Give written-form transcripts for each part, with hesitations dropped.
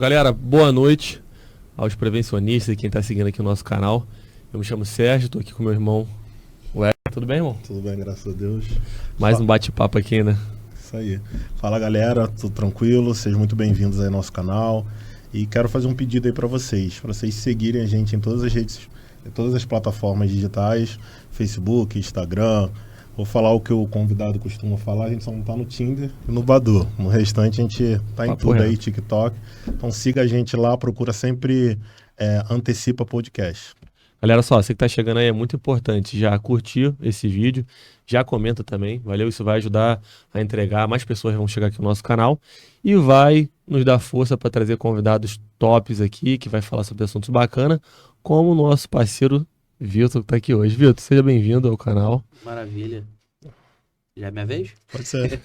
Galera, boa noite aos prevencionistas e quem tá seguindo aqui o nosso canal. Eu me chamo Sérgio, tô aqui com meu irmão Wesley. Tudo bem, irmão? Tudo bem, graças a Deus. Mais um bate-papo aqui, né? Isso aí. Fala, galera, tudo tranquilo? Sejam muito bem-vindos aí ao nosso canal. E quero fazer um pedido aí para vocês seguirem a gente em todas as redes, em todas as plataformas digitais, Facebook, Instagram. Vou falar o que o convidado costuma falar, a gente só não tá no Tinder e no Badoo. No restante a gente tá em tudo aí, TikTok. Então siga a gente lá, procura sempre Antecipa Podcast. Galera, só, você que tá chegando aí, é muito importante já curtir esse vídeo, já comenta também, valeu? Isso vai ajudar a entregar, mais pessoas vão chegar aqui no nosso canal e vai nos dar força para trazer convidados tops aqui, que vai falar sobre assuntos bacanas, como o nosso parceiro Vitor, que tá aqui hoje. Vitor, seja bem-vindo ao canal. Maravilha. Já é minha vez? Pode ser.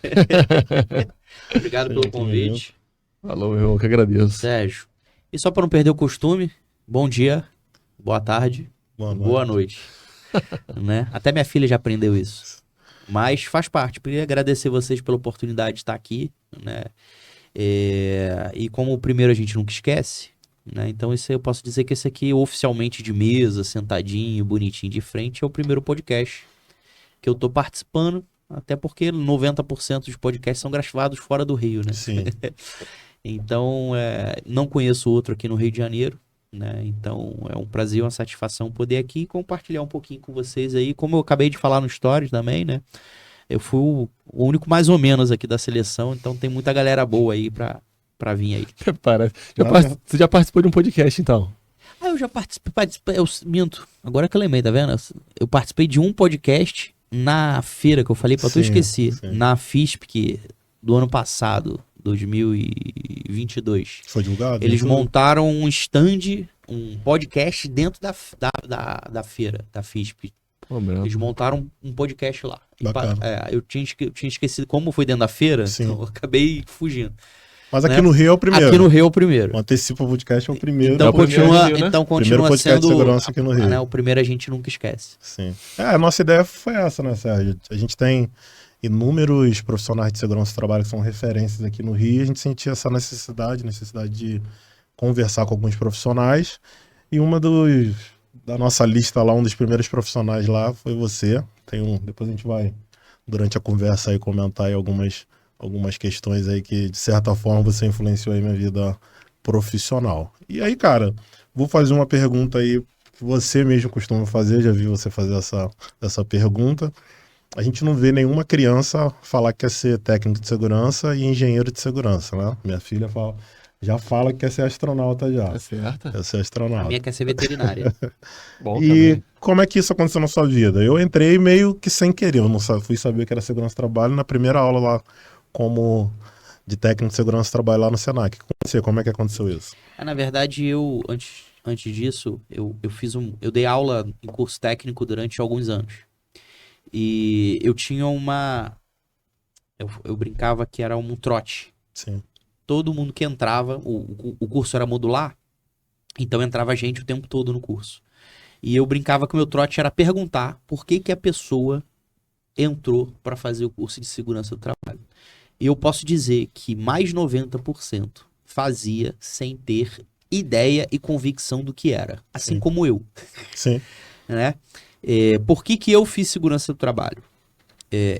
Obrigado pelo convite. Falou, meu irmão, que agradeço. Sérgio, e só para não perder o costume, bom dia, boa tarde, boa noite. Né? Até minha filha já aprendeu isso. Mas faz parte. Queria agradecer vocês pela oportunidade de estar aqui, né? E como o primeiro a gente nunca esquece, né? Então isso aí eu posso dizer que esse aqui, oficialmente de mesa, sentadinho, bonitinho de frente, é o primeiro podcast que eu tô participando, até porque 90% dos podcasts são gravados fora do Rio, né? Sim. Então, não conheço outro aqui no Rio de Janeiro, né? Então é um prazer, uma satisfação poder aqui compartilhar um pouquinho com vocês aí, como eu acabei de falar no Stories também, né? Eu fui o único mais ou menos aqui da seleção, então tem muita galera boa aí pra vir aí. Você já participou de um podcast, então? Eu já participei, eu minto, agora que eu lembrei, tá vendo? Eu participei de um podcast na feira, que eu falei pra tu, esqueci, na FISP, do ano passado, 2022. Foi divulgado? Eles montaram um stand, um podcast dentro da feira, da FISP. Eles montaram um podcast lá. Eu tinha esquecido como foi dentro da feira, então eu acabei fugindo. Mas aqui no Rio é o primeiro. Aqui no Rio é o primeiro. O Antecipa Podcast é o primeiro. Então continua, Rio, né? então continua primeiro podcast sendo de segurança aqui no Rio. Né, o primeiro a gente nunca esquece. Sim. A nossa ideia foi essa, né, Sérgio? A gente tem inúmeros profissionais de segurança do trabalho que são referências aqui no Rio. A gente sentia essa necessidade de conversar com alguns profissionais. E da nossa lista lá, um dos primeiros profissionais lá foi você. Depois a gente vai, durante a conversa aí, comentar aí algumas questões aí que, de certa forma, você influenciou aí minha vida profissional. E aí, cara, vou fazer uma pergunta aí que você mesmo costuma fazer, já vi você fazer essa pergunta. A gente não vê nenhuma criança falar que quer ser técnico de segurança e engenheiro de segurança, né? Minha filha já fala que quer ser astronauta já. É certo? Quer ser astronauta. A minha quer ser veterinária. Bom, e também. como é que isso aconteceu na sua vida? Eu entrei meio que sem querer, eu não fui saber que era segurança do trabalho na primeira aula lá, como de técnico de segurança do trabalho lá no Senac. Como é que aconteceu isso? Na verdade, antes disso, eu dei aula em curso técnico durante alguns anos. E eu tinha eu brincava que era um trote. Sim. Todo mundo que entrava, o curso era modular, então entrava gente o tempo todo no curso. E eu brincava que o meu trote era perguntar por que a pessoa entrou para fazer o curso de segurança do trabalho. E eu posso dizer que mais 90% fazia sem ter ideia e convicção do que era. Assim como eu. Sim. Né? Por que eu fiz segurança do trabalho?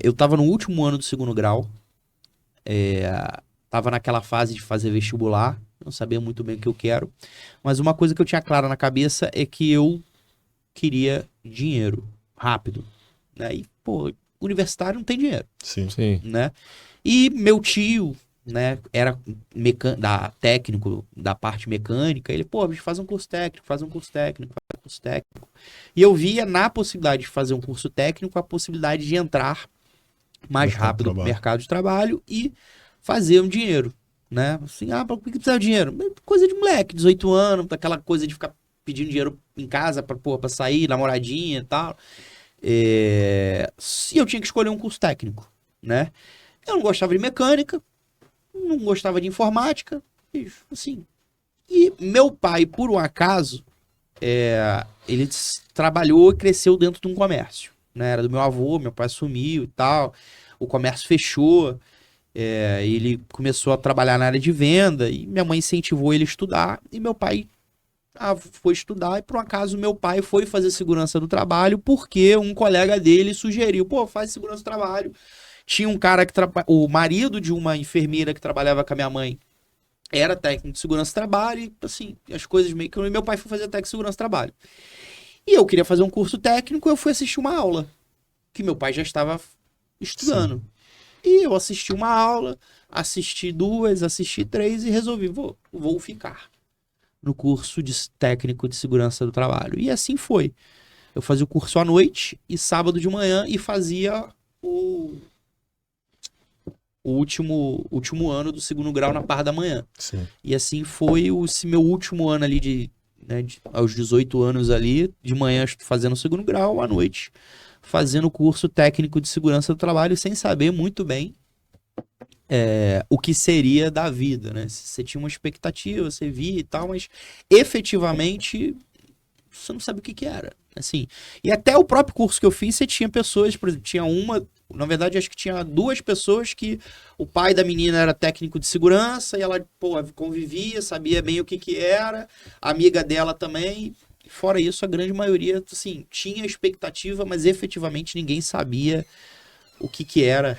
Eu estava no último ano do segundo grau. Estava naquela fase de fazer vestibular. Não sabia muito bem o que eu quero. Mas uma coisa que eu tinha clara na cabeça é que eu queria dinheiro. Rápido. Né? E, universitário não tem dinheiro. Sim. Né? E meu tio, né, era técnico da parte mecânica. Ele, bicho, faz um curso técnico. E eu via na possibilidade de fazer um curso técnico a possibilidade de entrar mais rápido no mercado de trabalho e fazer um dinheiro, né? Assim, por que precisa de dinheiro? Coisa de moleque, 18 anos, aquela coisa de ficar pedindo dinheiro em casa pra sair, namoradinha e tal. E eu tinha que escolher um curso técnico, né? Eu não gostava de mecânica, não gostava de informática, assim. E meu pai, por um acaso, ele trabalhou e cresceu dentro de um comércio, né? Era do meu avô, meu pai sumiu e tal, o comércio fechou, Ele começou a trabalhar na área de venda e minha mãe incentivou ele a estudar e meu pai foi estudar e por um acaso meu pai foi fazer segurança do trabalho porque um colega dele sugeriu, pô, faz segurança do trabalho. Tinha um cara o marido de uma enfermeira que trabalhava com a minha mãe era técnico de segurança do trabalho e assim, as coisas meio que meu pai foi fazer técnico de segurança do trabalho. E eu queria fazer um curso técnico, eu fui assistir uma aula que meu pai já estava estudando. Sim. E eu assisti uma aula, assisti 2, assisti 3 e resolvi, vou ficar no curso de técnico de segurança do trabalho. E assim foi. Eu fazia o curso à noite e sábado de manhã e fazia o último ano do 2º grau na parte da manhã. Sim. E assim foi esse meu último ano ali aos 18 anos ali, de manhã fazendo o 2º grau, à noite fazendo o curso técnico de segurança do trabalho sem saber muito bem o que seria da vida, né? Você tinha uma expectativa, você via e tal, mas efetivamente você não sabe o que era. Assim, e até o próprio curso que eu fiz, você tinha pessoas, por exemplo, tinha na verdade acho que tinha 2 pessoas que o pai da menina era técnico de segurança e ela, convivia, sabia bem o que era, a amiga dela também. Fora isso, a grande maioria, assim, tinha expectativa, mas efetivamente ninguém sabia o que era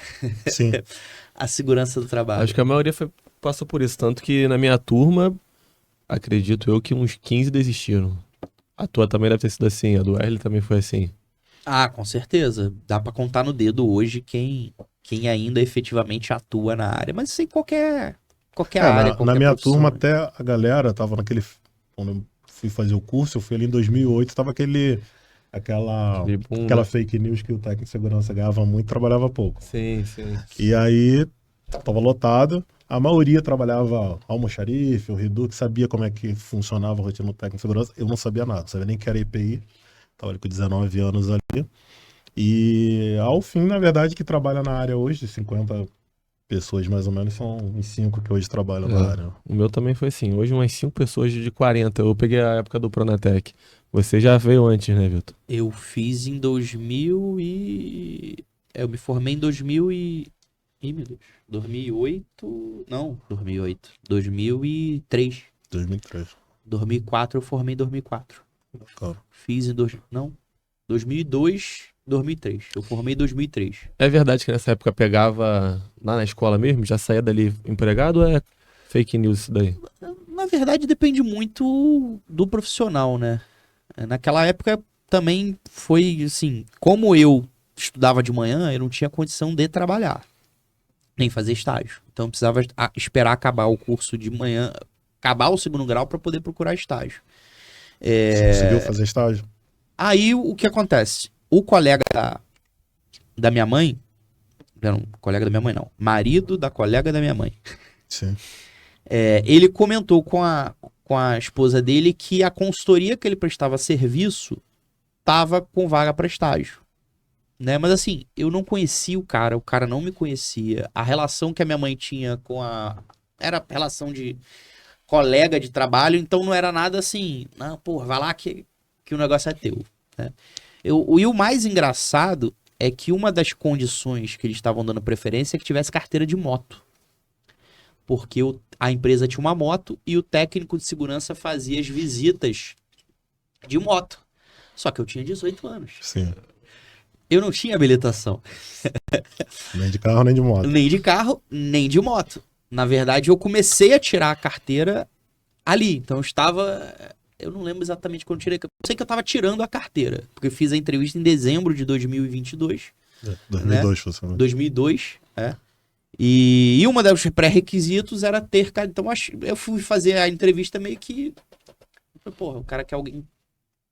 a segurança do trabalho. Acho que a maioria passou por isso, tanto que na minha turma, acredito eu que uns 15 desistiram. A tua também deve ter sido assim, a do Erle também foi assim. Ah, com certeza. Dá pra contar no dedo hoje quem ainda efetivamente atua na área, mas isso em qualquer área. Na minha profissão, turma, né? até a galera tava naquele... Quando eu fui fazer o curso, eu fui ali em 2008, tava aquela fake news que o técnico de segurança ganhava muito e trabalhava pouco. Sim, sim. E aí, tava lotado. A maioria trabalhava almoxarife, o Redux, sabia como é que funcionava a rotina do técnico de segurança. Eu não sabia nada, não sabia nem que era EPI. Tava ali com 19 anos ali. E ao fim, na verdade, que trabalha na área hoje, 50 pessoas mais ou menos, são uns 5 que hoje trabalham na área. O meu também foi assim. Hoje umas 5 pessoas de 40. Eu peguei a época do Pronatec. Você já veio antes, né, Vitor? Eu fiz em 2000 eu me formei em 2000 Ih, meu Deus. 2008... Não, 2008. 2003. 2003. 2004 eu formei em 2004. Claro. Fiz em 2002, 2003. Eu formei em 2003. É verdade que nessa época pegava lá na escola mesmo? Já saía dali empregado ou é fake news isso daí? Na verdade, depende muito do profissional, né? Naquela época também foi assim, como eu estudava de manhã, eu não tinha condição de trabalhar, nem fazer estágio. Então eu precisava esperar acabar o curso de manhã, acabar o 2º grau para poder procurar estágio. Você conseguiu fazer estágio? Aí o que acontece? O colega da minha mãe, não, colega da minha mãe não, marido da colega da minha mãe. Sim. Ele comentou com a esposa dele que a consultoria que ele prestava serviço tava com vaga para estágio, né? Mas assim, eu não conhecia o cara não me conhecia. A relação que a minha mãe tinha era relação de colega de trabalho, então não era nada assim, não, porra, vai lá que o negócio é teu, né? E o mais engraçado é que uma das condições que eles estavam dando preferência é que tivesse carteira de moto. Porque a empresa tinha uma moto e o técnico de segurança fazia as visitas de moto. Só que eu tinha 18 anos. Sim. Eu não tinha habilitação. Nem de carro, nem de moto. Nem de carro, nem de moto. Na verdade, eu comecei a tirar a carteira ali. Então, eu não lembro exatamente quando eu tirei. Eu sei que eu estava tirando a carteira. Porque eu fiz a entrevista em dezembro de 2022. 2002, né? você 2002, E uma dos pré-requisitos era ter... Então, eu fui fazer a entrevista meio que... Porra, o cara quer alguém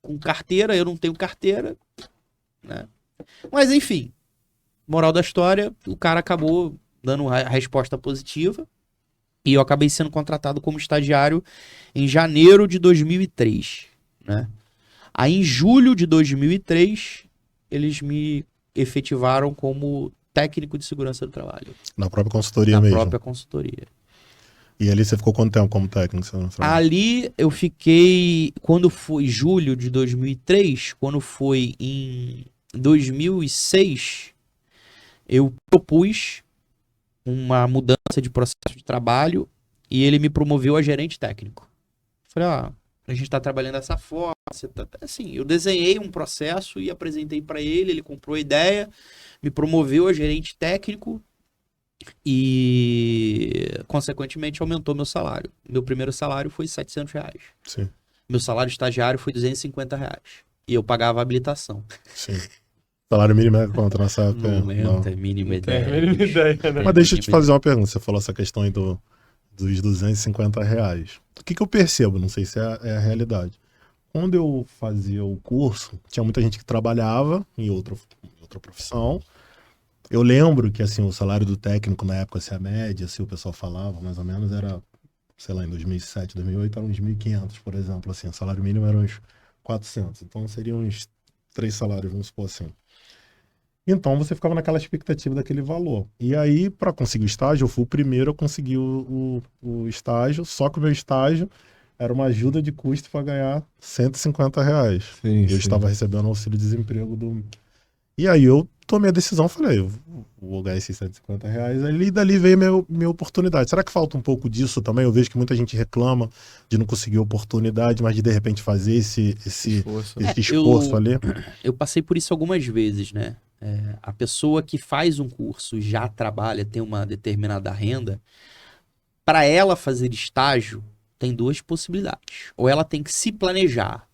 com carteira, eu não tenho carteira, né? Mas, enfim, moral da história, o cara acabou dando a resposta positiva e eu acabei sendo contratado como estagiário em janeiro de 2003, né? Aí, em julho de 2003, eles me efetivaram como técnico de segurança do trabalho. Na própria consultoria mesmo? Na própria consultoria. E ali você ficou quanto tempo como técnico? Ali eu fiquei, quando foi julho de 2003, quando foi em 2006, eu propus uma mudança de processo de trabalho e ele me promoveu a gerente técnico. Falei, a gente tá trabalhando dessa forma, assim, eu desenhei um processo e apresentei para ele, ele comprou a ideia, me promoveu a gerente técnico e, consequentemente, aumentou meu salário. Meu primeiro salário foi R$700. Sim. Meu salário estagiário foi R$250. E eu pagava a habilitação. Sim. Salário mínimo é quanto nessa época? Não tem mínima ideia. mínima ideia, né? Mas deixa eu te fazer uma pergunta. Você falou essa questão aí dos R$250. O que eu percebo? Não sei se é a realidade. Quando eu fazia o curso, tinha muita gente que trabalhava em outra profissão. Eu lembro que assim, o salário do técnico na época, assim, a média, assim, o pessoal falava, mais ou menos, era, sei lá, em 2007, 2008, era uns 1.500, por exemplo. Assim, o salário mínimo era uns 400. Então, seriam uns 3 salários, vamos supor assim. Então, você ficava naquela expectativa daquele valor. E aí, para conseguir o estágio, eu fui o primeiro a conseguir o estágio, só que o meu estágio era uma ajuda de custo para ganhar R$150. Sim, Eu estava recebendo auxílio-desemprego do... E aí eu tomei a decisão, falei, eu vou ganhar esses R$150. Aí dali veio minha oportunidade. Será que falta um pouco disso também? Eu vejo que muita gente reclama de não conseguir oportunidade, mas de repente fazer esse esforço ali. Eu passei por isso algumas vezes, né? A pessoa que faz um curso, já trabalha, tem uma determinada renda, para ela fazer estágio, tem 2 possibilidades. Ou ela tem que se planejar,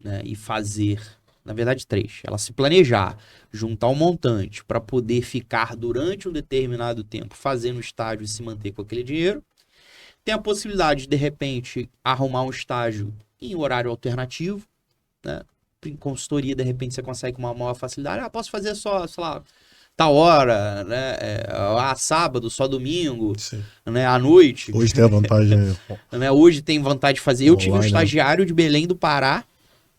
né, e fazer, na verdade 3, ela se planejar, juntar um montante para poder ficar durante um determinado tempo fazendo estágio e se manter com aquele dinheiro. Tem a possibilidade de repente, arrumar um estágio em horário alternativo, né? Em consultoria, de repente, você consegue com uma maior facilidade. Posso fazer só, sei lá, tal hora, né? Sábado, só domingo, né? À noite. Hoje tem a vantagem. Né? Hoje tem vantagem de fazer. Eu tive um estagiário de Belém do Pará,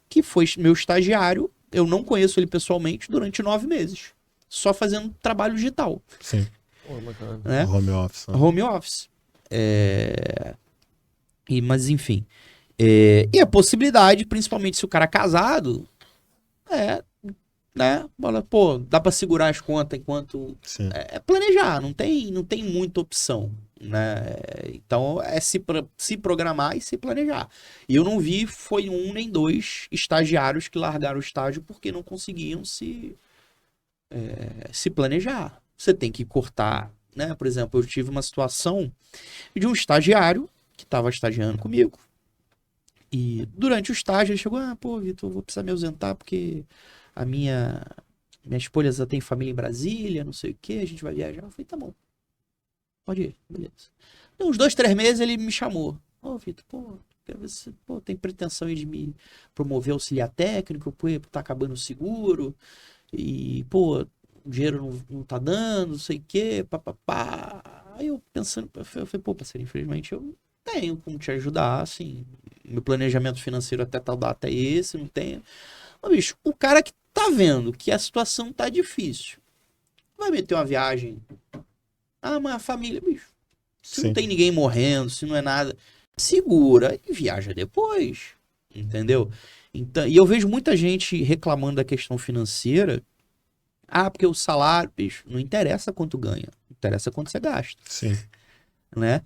que foi meu estagiário. Eu não conheço ele pessoalmente durante 9 meses. Só fazendo trabalho digital. Sim. Né? Home office. Né? Home office. Mas, enfim. E a possibilidade, principalmente se o cara é casado, né? Pô, dá pra segurar as contas enquanto... É planejar, não tem muita opção, né? Então, é se programar e se planejar. E eu não vi, foi 1 nem 2 estagiários que largaram o estágio porque não conseguiam se planejar. Você tem que cortar, né? Por exemplo, eu tive uma situação de um estagiário que estava estagiando comigo. E durante o estágio ele chegou, pô, Vitor, eu vou precisar me ausentar porque a minha esposa tem família em Brasília, não sei o que, a gente vai viajar. Eu falei, tá bom, pode ir, beleza. Então, uns 2, 3 meses ele me chamou. Vitor, pô, quero ver se tem pretensão aí de me promover auxiliar técnico, pô, tá acabando o seguro, e, pô, o dinheiro não tá dando, não sei o que, papapá. Aí eu pensando, eu falei, pô, parceiro, infelizmente eu tenho como te ajudar, assim, meu planejamento financeiro até tal data é esse, não tenho. Mas, bicho, o cara que tá vendo que a situação tá difícil, vai meter uma viagem, mas a família, bicho, se não tem ninguém morrendo, se não é nada, segura e viaja depois, entendeu? Então, e eu vejo muita gente reclamando da questão financeira, porque o salário, bicho, não interessa quanto ganha, interessa quanto você gasta. Sim. Né?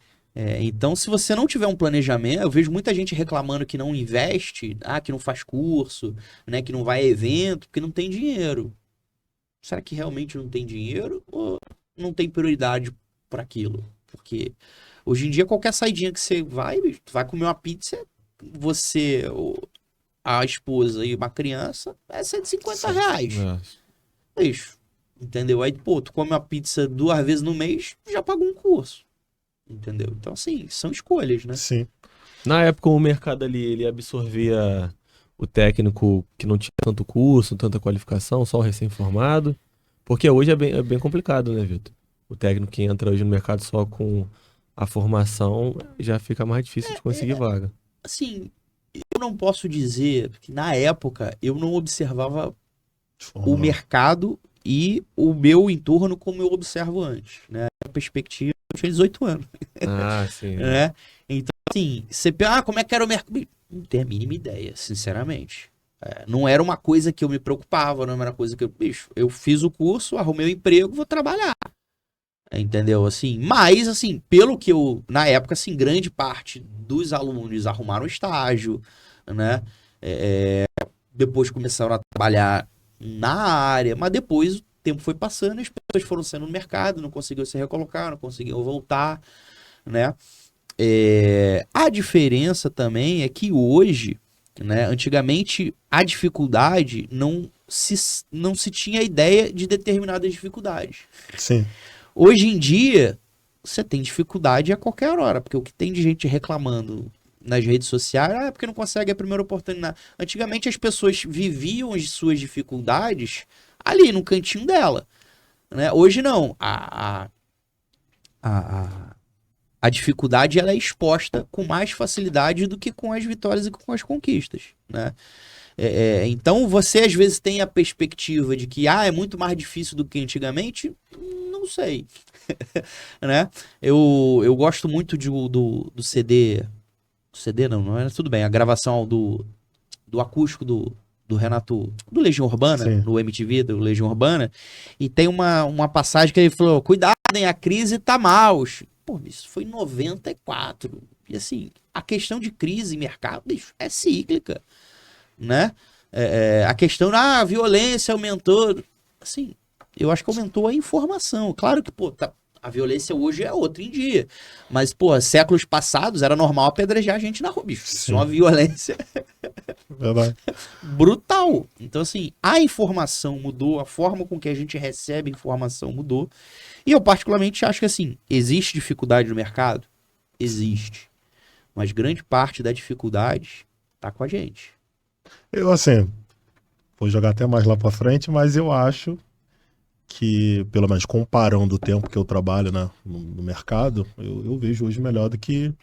Então, se você não tiver um planejamento, eu vejo muita gente reclamando que não investe, que não faz curso, né, que não vai a evento, porque não tem dinheiro. Será que realmente não tem dinheiro ou não tem prioridade para aquilo? Porque hoje em dia, qualquer saidinha que você vai, bicho, tu vai comer uma pizza, você, a esposa e uma criança, é R$150. Bicho, entendeu? Aí, pô, tu come uma pizza 2 vezes no mês, já pagou um curso. Entendeu? Então, assim, são escolhas, né? Sim. Na época, o mercado ali, ele absorvia o técnico que não tinha tanto curso, tanta qualificação, só o recém-formado. Porque hoje é bem complicado, né, Vitor? O técnico que entra hoje no mercado só com a formação já fica mais difícil de conseguir vaga. Assim, eu não posso dizer que na época eu não observava o mercado e o meu entorno como eu observo antes, né? A perspectiva, eu tinha 18 anos. Sim. Né? Então, assim, você pensa, como é que era o mercado? Não tenho a mínima ideia, sinceramente. Não era uma coisa que eu me preocupava, não era uma coisa que eu fiz o curso, arrumei o emprego, vou trabalhar. Entendeu? Assim, mas, assim, pelo que eu... Na época, assim, grande parte dos alunos arrumaram estágio, né? Depois começaram a trabalhar na área, mas depois o tempo foi passando e as pessoas foram saindo no mercado, não conseguiam se recolocar, não conseguiam voltar, né? A diferença também é que hoje, né, antigamente, a dificuldade não se tinha ideia de determinadas dificuldades. Sim. Hoje em dia, você tem dificuldade a qualquer hora, porque o que tem de gente reclamando nas redes sociais, é porque não consegue a primeira oportunidade. Antigamente as pessoas viviam as suas dificuldades ali no cantinho dela, né? Hoje não. A dificuldade ela é exposta com mais facilidade do que com as vitórias e com as conquistas, né? Então você às vezes tem a perspectiva de que é muito mais difícil do que antigamente. Não sei. Né? Eu gosto muito do CD. CD não era tudo bem. A gravação do acústico do Renato, do Legião Urbana, Sim. no MTV, do Legião Urbana. E tem uma passagem que ele falou: cuidadem, a crise tá mal. Pô, isso foi em 94. E assim, a questão de crise em mercado, bicho, é cíclica. Né? A questão a violência aumentou. Assim, eu acho que aumentou a informação. Claro que, pô, a violência hoje é outra em dia. Mas, pô, séculos passados era normal apedrejar a gente na rua, bicho. Isso é uma violência brutal. Então, assim, a informação mudou, a forma com que a gente recebe informação mudou. E eu, particularmente, acho que, assim, existe dificuldade no mercado? Existe. Mas grande parte da dificuldade tá com a gente. Eu, assim, vou jogar até mais lá pra frente, mas eu acho que, pelo menos comparando o tempo que eu trabalho, né, no mercado, eu vejo hoje melhor do que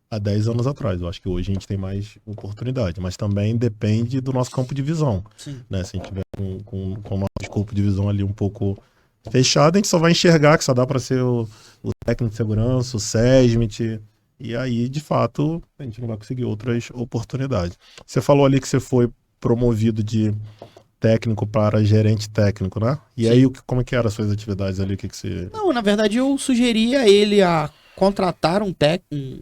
há 10 anos atrás. Eu acho que hoje a gente tem mais oportunidade, mas também depende do nosso campo de visão. Né? Se a gente tiver com o nosso escopo de visão ali um pouco fechado, a gente só vai enxergar que só dá para ser o técnico de segurança, o SESMIT, e aí, de fato, a gente não vai conseguir outras oportunidades. Você falou ali que você foi promovido de técnico para gerente técnico, né? E aí, como é que eram as suas atividades ali? O que você... Não, na verdade, eu sugeri a ele a contratar um técnico.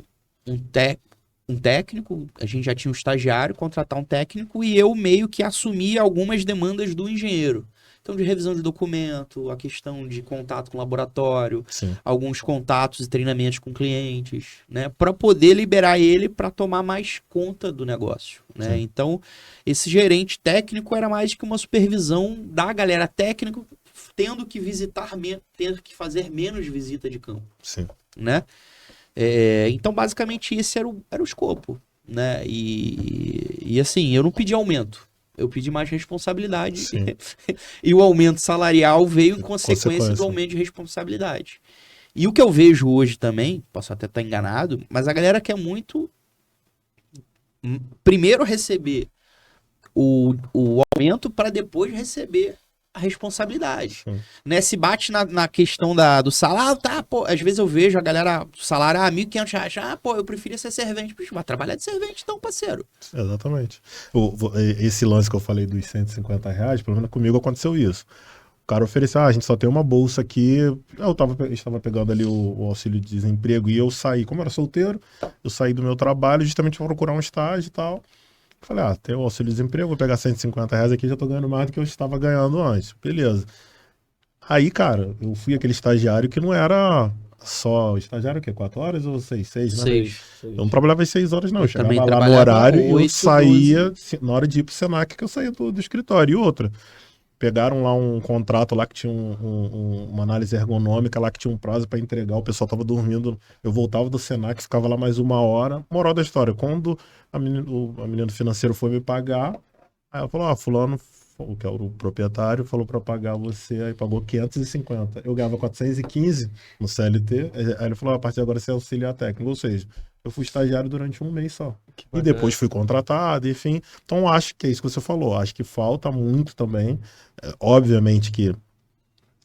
A gente já tinha um estagiário, contratar um técnico, e eu meio que assumia algumas demandas do engenheiro. Então, de revisão de documento, a questão de contato com o laboratório, alguns contatos e treinamentos com clientes, né? Para poder liberar ele para tomar mais conta do negócio, né? Então, esse gerente técnico era mais que uma supervisão da galera técnica, tendo que tendo que fazer menos visita de campo, né? Então, basicamente, esse era o escopo, né? E assim, eu não pedi aumento. Eu pedi mais responsabilidade. E o aumento salarial veio em consequência do aumento de responsabilidade. E o que eu vejo hoje também, posso até estar enganado, mas a galera quer muito primeiro receber o aumento para depois receber a responsabilidade. Né? Se bate na questão do salário, pô, às vezes eu vejo a galera, o salário, R$1.500, pô, eu preferia ser servente, mas trabalhar de servente então, parceiro. Exatamente. Esse lance que eu falei dos R$150, pelo menos comigo aconteceu isso. O cara ofereceu, a gente só tem uma bolsa aqui, eu estava pegando ali o auxílio de desemprego e eu saí, como eu era solteiro, eu saí do meu trabalho justamente para procurar um estágio e tal. Falei, tem o auxílio de desemprego, vou pegar R$150 aqui, já tô ganhando mais do que eu estava ganhando antes. Beleza. Aí, cara, eu fui aquele estagiário que não era só... Estagiário o quê? 4 horas ou 6? 6, né? 6. Eu não trabalhava às 6 horas, não. Eu chegava também lá no horário e 8, eu saía, 12. na hora de ir pro Senac, que eu saía do escritório. E outra, pegaram lá um contrato lá que tinha uma análise ergonômica lá que tinha um prazo para entregar, o pessoal tava dormindo, eu voltava do Senac, ficava lá mais 1 hora. Moral da história, quando a menina do financeiro foi me pagar, aí ela falou, fulano, que é o proprietário, falou para pagar você, aí pagou 550. Eu ganhava 415 no CLT, aí ele falou, a partir de agora você é auxiliar técnico, ou seja, eu fui estagiário durante 1 mês só. E depois fui contratado, enfim. Então acho que é isso que você falou, acho que falta muito também. Obviamente que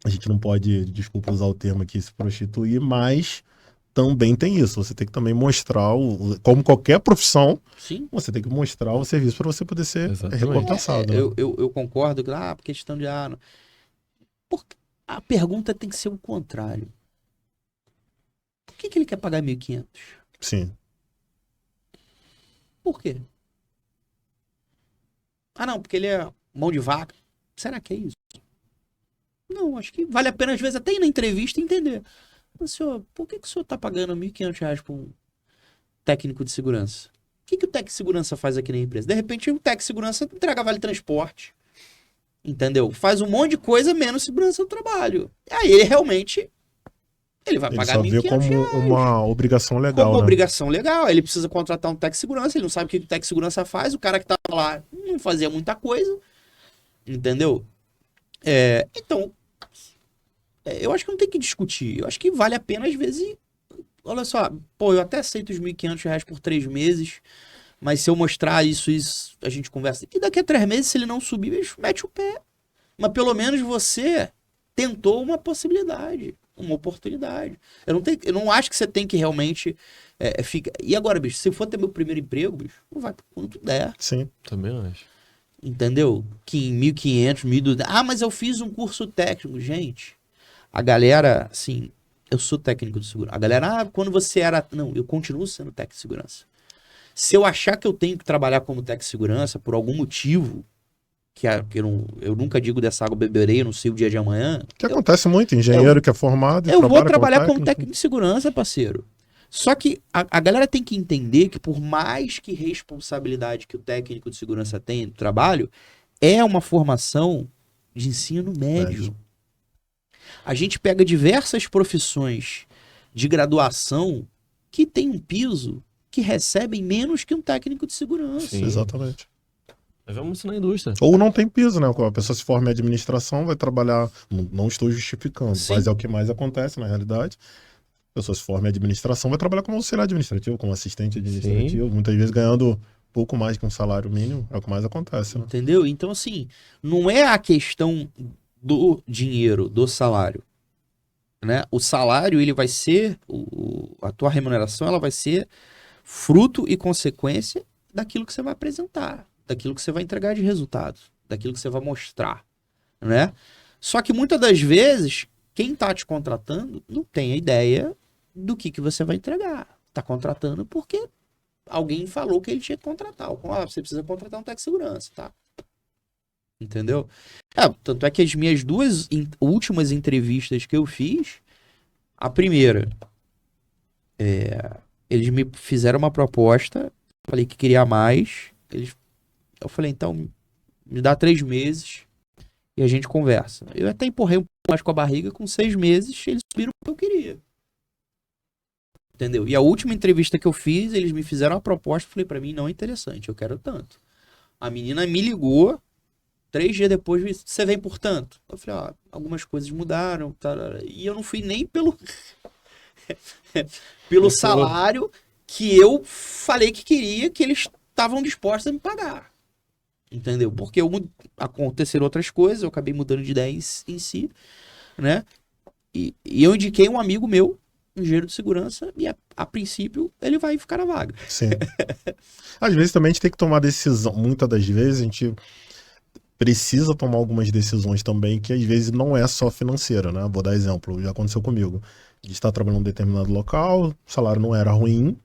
a gente não pode, desculpa usar o termo aqui, se prostituir, mas também tem isso. Você tem que também mostrar, como qualquer profissão, você tem que mostrar o serviço para você poder ser recompensado. Né? Eu concordo, por questão de... Porque a pergunta tem que ser o contrário. Por que ele quer pagar 1.500? Sim. Por quê? Ah, não, porque ele é mão de vaca. Será que é isso? Não, acho que vale a pena, às vezes, até ir na entrevista e entender. Mas, senhor, por que o senhor está pagando R$ 1.500 para um técnico de segurança? O que o técnico de segurança faz aqui na empresa? De repente, o técnico de segurança entrega vale transporte. Entendeu? Faz um monte de coisa menos segurança do trabalho. Aí ele realmente... Ele vai pagar R$ 1.500. Ele só vê como uma obrigação legal, Como né? obrigação legal. Ele precisa contratar um técnico de segurança. Ele não sabe o que o técnico de segurança faz. O cara que tava lá não fazia muita coisa. Entendeu? Então, eu acho que não tem que discutir. Eu acho que vale a pena, às vezes... Olha só, pô, eu até aceito os R$ 1.500 por 3 meses, mas se eu mostrar isso, a gente conversa. E daqui a 3 meses, se ele não subir, bicho, mete o pé. Mas pelo menos você tentou uma possibilidade, uma oportunidade. Eu não acho que você tem que realmente ficar... E agora, bicho, se eu for ter meu primeiro emprego, bicho, vai por quanto der. Sim. Também acho. Entendeu? Que em 1.500, 1.200... Ah, mas eu fiz um curso técnico. Gente, a galera, assim... Eu sou técnico de segurança. A galera, quando você era... Não, eu continuo sendo técnico de segurança. Se eu achar que eu tenho que trabalhar como técnico de segurança por algum motivo, que eu nunca digo dessa água beberei, eu não sei o dia de amanhã... Que acontece muito, engenheiro que é formado... Eu vou trabalhar como técnico de segurança, parceiro. Só que a galera tem que entender que por mais que responsabilidade que o técnico de segurança tem no trabalho, é uma formação de ensino médio. A gente pega diversas profissões de graduação que tem um piso que recebem menos que um técnico de segurança. Sim. Exatamente. Mas vamos ensinar a indústria. Ou não tem piso, né? Quando a pessoa se forma em administração, vai trabalhar... Não estou justificando, Sim. mas é o que mais acontece na realidade. A pessoa se forma em administração, vai trabalhar como auxiliar administrativo, como assistente administrativo, muitas vezes ganhando pouco mais que um salário mínimo. É o que mais acontece, né? Entendeu? Então, assim, não é a questão do dinheiro, do salário, né? O salário, ele vai ser, a tua remuneração, ela vai ser fruto e consequência daquilo que você vai apresentar, daquilo que você vai entregar de resultado, daquilo que você vai mostrar, né? Só que muitas das vezes, quem tá te contratando não tem a ideia do que você vai entregar. Tá contratando porque alguém falou que ele tinha que contratar. Você precisa contratar um técnico de segurança, tá? Entendeu? Tanto é que as minhas 2 últimas entrevistas que eu fiz, a primeira, eles me fizeram uma proposta, falei que queria mais, eu falei, então, me dá 3 meses e a gente conversa. Eu até empurrei um pouco mais com a barriga, com 6 meses, eles subiram o que eu queria. Entendeu? E a última entrevista que eu fiz, eles me fizeram uma proposta, falei, pra mim não é interessante, eu quero tanto. A menina me ligou, 3 dias depois, você vem por tanto? Eu falei, algumas coisas mudaram, tá, e eu não fui nem pelo salário que eu falei que queria, que eles estavam dispostos a me pagar. Entendeu? Porque aconteceram outras coisas, eu acabei mudando de ideia em si, né? E eu indiquei um amigo meu, engenheiro de segurança, e a princípio ele vai ficar na vaga. Sim. Às vezes também a gente tem que tomar decisão, muitas das vezes a gente precisa tomar algumas decisões também que às vezes não é só financeira, né? Vou dar exemplo, já aconteceu comigo. A gente está trabalhando em um determinado local, o salário não era ruim,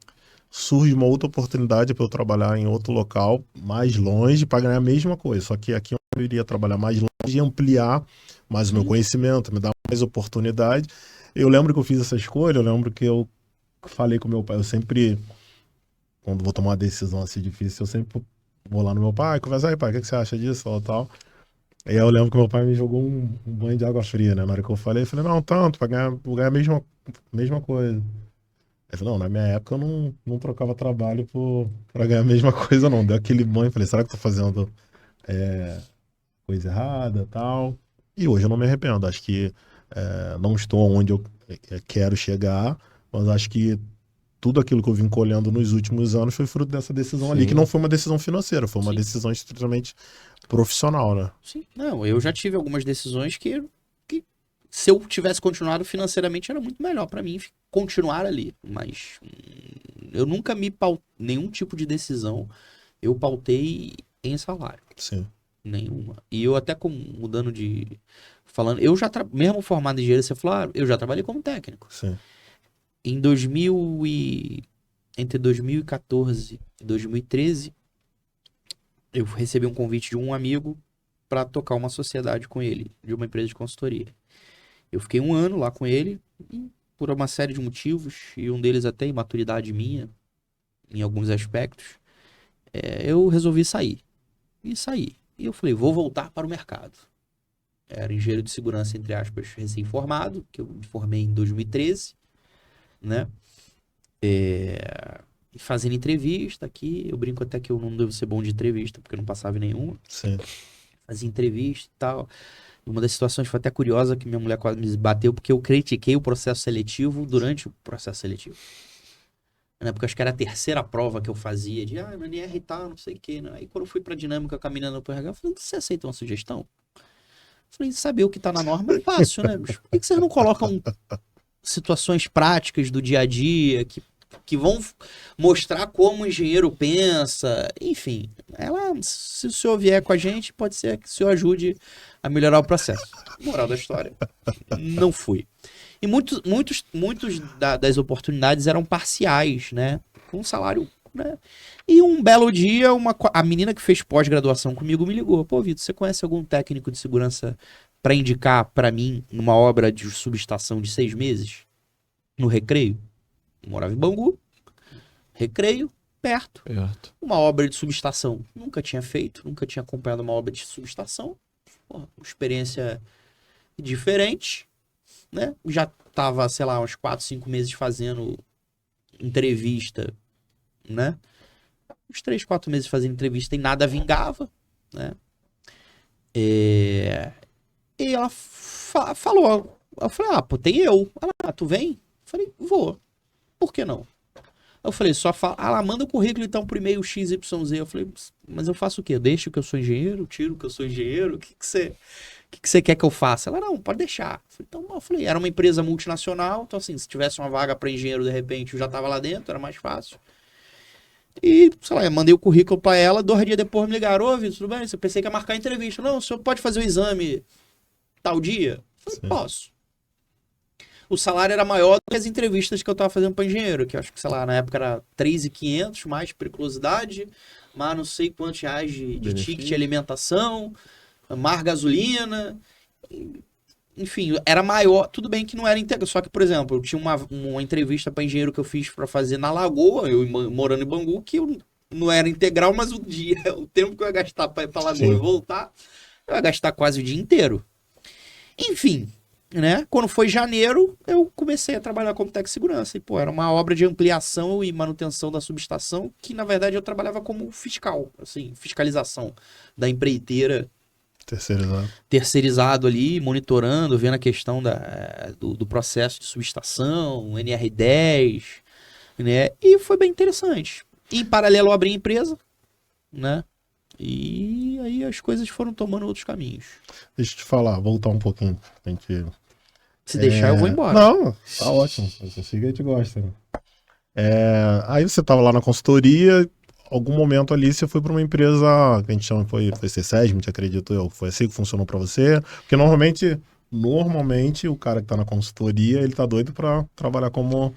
surge uma outra oportunidade para eu trabalhar em outro local, mais longe, para ganhar a mesma coisa. Só que aqui eu iria trabalhar mais longe e ampliar mais o meu conhecimento, me dar mais oportunidade. Eu lembro que eu fiz essa escolha, eu lembro que eu falei com meu pai, eu sempre, quando vou tomar uma decisão assim difícil, eu sempre vou lá no meu pai, conversa aí, pai, o que você acha disso, tal. Aí eu lembro que meu pai me jogou um banho de água fria, né? Na hora que eu falei, não, tanto, vou ganhar a mesma coisa. Ele falou, não, na minha época eu não trocava trabalho pra ganhar a mesma coisa, não. Deu aquele banho, falei, será que eu tô fazendo coisa errada, tal? E hoje eu não me arrependo, acho que não estou onde eu quero chegar, mas acho que tudo aquilo que eu vim colhendo nos últimos anos foi fruto dessa decisão ali, que não foi uma decisão financeira, foi uma decisão estritamente profissional, né? Sim, não, eu já tive algumas decisões que se eu tivesse continuado financeiramente era muito melhor pra mim continuar ali, mas eu nunca nenhum tipo de decisão eu pautei em salário. Sim. Nenhuma. E eu até mudando de... Falando, eu já mesmo formado em engenharia, você falou, eu já trabalhei como técnico. Sim. Em entre 2014 e 2013, eu recebi um convite de um amigo para tocar uma sociedade com ele, de uma empresa de consultoria. Eu fiquei 1 ano lá com ele, e por uma série de motivos, e um deles até imaturidade minha, em alguns aspectos, eu resolvi sair. E saí. E eu falei, vou voltar para o mercado. Era engenheiro de segurança, entre aspas, recém-formado, que eu me formei em 2013, né? Fazendo entrevista aqui, eu brinco até que eu não devo ser bom de entrevista, porque eu não passava em nenhuma. Sim. Fazia entrevista e tal. Uma das situações foi até curiosa, que minha mulher quase me bateu, porque eu critiquei o processo seletivo durante o processo seletivo. Né? Porque acho que era a terceira prova que eu fazia, de no NR e tal, não sei o quê. Né? Aí quando eu fui pra dinâmica caminhando pro RH, eu falei, você aceita uma sugestão? Eu falei, saber o que tá na norma é fácil, né? Por que vocês não colocam situações práticas do dia a dia, que vão mostrar como o engenheiro pensa? Enfim, se o senhor vier com a gente, pode ser que o senhor ajude a melhorar o processo. Moral da história, não fui. E muitos das oportunidades eram parciais, né? Com um salário, né? E um belo dia, a menina que fez pós-graduação comigo me ligou. Pô, Vitor, você conhece algum técnico de segurança para indicar para mim numa obra de subestação de 6 meses? No Recreio? Eu morava em Bangu. Recreio, perto. Uma obra de subestação. Nunca tinha feito, nunca tinha acompanhado uma obra de subestação. Pô, experiência diferente, né? Já tava, sei lá, uns 4, 5 meses fazendo entrevista, né? Uns 3, 4 meses fazendo entrevista e nada vingava, né? E ela falou, eu falei, pô, tem eu. Ela, tu vem? Eu falei, vou. Por que não? Eu falei, ela manda o currículo então por e-mail XYZ. Eu falei, mas eu faço o quê? Eu deixo que eu sou engenheiro? Tiro que eu sou engenheiro? O que você quer que eu faça? Ela, não, pode deixar. Eu falei, era uma empresa multinacional, então assim, se tivesse uma vaga para engenheiro, de repente, eu já tava lá dentro, era mais fácil. E, sei lá, eu mandei o currículo para ela, 2 dias depois me ligaram, ô, Vitor, tudo bem? Eu pensei que ia marcar a entrevista. Não, o senhor pode fazer o exame tal dia? Eu falei, posso. O salário era maior do que as entrevistas que eu tava fazendo para engenheiro, que eu acho que, sei lá, na época era 3.500, mais periculosidade, mais não sei quantos reais de ticket de alimentação, mais gasolina, enfim, era maior. Tudo bem que não era integral, só que, por exemplo, eu tinha uma entrevista para engenheiro que eu fiz para fazer na Lagoa, eu morando em Bangu, que eu não era integral, mas o tempo que eu ia gastar para ir para Lagoa e voltar, eu ia gastar quase o dia inteiro. Enfim, né? Quando foi janeiro, eu comecei a trabalhar como técnico de segurança. E, pô, era uma obra de ampliação e manutenção da subestação, que, na verdade, eu trabalhava como fiscal, assim, fiscalização da empreiteira. Terceirizado ali, monitorando, vendo a questão do processo de subestação, NR10, né? E foi bem interessante. Em paralelo, eu abri a empresa, né? E aí as coisas foram tomando outros caminhos. Deixa eu te falar, voltar um pouquinho. Se deixar, eu vou embora. Não, tá ótimo. Você siga e a gente gosta. Aí você tava lá na consultoria, algum momento ali você foi para uma empresa que a gente chama, foi CSESM, acredito eu. Foi assim que funcionou para você? Porque normalmente o cara que tá na consultoria, ele tá doido para trabalhar como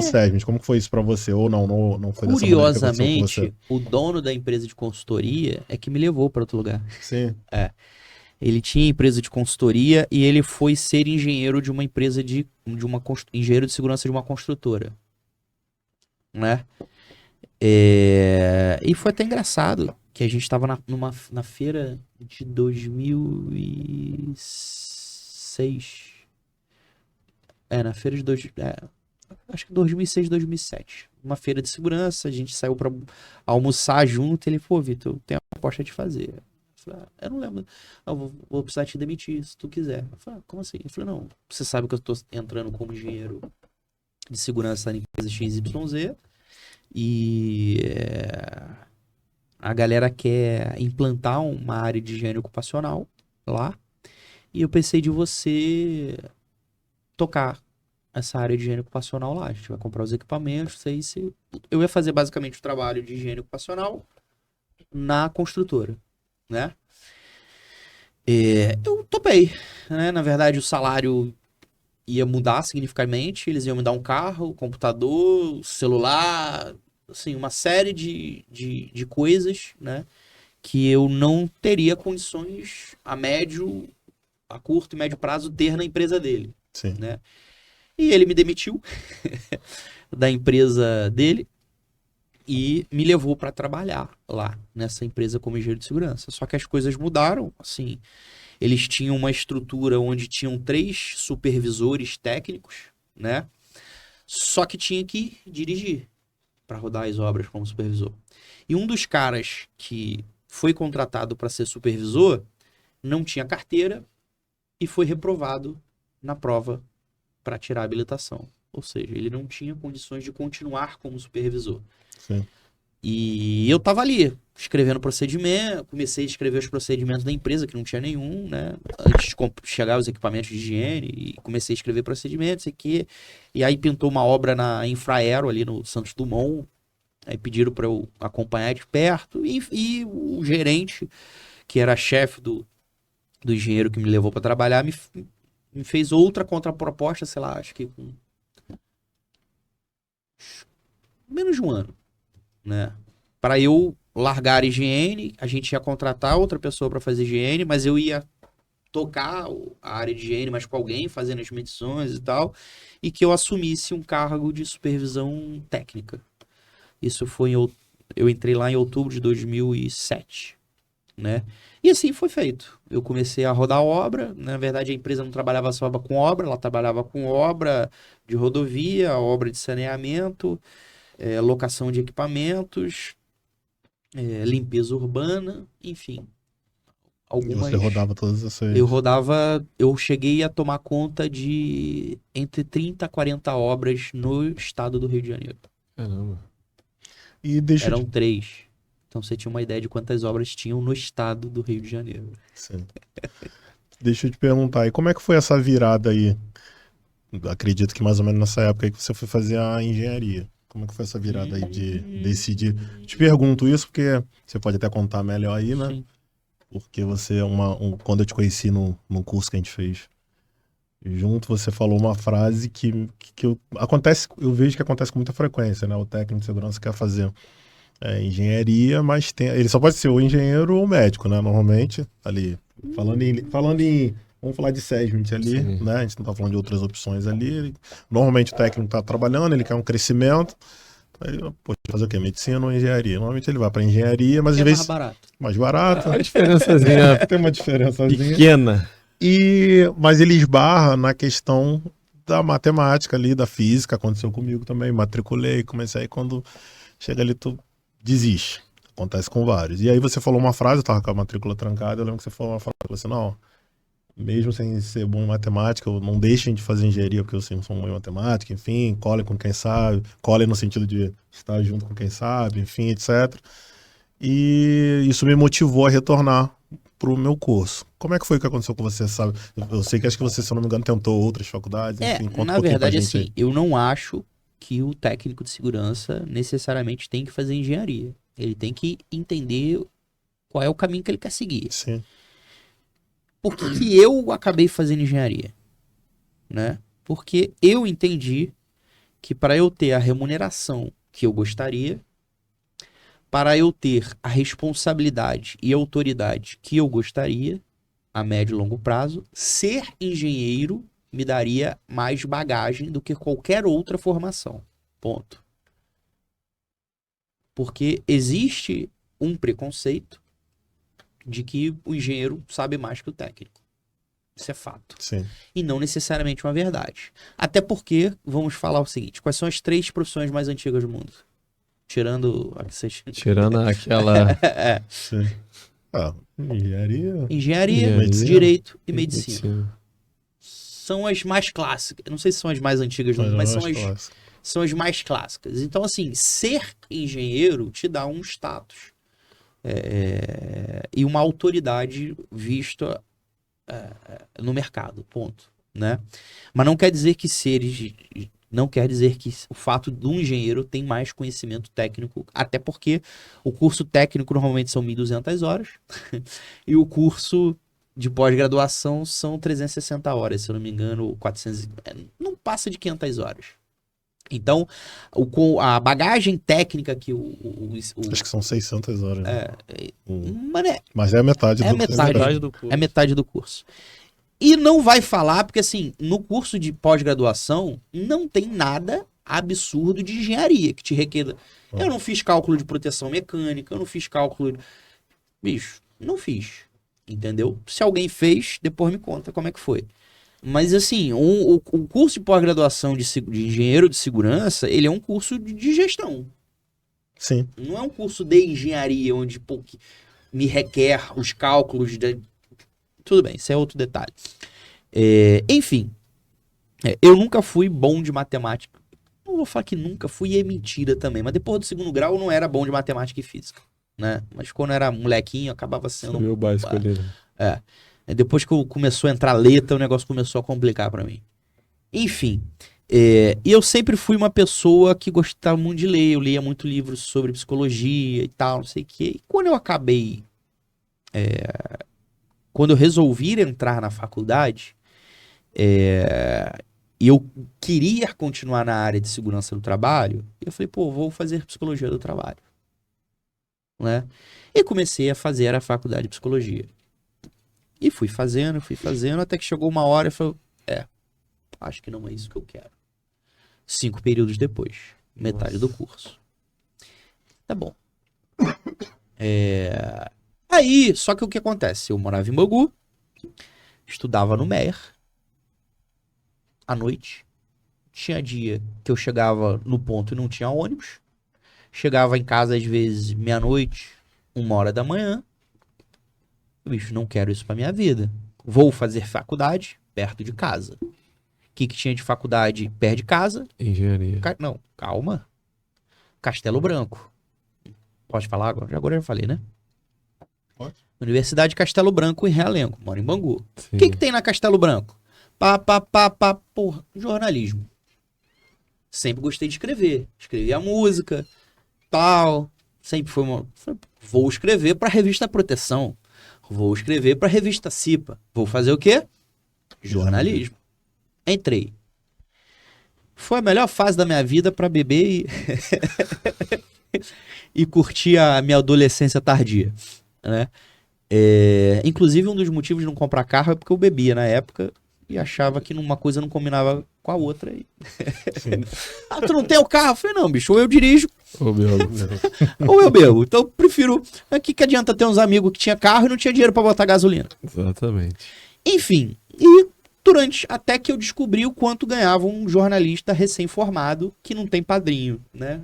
SESM. Como que foi isso para você? Ou não foi dessa maneira que aconteceu com você? Curiosamente, o dono da empresa de consultoria é que me levou para outro lugar. Sim. Ele tinha empresa de consultoria e ele foi ser engenheiro de uma empresa engenheiro de segurança de uma construtora, né? E foi até engraçado que a gente estava na feira de 2006. Na feira de acho que 2006, 2007. Uma feira de segurança, a gente saiu pra almoçar junto. Ele falou, Vitor, eu tenho uma proposta de fazer. Eu falei, eu não lembro. Eu vou precisar te demitir, se tu quiser. Eu falei, como assim? Eu falei, não, você sabe que eu tô entrando como engenheiro de segurança na empresa XYZ e a galera quer implantar uma área de higiene ocupacional lá e eu pensei de você tocar essa área de higiene ocupacional lá. A gente vai comprar os equipamentos, eu ia fazer basicamente o trabalho de higiene ocupacional na construtora, né? Eu topei, né? Na verdade, o salário ia mudar significativamente, eles iam me dar um carro, computador, celular, assim, uma série de coisas, né? Que eu não teria condições a curto e médio prazo, ter na empresa dele. Sim. Né? E ele me demitiu da empresa dele e me levou para trabalhar lá, nessa empresa como engenheiro de segurança. Só que as coisas mudaram, assim, eles tinham uma estrutura onde tinham 3 supervisores técnicos, né? Só que tinha que dirigir para rodar as obras como supervisor. E um dos caras que foi contratado para ser supervisor não tinha carteira e foi reprovado na prova para tirar a habilitação. Ou seja, ele não tinha condições de continuar como supervisor. Sim. E eu tava ali, escrevendo procedimento, comecei a escrever os procedimentos da empresa, que não tinha nenhum, né? Antes de chegar os equipamentos de higiene, e comecei a escrever procedimentos, e aí pintou uma obra na Infraero, ali no Santos Dumont, aí pediram para eu acompanhar de perto, e o gerente, que era chefe do engenheiro que me levou para trabalhar, me fez outra contraproposta, sei lá, acho que com menos de um ano, né? Para eu largar a higiene, a gente ia contratar outra pessoa para fazer higiene, mas eu ia tocar a área de higiene, mas com alguém fazendo as medições e tal, e que eu assumisse um cargo de supervisão técnica. Isso foi eu entrei lá em outubro de 2007, né? E assim foi feito. Eu comecei a rodar obra. Na verdade, a empresa não trabalhava só com obra, ela trabalhava com obra de rodovia, obra de saneamento, locação de equipamentos, limpeza urbana, enfim. Algumas... E você rodava todas essas... Eu cheguei a tomar conta de entre 30 a 40 obras no estado do Rio de Janeiro. Caramba. E Eram 3. Então você tinha uma ideia de quantas obras tinham no estado do Rio de Janeiro. Sim. Deixa eu te perguntar, e como é que foi essa virada aí? Acredito que mais ou menos nessa época aí que você foi fazer a engenharia. Como é que foi essa virada aí de decidir? Te pergunto isso porque você pode até contar melhor aí, né? Sim. Porque você quando eu te conheci no curso que a gente fez junto, você falou uma frase que eu vejo que acontece com muita frequência, né? O técnico de segurança quer fazer engenharia, mas ele só pode ser ou engenheiro ou médico, né? Normalmente, ali, falando em vamos falar de SESMIT ali, Sim. né? A gente não tá falando de outras opções ali. Normalmente o técnico tá trabalhando, ele quer um crescimento. Aí, pô, fazer o quê? Medicina ou engenharia? Normalmente ele vai para engenharia, mas às vezes... mais barato. A diferençazinha tem uma diferençazinha. pequena. Mas ele esbarra na questão da matemática ali, da física. Aconteceu comigo também. Matriculei, comecei. Aí quando chega ali, tu desiste. Acontece com vários. E aí você falou uma frase, eu tava com a matrícula trancada, eu lembro que você falou uma frase, você não, mesmo sem ser bom em matemática, não deixem de fazer engenharia porque vocês não são bom em matemática, enfim, colhem com quem sabe, colhem no sentido de estar junto com quem sabe, enfim, etc. E isso me motivou a retornar pro meu curso. Como é que foi que aconteceu com você, sabe? Eu sei que acho que você, se eu não me engano, tentou outras faculdades, enfim, conta na um verdade, pra gente assim, aí. eu não acho que o técnico de segurança necessariamente tem que fazer engenharia. Ele tem que entender qual é o caminho que ele quer seguir. Sim. Por que eu acabei fazendo engenharia? Né? Porque eu entendi que para eu ter a remuneração que eu gostaria, para eu ter a responsabilidade e autoridade que eu gostaria, a médio e longo prazo, ser engenheiro me daria mais bagagem do que qualquer outra formação. Ponto. Porque existe um preconceito de que o engenheiro sabe mais que o técnico. Isso é fato. Sim. E não necessariamente uma verdade. Até porque, vamos falar o seguinte, quais são as 3 profissões mais antigas do mundo? Tirando aquela... Sim. Engenharia. Engenharia, Medicina. Direito e Medicina. São as mais clássicas. Não sei se são as mais antigas do mundo, mas são as mais clássicas. Então, assim, ser engenheiro te dá um status e uma autoridade vista no mercado, ponto, né? Mas não quer dizer que o fato de um engenheiro tem mais conhecimento técnico, até porque o curso técnico normalmente são 1.200 horas e o curso de pós-graduação são 360 horas, se eu não me engano, 400, não passa de 500 horas. Então, a bagagem técnica que acho que são 600 horas. Né? Mas é a metade do curso. É metade do curso. E não vai falar, porque assim, no curso de pós-graduação, não tem nada absurdo de engenharia que te requer. Eu não fiz cálculo de proteção mecânica, eu não fiz cálculo... Bicho, não fiz. Entendeu? Se alguém fez, depois me conta como é que foi. Mas assim, o curso de pós-graduação de engenheiro de segurança, ele é um curso de gestão. Sim. Não é um curso de engenharia, onde me requer os cálculos Tudo bem, isso é outro detalhe. Enfim, eu nunca fui bom de matemática. Não vou falar que nunca fui, é mentira também. Mas depois do segundo grau eu não era bom de matemática e física, né? Mas quando eu era molequinho, eu acabava sendo... Foi o básico ali, né? Depois que começou a entrar letra, o negócio começou a complicar pra mim. Enfim, e eu sempre fui uma pessoa que gostava muito de ler. Eu lia muito livros sobre psicologia e tal, não sei o quê. E quando eu acabei... Quando eu resolvi entrar na faculdade, eu queria continuar na área de segurança do trabalho, eu falei, vou fazer psicologia do trabalho. Né? E comecei a fazer a faculdade de psicologia. E fui fazendo, até que chegou uma hora e falei, acho que não é isso que eu quero. 5 períodos depois, metade do curso. Tá bom. Aí, só que o que acontece? Eu morava em Bangu, estudava no Meyer, à noite. Tinha dia que eu chegava no ponto e não tinha ônibus. Chegava em casa às vezes meia-noite, 1h da manhã. Bicho, não quero isso pra minha vida. Vou fazer faculdade perto de casa. O que tinha de faculdade perto de casa? Engenharia. Não, calma. Castelo Branco. Pode falar agora? Agora eu já falei, né? Pode. Universidade de Castelo Branco em Realengo. Moro em Bangu. O que tem na Castelo Branco? Porra, jornalismo. Sempre gostei de escrever. Escrevia música, tal. Sempre foi Vou escrever pra revista Proteção. Vou escrever pra revista Cipa. Vou fazer o quê? Jornalismo. Entrei. Foi a melhor fase da minha vida pra beber e curtir a minha adolescência tardia, né? Inclusive, um dos motivos de não comprar carro é porque eu bebia na época e achava que uma coisa não combinava com a outra. Tu não tem o carro? Eu falei, não, bicho, ou eu dirijo ou eu bebo. Então, eu prefiro... O que adianta ter uns amigos que tinha carro e não tinha dinheiro pra botar gasolina? Exatamente. Enfim, até que eu descobri o quanto ganhava um jornalista recém-formado que não tem padrinho, né?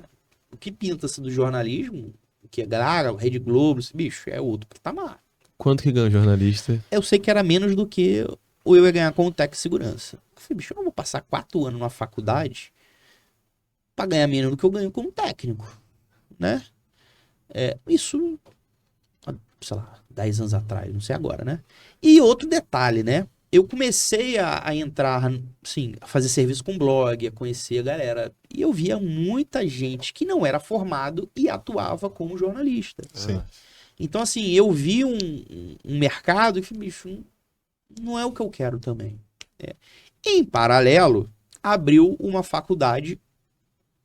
O que pinta-se do jornalismo, que é Rede Globo, bicho, é outro patamar. Quanto que ganha um jornalista? Eu sei que era menos do que eu ia ganhar como técnico de segurança. Eu falei, bicho, eu não vou passar 4 anos numa faculdade pra ganhar menos do que eu ganho como técnico, né? Isso, sei lá, 10 anos atrás, não sei agora, né? E outro detalhe, né? Eu comecei a entrar, assim, a fazer serviço com blog, a conhecer a galera. E eu via muita gente que não era formado e atuava como jornalista. Sim. Então, assim, eu vi um mercado e falei, bicho, não é o que eu quero também. Em paralelo, abriu uma faculdade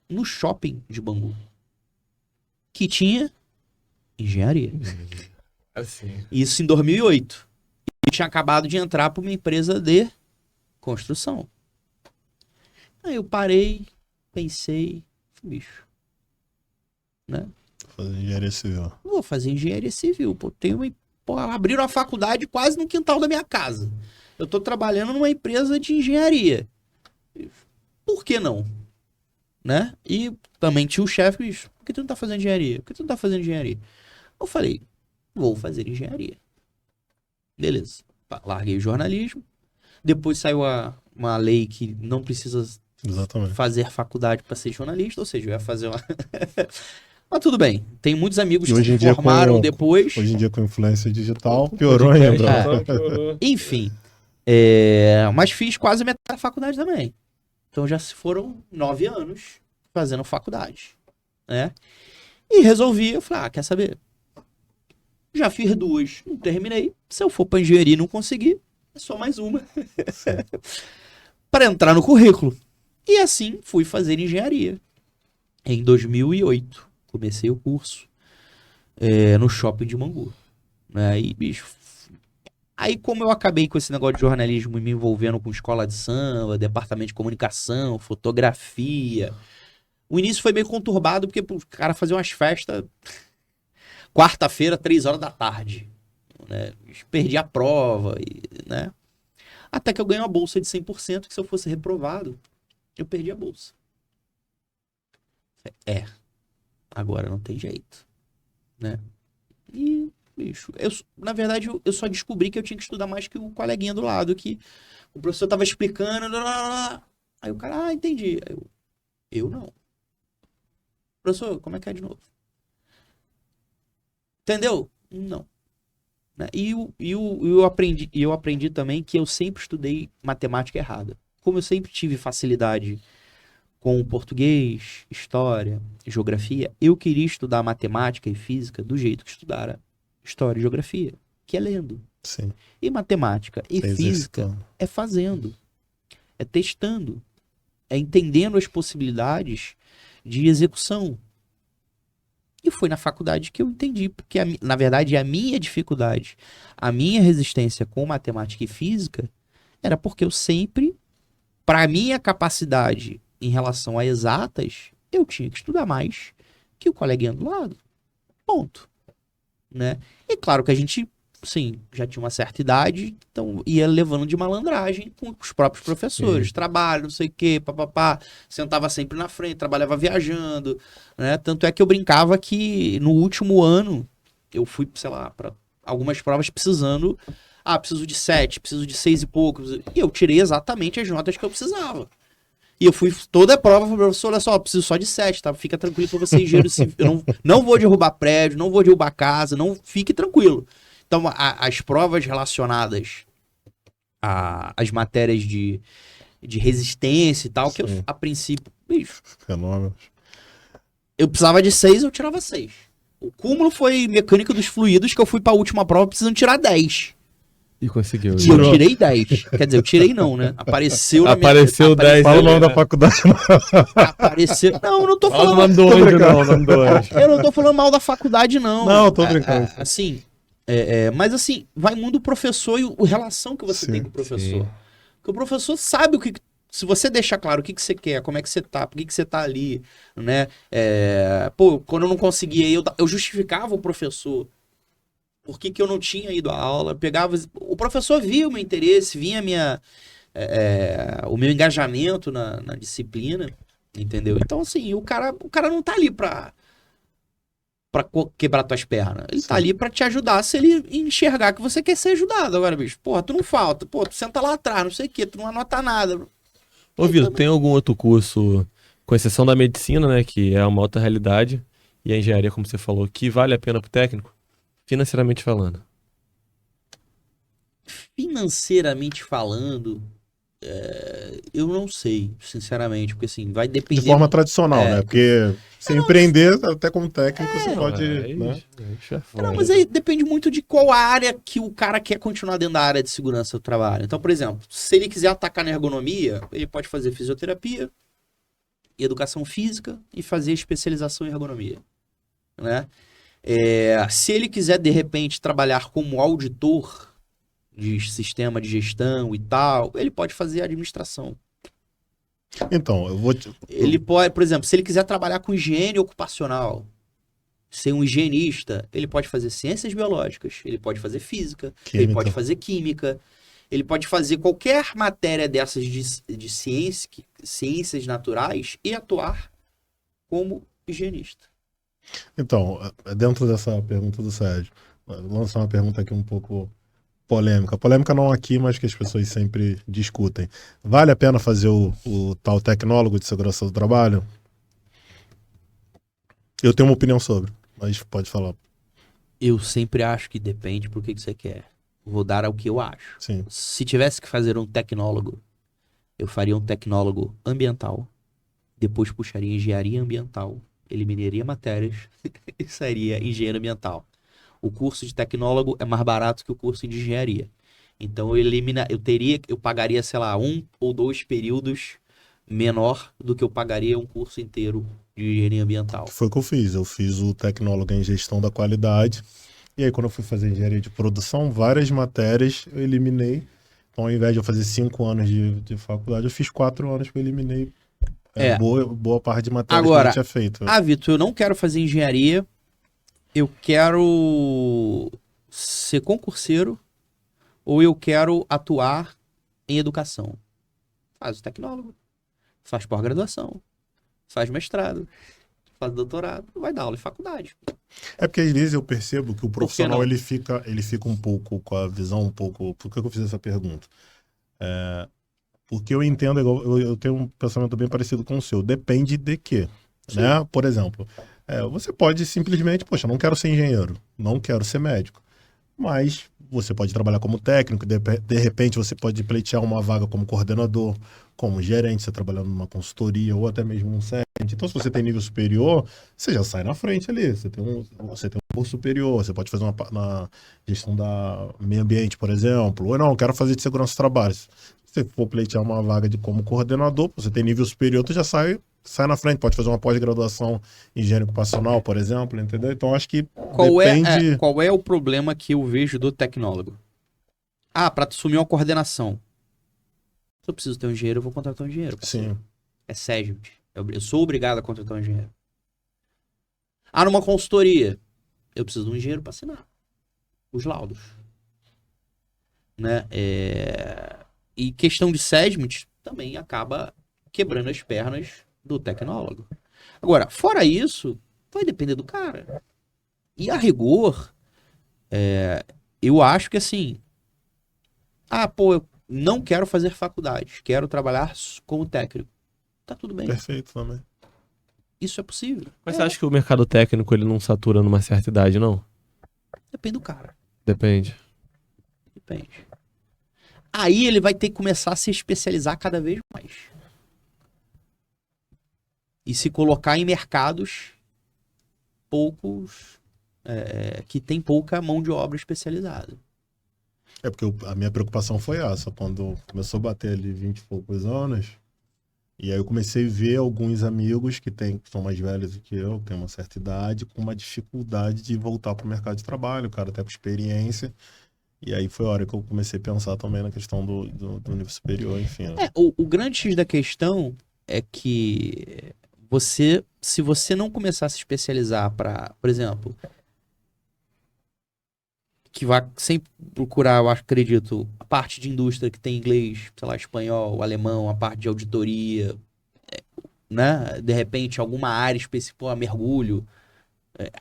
no shopping de Bangu, que tinha engenharia. Assim. Isso em 2008. Eu tinha acabado de entrar para uma empresa de construção. Aí eu parei, pensei, bicho, né? Fazer engenharia civil. Vou fazer engenharia civil. Abriram uma faculdade quase no quintal da minha casa. Eu tô trabalhando numa empresa de engenharia. Por que não? Né? E também tinha o chefe, bicho, por que tu não tá fazendo engenharia? Por que tu não tá fazendo engenharia? Eu falei, vou fazer engenharia. Beleza. Larguei o jornalismo. Depois saiu uma lei que não precisa fazer faculdade para ser jornalista, ou seja, eu ia fazer uma... Mas tudo bem. Tem muitos amigos que se formaram depois. Hoje em dia, com influência digital, piorou ainda. Enfim. Mas fiz quase metade da faculdade também. Então já se foram 9 anos fazendo faculdade. Né? E resolvi, eu falei, quer saber? Já fiz 2, não terminei. Se eu for para engenharia e não conseguir, é só mais uma. Para entrar no currículo. E assim fui fazer engenharia. Em 2008, comecei o curso no shopping de Mangu. Aí, bicho. Aí, como eu acabei com esse negócio de jornalismo e me envolvendo com escola de samba, departamento de comunicação, fotografia. O início foi meio conturbado, porque o cara fazia umas festas quarta-feira, 3 horas da tarde. Né? Perdi a prova, né? Até que eu ganhei uma bolsa de 100%, que se eu fosse reprovado, eu perdi a bolsa. Agora não tem jeito. Né? E, bicho, na verdade, eu só descobri que eu tinha que estudar mais que o coleguinha do lado, que o professor tava explicando, aí o cara, entendi. Aí eu não. Professor, como é que é de novo? Entendeu? Não. Né? E eu aprendi também que eu sempre estudei matemática errada. Como eu sempre tive facilidade com português, história, geografia, eu queria estudar matemática e física do jeito que estudara história e geografia, que é lendo. Sim. E matemática e física é fazendo, é testando, é entendendo as possibilidades de execução. E foi na faculdade que eu entendi, porque na verdade a minha dificuldade, a minha resistência com matemática e física era porque eu sempre, para minha capacidade em relação a exatas, eu tinha que estudar mais que o coleguinha do lado. Ponto. Né? E claro que a gente, sim, já tinha uma certa idade, então ia levando de malandragem com os próprios professores. Sim. Trabalho, não sei o quê, papapá. Sentava sempre na frente, trabalhava viajando. Né? Tanto é que eu brincava que no último ano eu fui, sei lá, para algumas provas precisando. Preciso de 7, preciso de 6 e poucos. E eu tirei exatamente as notas que eu precisava. E eu fui toda a prova, falei, professor, olha só, eu preciso só de 7, tá? Fica tranquilo pra você, engenheiro civil. Eu não vou derrubar prédio, não vou derrubar casa, não fique tranquilo. Então, as provas relacionadas às matérias de resistência e tal, sim, que eu, a princípio, bicho, fenômenos. Eu precisava de 6, eu tirava 6. O cúmulo foi mecânica dos fluidos, que eu fui pra última prova precisando tirar 10. E conseguiu. E eu tirei 10. Quer dizer, eu tirei não, né? Apareceu na minha... Apareceu 10. Fala o nome da faculdade. Apareceu... Não, eu não tô falando... Eu não tô falando mal da faculdade, não. Não, eu tô brincando. Assim, mas assim, vai muito do professor e a relação que você tem com o professor. Sim. Porque o professor sabe o que... Se você deixar claro o que você quer, como é que você tá, por que você tá ali, né? Quando eu não conseguia, eu justificava o professor. Por que eu não tinha ido à aula? O professor via o meu interesse, via o meu engajamento na disciplina, entendeu? Então, assim, o cara não tá ali pra quebrar tuas pernas. Ele tá ali pra te ajudar se ele enxergar que você quer ser ajudado. Agora, bicho, porra, tu não falta. Pô, tu senta lá atrás, não sei o quê, tu não anota nada. Ô, Vitor, tem algum outro curso, com exceção da medicina, né, que é uma outra realidade, e a engenharia, como você falou, que vale a pena pro técnico? Financeiramente falando. Financeiramente falando, eu não sei, sinceramente, porque assim, vai depender... De forma tradicional, né? Porque se empreender, até como técnico, você pode... né? Não, mas aí depende muito de qual área que o cara quer continuar dentro da área de segurança do trabalho. Então, por exemplo, se ele quiser atacar na ergonomia, ele pode fazer fisioterapia, educação física e fazer especialização em ergonomia, né? Se ele quiser, de repente, trabalhar como auditor de sistema de gestão e tal, ele pode fazer administração. Então, Ele pode, por exemplo, se ele quiser trabalhar com higiene ocupacional, ser um higienista, ele pode fazer ciências biológicas, ele pode fazer física, ele pode fazer química, ele pode fazer qualquer matéria dessas de ciências naturais e atuar como higienista. Então, dentro dessa pergunta do Sérgio, vou lançar uma pergunta aqui um pouco polêmica. Polêmica não aqui, mas que as pessoas sempre discutem. Vale a pena fazer o tal tecnólogo de segurança do trabalho? Eu tenho uma opinião sobre, mas pode falar. Eu sempre acho que depende por que você quer. Vou dar ao que eu acho. Sim. Se tivesse que fazer um tecnólogo, eu faria um tecnólogo ambiental, depois puxaria engenharia ambiental, eliminaria matérias e sairia engenheiro ambiental. O curso de tecnólogo é mais barato que o curso de engenharia. Então eu pagaria, sei lá, 1 ou 2 períodos menor do que eu pagaria um curso inteiro de engenharia ambiental. Foi o que eu fiz. Eu fiz o tecnólogo em gestão da qualidade. E aí, quando eu fui fazer engenharia de produção, várias matérias eu eliminei. Então, ao invés de eu fazer 5 anos de faculdade, eu fiz 4 anos que eu eliminei boa parte de matérias que eu tinha feito. Vitor, eu não quero fazer engenharia. Eu quero ser concurseiro ou eu quero atuar em educação. Faz o tecnólogo, faz pós-graduação, faz mestrado, faz doutorado, vai dar aula em faculdade. É porque às vezes eu percebo que o profissional ele fica um pouco com a visão um pouco... Por que eu fiz essa pergunta? Porque eu entendo, eu tenho um pensamento bem parecido com o seu. Depende de quê? Né? Por exemplo, você pode simplesmente, poxa, não quero ser engenheiro, não quero ser médico. Mas você pode trabalhar como técnico, de repente você pode pleitear uma vaga como coordenador, como gerente, você trabalhando numa consultoria ou até mesmo um CERT. Então, se você tem nível superior, você já sai na frente ali. Você tem um curso superior, você pode fazer na gestão da meio ambiente, por exemplo. Ou não, quero fazer de segurança do trabalho. Se você for pleitear uma vaga como coordenador, você tem nível superior, tu já sai na frente, pode fazer uma pós-graduação em higiene ocupacional, por exemplo, entendeu? Então, acho que depende... Qual é o problema que eu vejo do tecnólogo? Para assumir uma coordenação. Se eu preciso ter um engenheiro, eu vou contratar um engenheiro. Sim. É SEGMENT. Eu sou obrigado a contratar um engenheiro. Numa consultoria, eu preciso de um engenheiro para assinar os laudos. Né? E questão de SEGMENT também acaba quebrando as pernas do tecnólogo. Agora, fora isso, vai depender do cara. E a rigor, eu acho que assim, eu não quero fazer faculdade, quero trabalhar como técnico. Tá tudo bem. Perfeito também. Isso é possível. Mas você acha que o mercado técnico ele não satura numa certa idade, não? Depende do cara. Depende. Aí ele vai ter que começar a se especializar cada vez mais. E se colocar em mercados que tem pouca mão de obra especializada. Porque a minha preocupação foi essa. Quando começou a bater ali 20 e poucos anos, e aí eu comecei a ver alguns amigos que são mais velhos do que eu, que têm uma certa idade, com uma dificuldade de voltar para o mercado de trabalho, cara, até com experiência. E aí foi a hora que eu comecei a pensar também na questão do nível superior, enfim. O grande X da questão é que se você não começar a se especializar para, por exemplo, que vai sempre procurar, eu acredito, a parte de indústria que tem inglês, sei lá, espanhol, alemão, a parte de auditoria, né? De repente, alguma área específica, mergulho,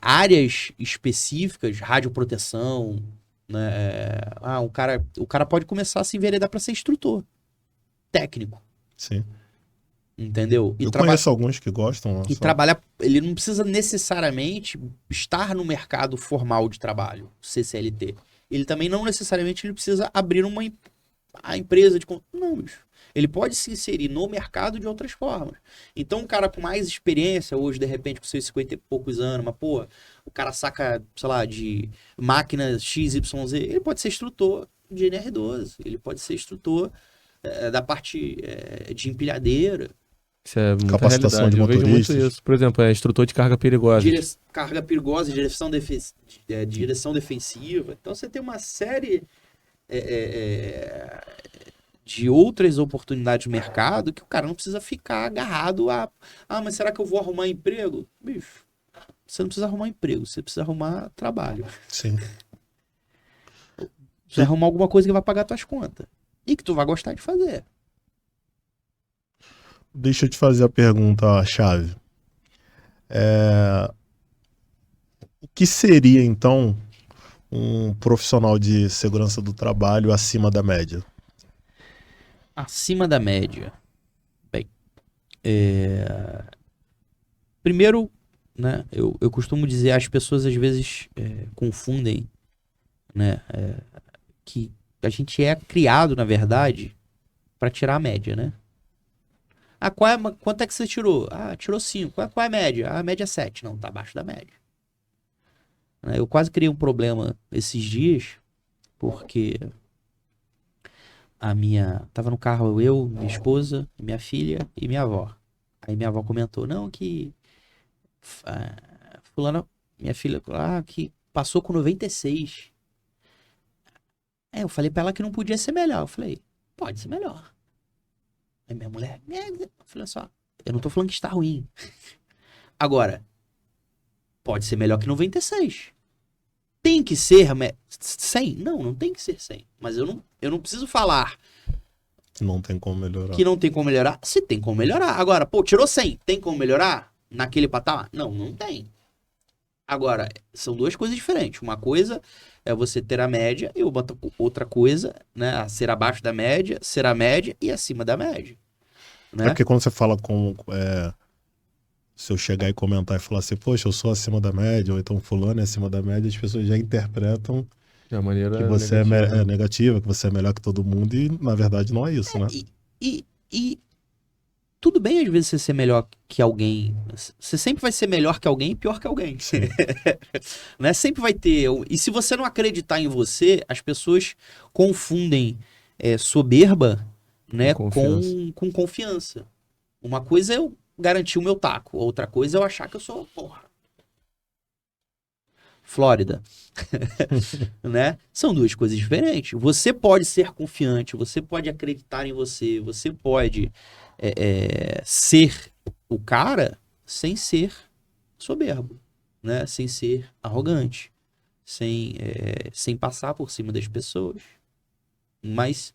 áreas específicas, radioproteção, né? O cara pode começar a se enveredar para ser instrutor técnico. Sim. Entendeu? Eu conheço alguns que gostam. E trabalhar, ele não precisa necessariamente estar no mercado formal de trabalho, CCLT. Ele também não necessariamente ele precisa abrir a empresa de... Não, bicho. Ele pode se inserir no mercado de outras formas. Então, um cara com mais experiência, hoje, de repente, com seus 50 e poucos anos, mas, o cara saca, sei lá, de máquina XYZ, ele pode ser instrutor de NR12, ele pode ser instrutor da parte de empilhadeira. Isso é muita capacitação realidade. de motoristas. Eu vejo muito isso. Por exemplo, instrutor de carga perigosa. Carga perigosa, direção defensiva. Então, você tem uma série de outras oportunidades de mercado que o cara não precisa ficar agarrado mas será que eu vou arrumar emprego? Bicho, você não precisa arrumar emprego, você precisa arrumar trabalho. Sim. Você precisa arrumar alguma coisa que vai pagar tuas contas. E que tu vai gostar de fazer. Deixa eu te fazer a pergunta-chave. O que seria, então, um profissional de segurança do trabalho acima da média? Acima da média. Bem, primeiro, né, eu costumo dizer, as pessoas às vezes confundem, né, que a gente é criado, na verdade, para tirar a média, né? Quanto é que você tirou? Tirou 5. Qual é a média? A média é 7. Não, tá abaixo da média. né? Eu quase criei um problema esses dias, porque tava no carro eu, minha esposa, minha filha e minha avó. Aí minha avó comentou, não, que fulana, minha filha, que passou com 96. Eu falei pra ela que não podia ser melhor. Eu falei, pode ser melhor. Aí minha mulher, eu falei só, eu não tô falando que está ruim. Agora, pode ser melhor que 96. Tem que ser 100? Não tem que ser 100. Mas eu não preciso falar Não tem como melhorar. que não tem como melhorar. Se tem como melhorar. Agora, tirou 100. Tem como melhorar naquele patamar? Não tem. Agora, são duas coisas diferentes. Uma coisa é você ter a média e outra coisa, né? Ser abaixo da média, ser a média e acima da média. Né? É porque quando você fala se eu chegar e comentar e falar assim, poxa, eu sou acima da média, ou então fulano é acima da média, as pessoas já interpretam De uma maneira que você negativa. é negativa, que você é melhor que todo mundo, e na verdade não é isso, né? E tudo bem às vezes você ser melhor que alguém. Você sempre vai ser melhor que alguém e pior que alguém. Né? Sempre vai ter. E se você não acreditar em você, as pessoas confundem soberba, né, com confiança. Uma coisa é eu garantir o meu taco, outra coisa é eu achar que eu sou, Flórida. Né? São duas coisas diferentes. Você pode ser confiante, você pode acreditar em você, você pode ser o cara sem ser soberbo, né? Sem ser arrogante, sem passar por cima das pessoas. Mas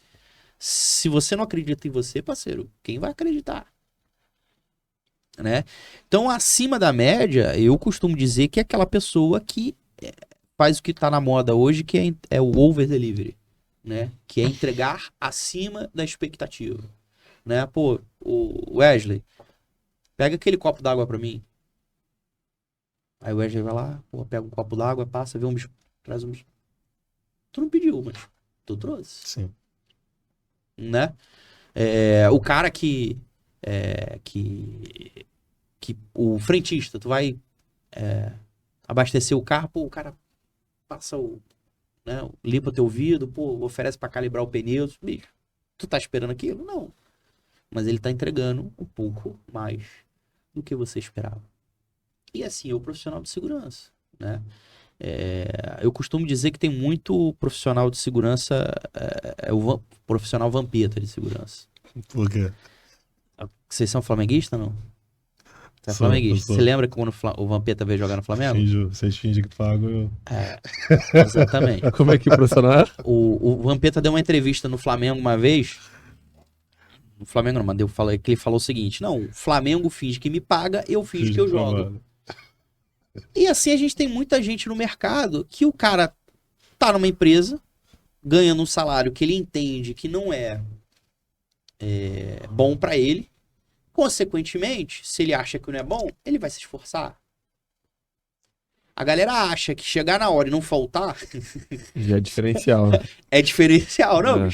se você não acredita em você, parceiro, quem vai acreditar? Né? Então, acima da média, eu costumo dizer que é aquela pessoa que faz o que está na moda hoje, que é o over delivery, né? Que é entregar acima da expectativa, né? Pô, o Wesley, pega aquele copo d'água para mim. Aí o Wesley vai lá, pega um copo d'água, passa, vê um bicho, traz um bicho. Tu não pediu, mas tu trouxe. Sim. Né? O cara que o frentista, tu vai abastecer o carro, o cara passa limpa teu ouvido, oferece pra calibrar o pneu, bicho, tu tá esperando aquilo? Não. Mas ele tá entregando um pouco mais do que você esperava. E assim, é o profissional de segurança, né? Eu costumo dizer que tem muito profissional de segurança, o profissional vampeta de segurança. Por quê? Vocês são flamenguistas, não? Você é flamenguista. Você lembra que quando o Vampeta veio jogar no Flamengo? Vocês fingem que pagam. Exatamente. Como é que profissional? O Vampeta deu uma entrevista no Flamengo uma vez. No Flamengo não, mas ele falou o seguinte: não, o Flamengo finge que me paga, eu finge que eu jogo. E assim a gente tem muita gente no mercado que o cara tá numa empresa, ganhando um salário que ele entende que não é bom pra ele. Consequentemente, se ele acha que não é bom, ele vai se esforçar. A galera acha que chegar na hora e não faltar... Já é diferencial. É diferencial, não?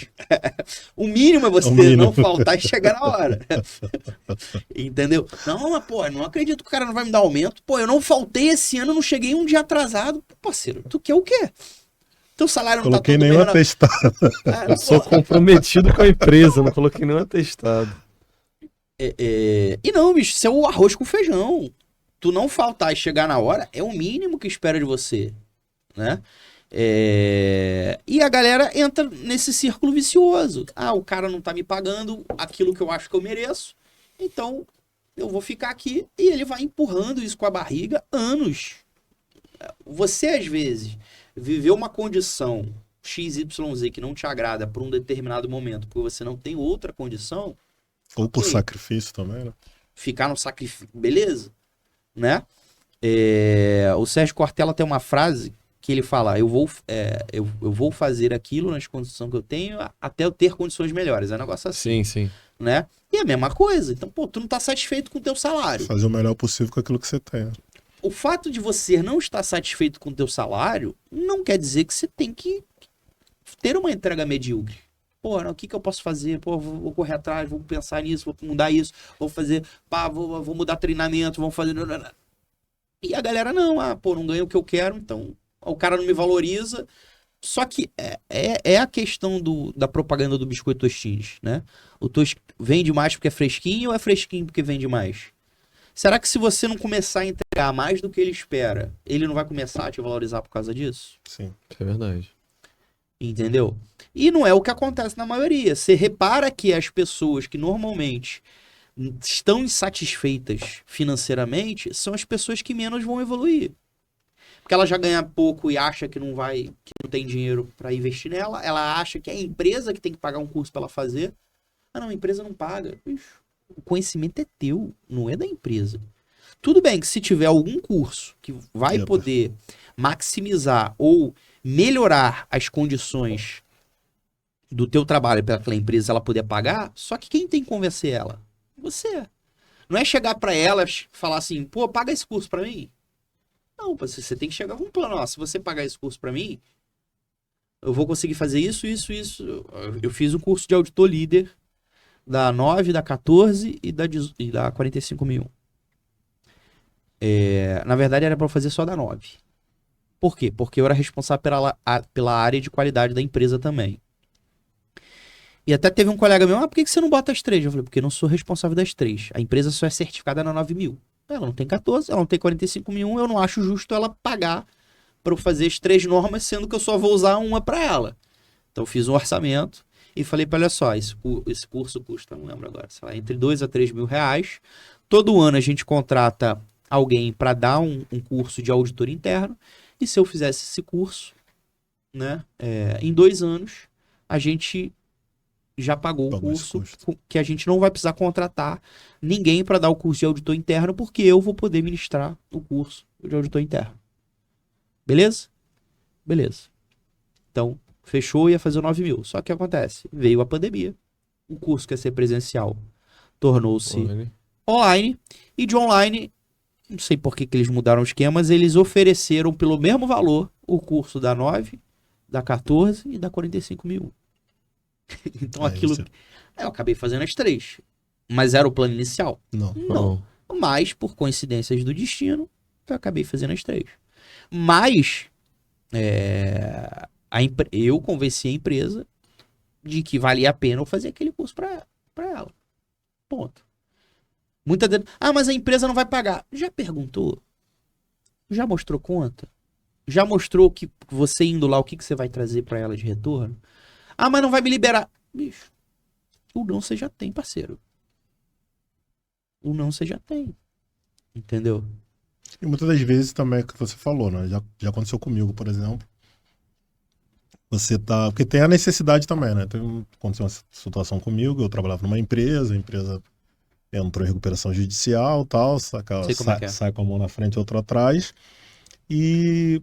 O mínimo é você não faltar e chegar na hora. Entendeu? Não, mas pô, eu não acredito que o cara não vai me dar aumento. Pô, eu não faltei esse ano, não cheguei um dia atrasado. Pô, parceiro, tu quer o quê? Teu salário não coloquei tá todo nenhum atestado. Eu sou comprometido com a empresa, não coloquei nenhum atestado. E não, bicho, isso é o arroz com feijão. Tu não faltar e chegar na hora é o mínimo que espera de você, né? E a galera entra nesse círculo vicioso. O cara não tá me pagando aquilo que eu acho que eu mereço, então eu vou ficar aqui. E ele vai empurrando isso com a barriga anos. Você, às vezes, viveu uma condição XYZ que não te agrada por um determinado momento, porque você não tem outra condição. Ou por sacrifício também, né? Ficar no sacrifício, beleza, né? O Sérgio Cortella tem uma frase que ele fala: eu vou fazer aquilo nas condições que eu tenho até eu ter condições melhores. É um negócio assim. Sim. Né? E é a mesma coisa. Então, tu não tá satisfeito com o teu salário. Fazer o melhor possível com aquilo que você tem. O fato de você não estar satisfeito com o teu salário não quer dizer que você tem que ter uma entrega medíocre. Pô, o que eu posso fazer? Pô, vou correr atrás, vou pensar nisso, vou mudar isso, vou fazer, vou mudar treinamento, vamos fazer... E a galera não, não ganho o que eu quero, então o cara não me valoriza. Só que é a questão da propaganda do biscoito Tostines, né? O vende mais porque é fresquinho ou é fresquinho porque vende mais? Será que se você não começar a entregar mais do que ele espera, ele não vai começar a te valorizar por causa disso? Sim. É verdade. Entendeu? E não é o que acontece na maioria. Você repara que as pessoas que normalmente estão insatisfeitas financeiramente são as pessoas que menos vão evoluir. Porque ela já ganha pouco e acha que não tem dinheiro para investir nela. Ela acha que é a empresa que tem que pagar um curso para ela fazer. Ah, não, a empresa não paga. Bicho, o conhecimento é teu, não é da empresa. Tudo bem que se tiver algum curso que vai poder maximizar ou melhorar as condições do teu trabalho para aquela empresa ela poder pagar, só que quem tem que convencer ela? Você. Não é chegar para ela e falar assim, pô, paga esse curso para mim. Não, você tem que chegar com um plano. Ó, se você pagar esse curso para mim, eu vou conseguir fazer isso. Eu fiz um curso de auditor líder da 9, da 14 e da 45001. Na verdade, era para fazer só da 9. Por quê? Porque eu era responsável pela área de qualidade da empresa também. E até teve um colega meu, por que você não bota as 3? Eu falei, porque eu não sou responsável das 3. A empresa só é certificada na 9.000. Ela não tem 14, ela não tem 45.001, eu não acho justo ela pagar para eu fazer as 3 normas, sendo que eu só vou usar uma para ela. Então eu fiz um orçamento e falei para olha só, esse curso custa, não lembro agora, sei lá, entre 2 a 3 mil reais. Todo ano a gente contrata alguém para dar um curso de auditor interno, e se eu fizesse esse curso, né, em 2 anos, a gente já pagou o curso, que a gente não vai precisar contratar ninguém para dar o curso de auditor interno, porque eu vou poder ministrar o curso de auditor interno. Beleza? Beleza. Então, fechou, ia fazer o 9.000. Só que acontece, veio a pandemia, o curso que ia ser presencial tornou-se online, e de online, não sei por que eles mudaram o esquema, mas eles ofereceram pelo mesmo valor o curso da 9, da 14 e da 45.001. Então aquilo... Eu acabei fazendo as 3. Mas era o plano inicial? Não. Mas, por coincidências do destino, eu acabei fazendo as 3. Mas, eu convenci a empresa de que valia a pena eu fazer aquele curso pra ela. Ponto. Muita gente... mas a empresa não vai pagar. Já perguntou? Já mostrou conta? Já mostrou que você indo lá, o que você vai trazer pra ela de retorno? Mas não vai me liberar. Bicho, o não você já tem, parceiro. O não você já tem. Entendeu? E muitas das vezes também é o que você falou, né? Já aconteceu comigo, por exemplo. Você tá... Porque tem a necessidade também, né? Aconteceu uma situação comigo, eu trabalhava numa empresa, a empresa entrou em recuperação judicial e tal, sai com a mão na frente e outra atrás. E...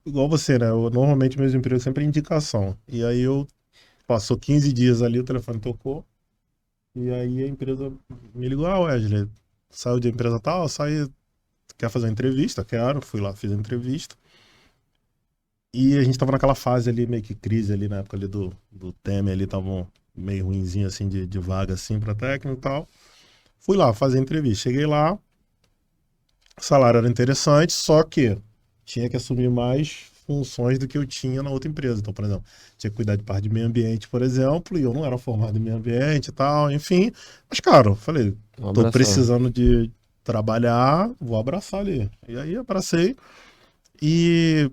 Igual você, né? Normalmente meus empregos sempre é indicação. E aí passou 15 dias ali, o telefone tocou. E aí a empresa me ligou, Wesley, saiu de empresa tal, quer fazer uma entrevista? Quero, fui lá, fiz a entrevista. E a gente tava naquela fase ali, meio que crise ali, na época ali do Temer, ali tava meio ruinzinho assim, de vaga assim pra técnico e tal. Fui lá fazer a entrevista, cheguei lá, o salário era interessante, só que tinha que assumir mais funções do que eu tinha na outra empresa. Então, por exemplo, tinha que cuidar de parte de meio ambiente, por exemplo, e eu não era formado em meio ambiente e tal, enfim. Mas, cara, eu falei, tô precisando de trabalhar, vou abraçar ali. E aí, abracei. E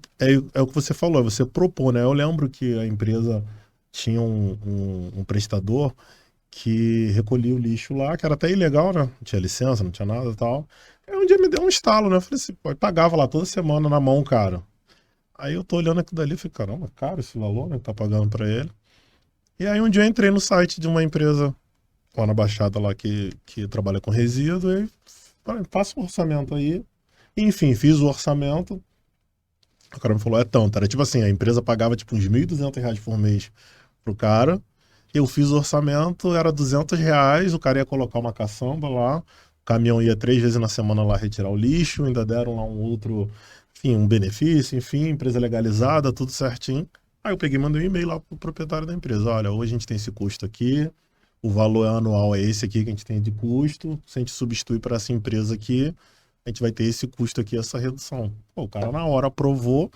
é o que você falou, você propor, né? Eu lembro que a empresa tinha um prestador que recolhia o lixo lá, que era até ilegal, né? Não tinha licença, não tinha nada e tal. Aí um dia me deu um estalo, né? Eu falei assim, pô, eu pagava lá toda semana na mão, cara. Aí eu tô olhando aquilo dali e falei, caramba, caro esse valor, né? Tá pagando pra ele. E aí um dia eu entrei no site de uma empresa lá na Baixada lá que trabalha com resíduo e falei, passa o orçamento aí. Enfim, fiz o orçamento. O cara me falou, é tanto. Era tipo assim, a empresa pagava tipo uns R$1.200 por mês pro cara. Eu fiz o orçamento, era R$200, o cara ia colocar uma caçamba lá, o caminhão ia 3 vezes na semana lá retirar o lixo, ainda deram lá um outro, enfim, um benefício, enfim, empresa legalizada, tudo certinho. Aí eu peguei e mandei um e-mail lá pro proprietário da empresa, olha, hoje a gente tem esse custo aqui, o valor anual é esse aqui que a gente tem de custo, se a gente substituir para essa empresa aqui, a gente vai ter esse custo aqui, essa redução. Pô, o cara na hora aprovou,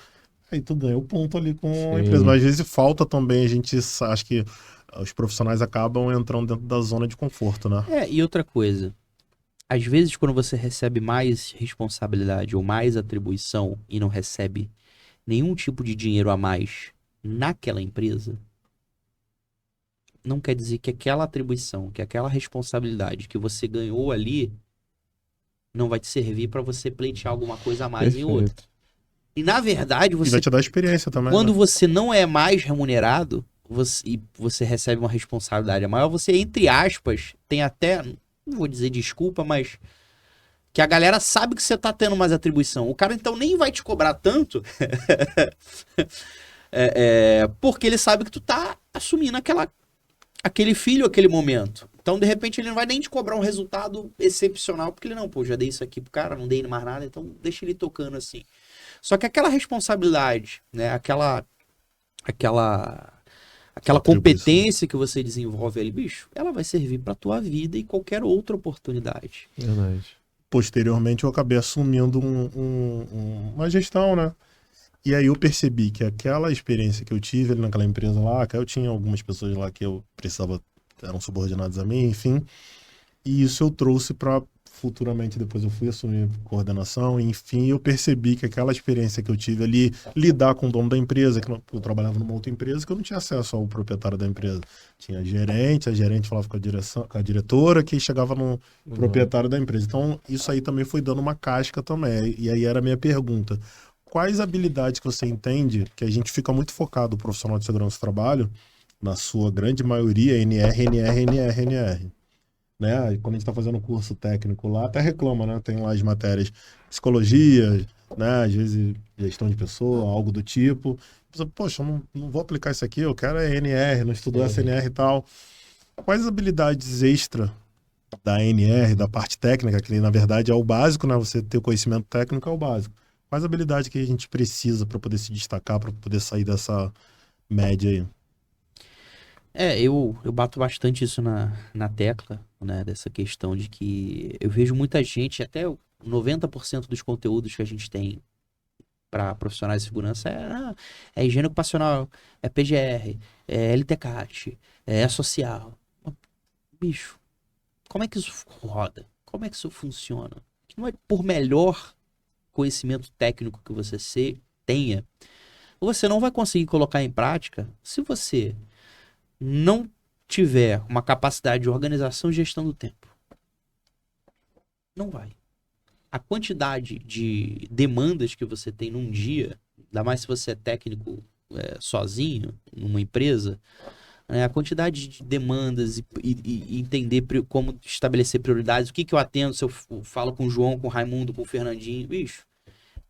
aí tu ganha o ponto ali com a Sim. empresa. Mas às vezes falta também, a gente acha que os profissionais acabam entrando dentro da zona de conforto, né? E outra coisa, às vezes quando você recebe mais responsabilidade ou mais atribuição e não recebe nenhum tipo de dinheiro a mais naquela empresa, não quer dizer que aquela atribuição, que aquela responsabilidade que você ganhou ali não vai te servir para você pleitear alguma coisa a mais em outra. Perfeito. E na verdade, E vai te dar experiência também, quando né? você não é mais remunerado e você recebe uma responsabilidade maior, você, entre aspas, tem até, não vou dizer desculpa, mas que a galera sabe que você tá tendo mais atribuição. O cara então nem vai te cobrar tanto porque ele sabe que tu tá assumindo aquele filho, aquele momento. Então, de repente, ele não vai nem te cobrar um resultado excepcional, porque ele não, pô, já dei isso aqui pro cara, não dei mais nada, então deixa ele tocando assim. Só que aquela responsabilidade, né, aquela competência que você desenvolve ali, bicho, ela vai servir pra tua vida e qualquer outra oportunidade. Verdade. Posteriormente eu acabei assumindo uma gestão, né? E aí eu percebi que aquela experiência que eu tive ali naquela empresa lá, que eu tinha algumas pessoas lá que eu precisava, eram subordinadas a mim, enfim. E isso eu trouxe para futuramente, depois eu fui assumir coordenação, enfim, eu percebi que aquela experiência que eu tive ali, lidar com o dono da empresa, que eu trabalhava numa outra empresa, que eu não tinha acesso ao proprietário da empresa. Tinha gerente, a gerente falava com a direção, com a diretora, que chegava no proprietário da empresa. Então, isso aí também foi dando uma casca também. E aí era a minha pergunta. Quais habilidades que você entende que a gente fica muito focado, o profissional de segurança do trabalho, na sua grande maioria, NR, NR, NR, NR. Né? Quando a gente está fazendo curso técnico lá, até reclama, né? Tem lá as matérias psicologia, né? Às vezes gestão de pessoa, algo do tipo. Poxa, eu não vou aplicar isso aqui, eu quero é NR, não estudou SNR e tal. Quais habilidades extra da NR, da parte técnica, que na verdade é o básico, né? Você ter o conhecimento técnico é o básico. Quais habilidades que a gente precisa para poder se destacar, para poder sair dessa média aí? Eu bato bastante isso na tecla, né, dessa questão de que eu vejo muita gente, até 90% dos conteúdos que a gente tem para profissionais de segurança é higiene ocupacional, é PGR, é LTCAT, é social. Bicho, como é que isso roda? Como é que isso funciona? Não é por melhor conhecimento técnico que você tenha, você não vai conseguir colocar em prática se você não tiver uma capacidade de organização e gestão do tempo. Não vai. A quantidade de demandas que você tem num dia, ainda mais se você é técnico sozinho, numa empresa, né, a quantidade de demandas e entender como estabelecer prioridades, o que eu atendo, se eu falo com o João, com o Raimundo, com o Fernandinho, bicho,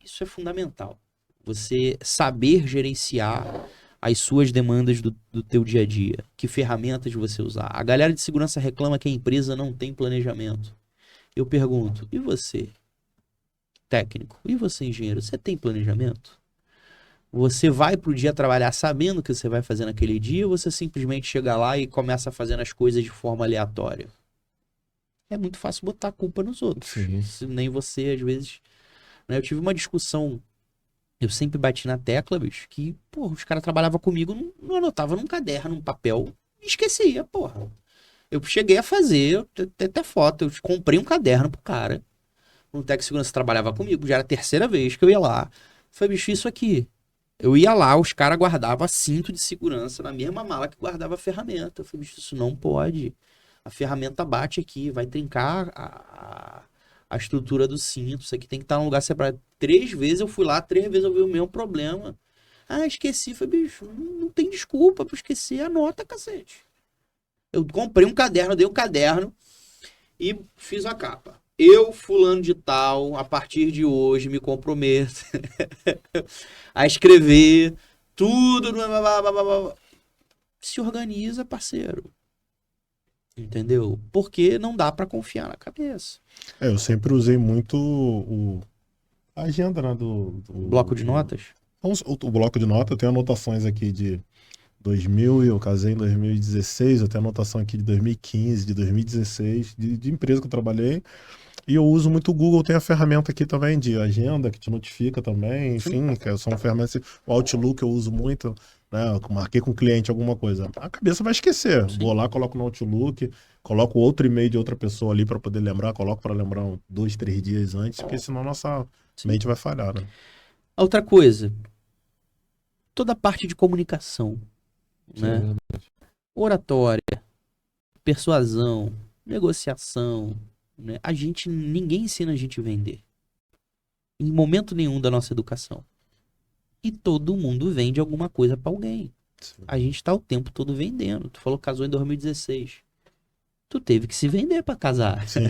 isso é fundamental. Você saber gerenciar as suas demandas do teu dia a dia. Que ferramentas você usar. A galera de segurança reclama que a empresa não tem planejamento. Eu pergunto, e você, técnico? E você, engenheiro? Você tem planejamento? Você vai pro dia trabalhar sabendo o que você vai fazer naquele dia ou você simplesmente chega lá e começa fazendo as coisas de forma aleatória? É muito fácil botar a culpa nos outros. Se nem você, às vezes... Né? Eu tive uma discussão. Eu sempre bati na tecla, bicho, que, porra, os caras trabalhavam comigo, não anotava num caderno, num papel, e esquecia, porra. Eu cheguei a fazer, até foto, eu comprei um caderno pro cara, um técnico de segurança trabalhava comigo, já era a terceira vez que eu ia lá. Falei, bicho, isso aqui. Eu ia lá, os caras guardavam cinto de segurança na mesma mala que guardava a ferramenta. Eu falei, bicho, isso não pode. A ferramenta bate aqui, vai trincar a estrutura do cinto, isso aqui tem que estar num lugar separado. 3 vezes eu fui lá, 3 vezes eu vi o mesmo problema. Esqueci. Falei, bicho, não tem desculpa pra esquecer, anota, cacete. Eu comprei um caderno, dei um caderno e fiz a capa. Eu, fulano de tal, a partir de hoje me comprometo a escrever tudo. Se organiza, parceiro. Entendeu? Porque não dá pra confiar na cabeça. Eu sempre usei muito a agenda, né, do bloco de notas? O bloco de notas, eu tenho anotações aqui de 2000, eu casei em 2016, eu tenho anotação aqui de 2015, de 2016, de empresa que eu trabalhei. E eu uso muito o Google, tem a ferramenta aqui também de agenda, que te notifica também, enfim, que são ferramentas. O Outlook eu uso muito, né? Eu marquei com o cliente alguma coisa. A cabeça vai esquecer. Sim. Vou lá, coloco no Outlook, coloco outro e-mail de outra pessoa ali para poder lembrar, coloco para lembrar 2, 3 dias antes, porque senão nossa mente vai falhar, né? Outra coisa, toda a parte de comunicação, né? Oratória, persuasão, negociação, né? Ninguém ensina a gente a vender. Em momento nenhum da nossa educação. E todo mundo vende alguma coisa pra alguém. Sim. A gente tá o tempo todo vendendo. Tu falou que casou em 2016. Tu teve que se vender pra casar. Sim.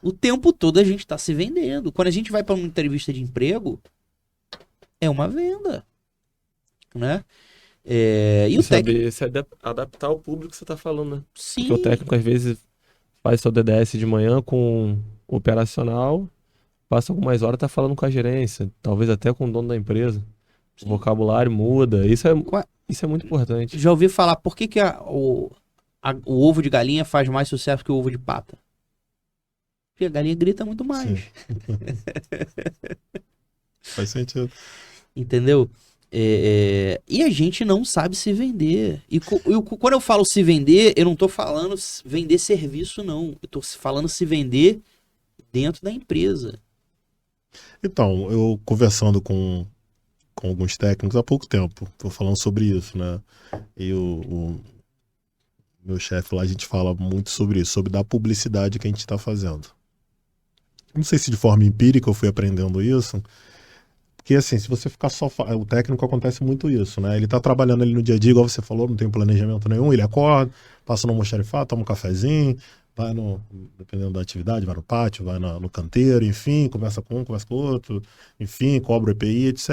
O tempo todo a gente tá se vendendo. Quando a gente vai pra uma entrevista de emprego, é uma venda, né? E o técnico... se adaptar ao público que você tá falando, né? Sim. Porque o técnico às vezes faz seu DDS de manhã com o operacional, passa algumas horas, tá falando com a gerência, talvez até com o dono da empresa. Sim. O vocabulário muda. Isso é muito importante. Já ouvi falar por que o ovo de galinha faz mais sucesso que o ovo de pata? Porque a galinha grita muito mais. Faz sentido. Entendeu? E a gente não sabe se vender. E quando eu falo se vender, eu não tô falando vender serviço, não. Eu tô falando se vender dentro da empresa. Então, eu conversando com alguns técnicos há pouco tempo, tô falando sobre isso, né? E o meu chefe lá, a gente fala muito sobre isso, sobre da publicidade que a gente está fazendo. Não sei se de forma empírica eu fui aprendendo isso, porque assim, se você ficar só... O técnico acontece muito isso, né? Ele tá trabalhando ali no dia a dia, igual você falou, não tem planejamento nenhum, ele acorda, passa no almoxarifado, toma um cafezinho, vai dependendo da atividade, vai no pátio, vai no canteiro, enfim, conversa com um, conversa com o outro, enfim, cobra o EPI, etc.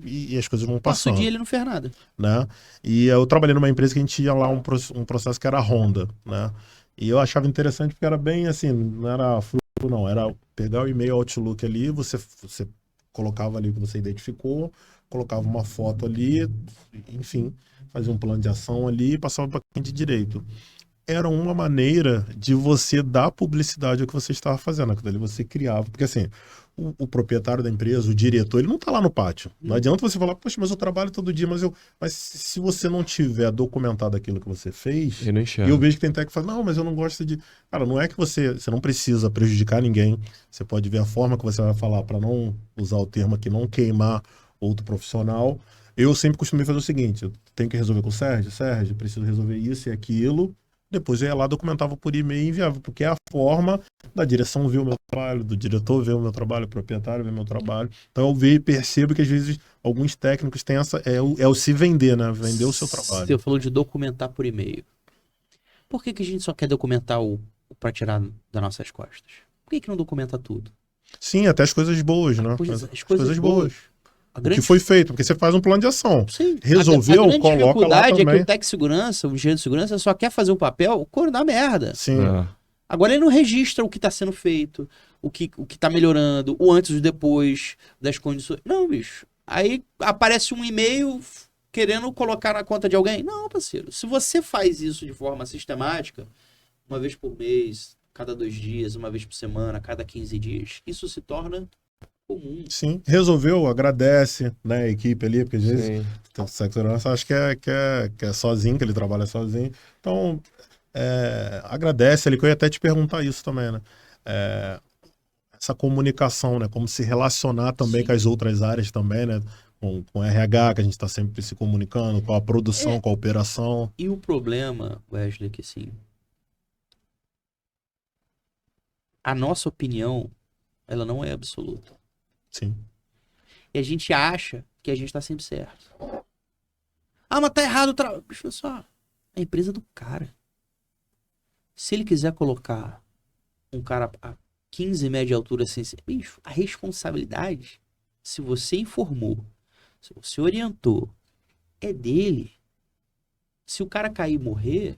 E as coisas vão passando. Passa o dia ele não fez nada. Né? E eu trabalhei numa empresa que a gente tinha lá um processo que era a Honda, né? E eu achava interessante porque era bem assim, não era fruto, não, era pegar o e-mail Outlook ali, você colocava ali o que você identificou, colocava uma foto ali, enfim, fazia um plano de ação ali e passava para quem de direito. Era uma maneira de você dar publicidade ao que você estava fazendo, aquilo ali você criava, porque assim, o proprietário da empresa, o diretor, ele não está lá no pátio. Não adianta você falar, poxa, mas eu trabalho todo dia, mas se você não tiver documentado aquilo que você fez, eu vejo que tem até que falar, não, mas eu não gosto de... Cara, não é que você não precisa prejudicar ninguém, você pode ver a forma que você vai falar para não usar o termo aqui, não queimar outro profissional. Eu sempre costumei fazer o seguinte, eu tenho que resolver com o Sérgio, preciso resolver isso e aquilo. Depois eu ia lá, documentava por e-mail e enviava, porque é a forma da direção ver o meu trabalho, do diretor ver o meu trabalho, o proprietário ver o meu trabalho. Então eu vejo e percebo que às vezes alguns técnicos têm essa... É o se vender, né? Vender o seu trabalho. Você falou de documentar por e-mail. Por que a gente só quer documentar o para tirar das nossas costas? Por que não documenta tudo? Sim, até as coisas boas, né? As coisas boas. O que foi feito, porque você faz um plano de ação. Sim. Resolveu, coloca lá também. A dificuldade é que o técnico de segurança, o engenheiro de segurança, só quer fazer o papel quando dá merda. Sim. Agora ele não registra o que está sendo feito, o que está melhorando, o antes e o depois das condições. Não, bicho. Aí aparece um e-mail querendo colocar na conta de alguém. Não, parceiro. Se você faz isso de forma sistemática, uma vez por mês, cada 2 dias, uma vez por semana, cada 15 dias, isso se torna... comum. Sim, resolveu, agradece, né, a equipe ali, porque às vezes o segurança acha que é sozinho, que ele trabalha sozinho. Então, agradece ali, que eu ia até te perguntar isso também, né? Essa comunicação, né? Como se relacionar também com as outras áreas também, né? Com RH, que a gente está sempre se comunicando, com a produção, com a operação. E o problema, Wesley, é que assim, a nossa opinião, ela não é absoluta. Sim. E a gente acha que a gente tá sempre certo. Ah, mas tá errado o trabalho. Deixa só. É a empresa do cara. Se ele quiser colocar um cara a 15 metros de altura sem ser... Bicho, a responsabilidade, se você informou, se você orientou, é dele. Se o cara cair e morrer,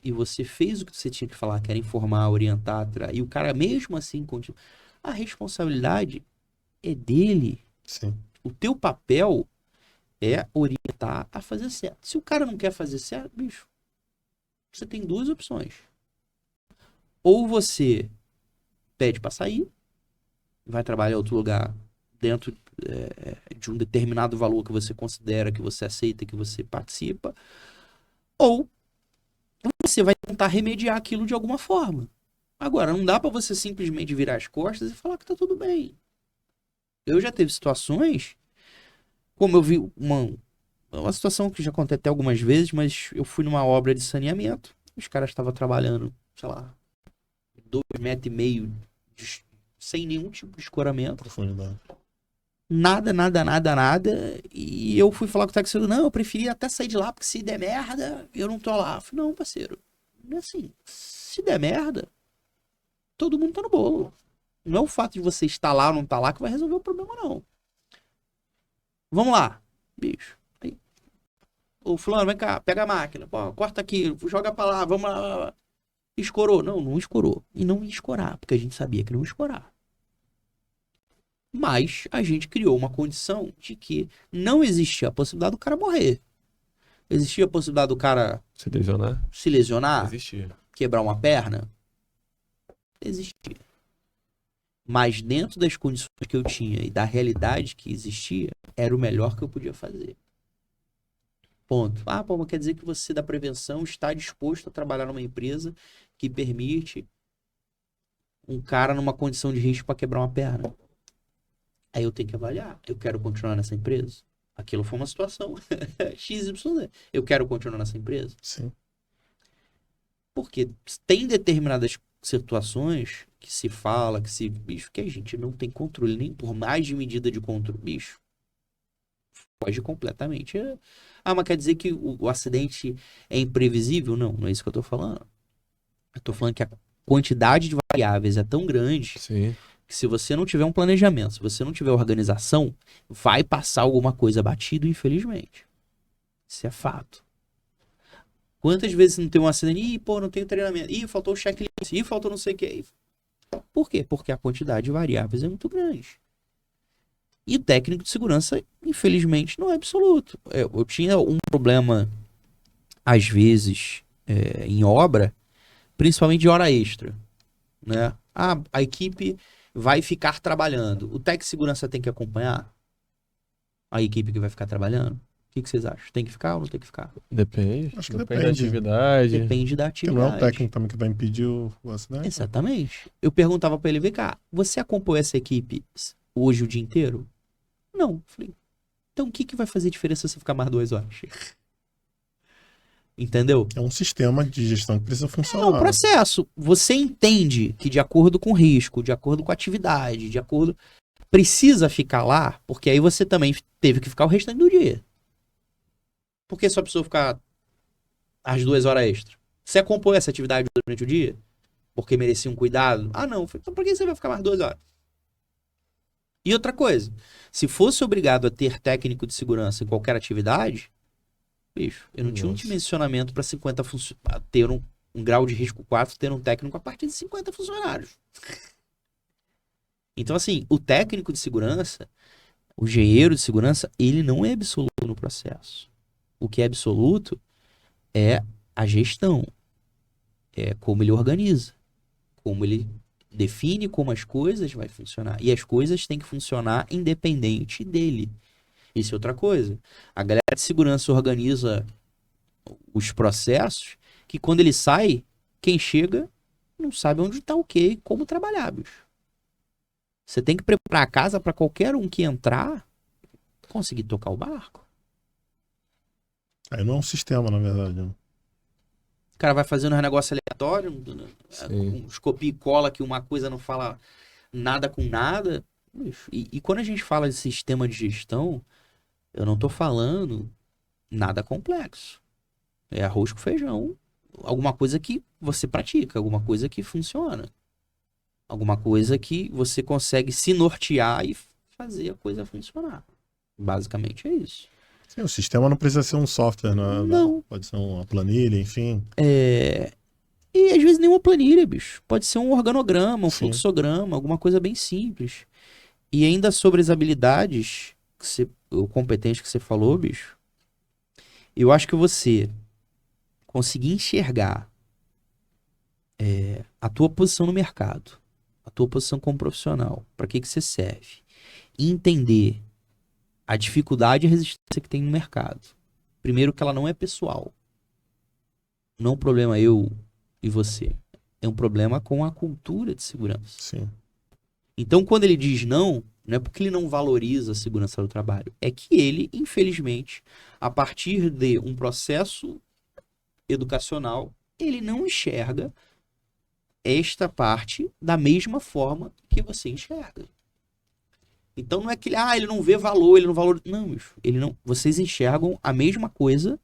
e você fez o que você tinha que falar, que era informar, orientar, e o cara mesmo assim continua... A responsabilidade é dele. Sim. O teu papel é orientar a fazer certo. Se o cara não quer fazer certo, bicho, você tem 2 opções. Ou você pede para sair, vai trabalhar em outro lugar dentro de um determinado valor que você considera, que você aceita, que você participa, ou você vai tentar remediar aquilo de alguma forma. Agora, não dá para você simplesmente virar as costas e falar que tá tudo bem. Eu já teve situações, como eu vi uma situação que já contei até algumas vezes, mas eu fui numa obra de saneamento, os caras estavam trabalhando, sei lá, 2,5 metros sem nenhum tipo de escoramento. Profundidade. Nada. E eu fui falar com o taxista, não, eu preferia até sair de lá, porque se der merda, eu não tô lá. Eu falei, não, parceiro, não é assim. Se der merda, todo mundo tá no bolo. Não é o fato de você estar lá ou não estar lá que vai resolver o problema, não. Vamos lá, bicho. Aí, ô fulano, vem cá, pega a máquina, pô, corta aqui, joga pra lá, vamos lá. Escorou? Não escorou. E não ia escorar, porque a gente sabia que não ia escorar. Mas a gente criou uma condição de que não existia a possibilidade do cara morrer. Existia a possibilidade do cara se lesionar, Existia. quebrar uma perna. Existia. Mas dentro das condições que eu tinha e da realidade que existia, era o melhor que eu podia fazer. Ponto. Ah, pô, mas quer dizer que você da prevenção está disposto a trabalhar numa empresa que permite um cara numa condição de risco para quebrar uma perna. Aí eu tenho que avaliar. Eu quero continuar nessa empresa? Aquilo foi uma situação XYZ. Eu quero continuar nessa empresa? Sim. Porque tem determinadas situações que se fala, bicho, que a gente não tem controle, nem por mais de medida de controle, bicho. Foge completamente. Ah, mas quer dizer que o acidente é imprevisível? Não é isso que eu tô falando. Eu tô falando que a quantidade de variáveis é tão grande. Sim. Que se você não tiver um planejamento, se você não tiver organização, vai passar alguma coisa batido, infelizmente. Isso é fato. Quantas vezes não tem um acidente? Ih, pô, não tenho treinamento. Ih, faltou o checklist. Ih, faltou não sei o que. Por quê? Porque a quantidade de variáveis é muito grande. E o técnico de segurança, infelizmente, não é absoluto. Eu tinha um problema, às vezes, em obra, principalmente de hora extra. Né? A equipe vai ficar trabalhando. O técnico de segurança tem que acompanhar a equipe que vai ficar trabalhando? O que vocês acham? Tem que ficar ou não tem que ficar? Depende. Acho que Depende da atividade. Depende da Porque não é o atividade. técnico também que vai impedir o acidente. Exatamente. Eu perguntava pra ele, vem cá, você acompanhou essa equipe hoje o dia inteiro? Não. Falei, então o que vai fazer diferença se você ficar mais 2 horas? Entendeu? É um sistema de gestão que precisa funcionar. É um processo. Você entende que de acordo com o risco, de acordo com a atividade, de acordo... Precisa ficar lá, porque aí você também teve que ficar o restante do dia. Por que só precisou ficar as 2 horas extra? Você acompanhou essa atividade durante o dia? Porque merecia um cuidado? Ah, não. Então por que você vai ficar mais 2 horas? E outra coisa, se fosse obrigado a ter técnico de segurança em qualquer atividade, bicho, eu não tinha um dimensionamento para 50 funcionários, ter um grau de risco 4, ter um técnico a partir de 50 funcionários. Então, assim, o técnico de segurança, o engenheiro de segurança, ele não é absoluto no processo. O que é absoluto é a gestão, é como ele organiza, como ele define como as coisas vai funcionar. E as coisas têm que funcionar independente dele. Isso é outra coisa. A galera de segurança organiza os processos que quando ele sai, quem chega não sabe onde está o quê e como trabalhar, bicho. Você tem que preparar a casa para qualquer um que entrar conseguir tocar o barco. Aí não é um sistema, na verdade. Né? O cara vai fazendo um negócio aleatório, uns copia e cola que uma coisa não fala nada com nada. E quando a gente fala de sistema de gestão, eu não tô falando nada complexo. É arroz com feijão. Alguma coisa que você pratica, alguma coisa que funciona. Alguma coisa que você consegue se nortear e fazer a coisa funcionar. Basicamente é isso. Sim, o sistema não precisa ser um software, né? Não. Pode ser uma planilha, enfim. E às vezes nem uma planilha, bicho. Pode ser um organograma, um Sim. fluxograma, alguma coisa bem simples. E ainda sobre as habilidades, ou competências que você falou, bicho, eu acho que você conseguir enxergar a tua posição no mercado, a tua posição como profissional, para que você serve, e entender a dificuldade e a resistência que tem no mercado. Primeiro que ela não é pessoal. Não é um problema eu e você. É um problema com a cultura de segurança. Sim. Então, quando ele diz não é porque ele não valoriza a segurança do trabalho. É que ele, infelizmente, a partir de um processo educacional, ele não enxerga esta parte da mesma forma que você enxerga. Então não é que ele não vê valor, ele não valoriza. Não, ele não. Vocês enxergam a mesma coisa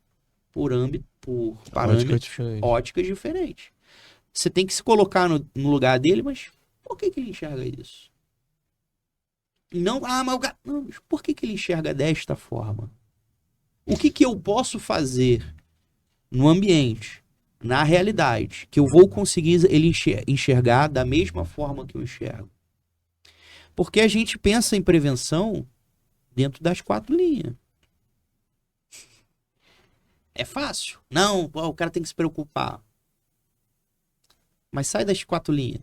por parâmetros, óticas diferentes. Você tem que se colocar no lugar dele, mas por que ele enxerga isso? Não, mas o cara. Não, mas por que ele enxerga desta forma? O que eu posso fazer no ambiente, na realidade, que eu vou conseguir ele enxergar da mesma forma que eu enxergo? Porque a gente pensa em prevenção dentro das 4 linhas. É fácil? Não, o cara tem que se preocupar. Mas sai das 4 linhas.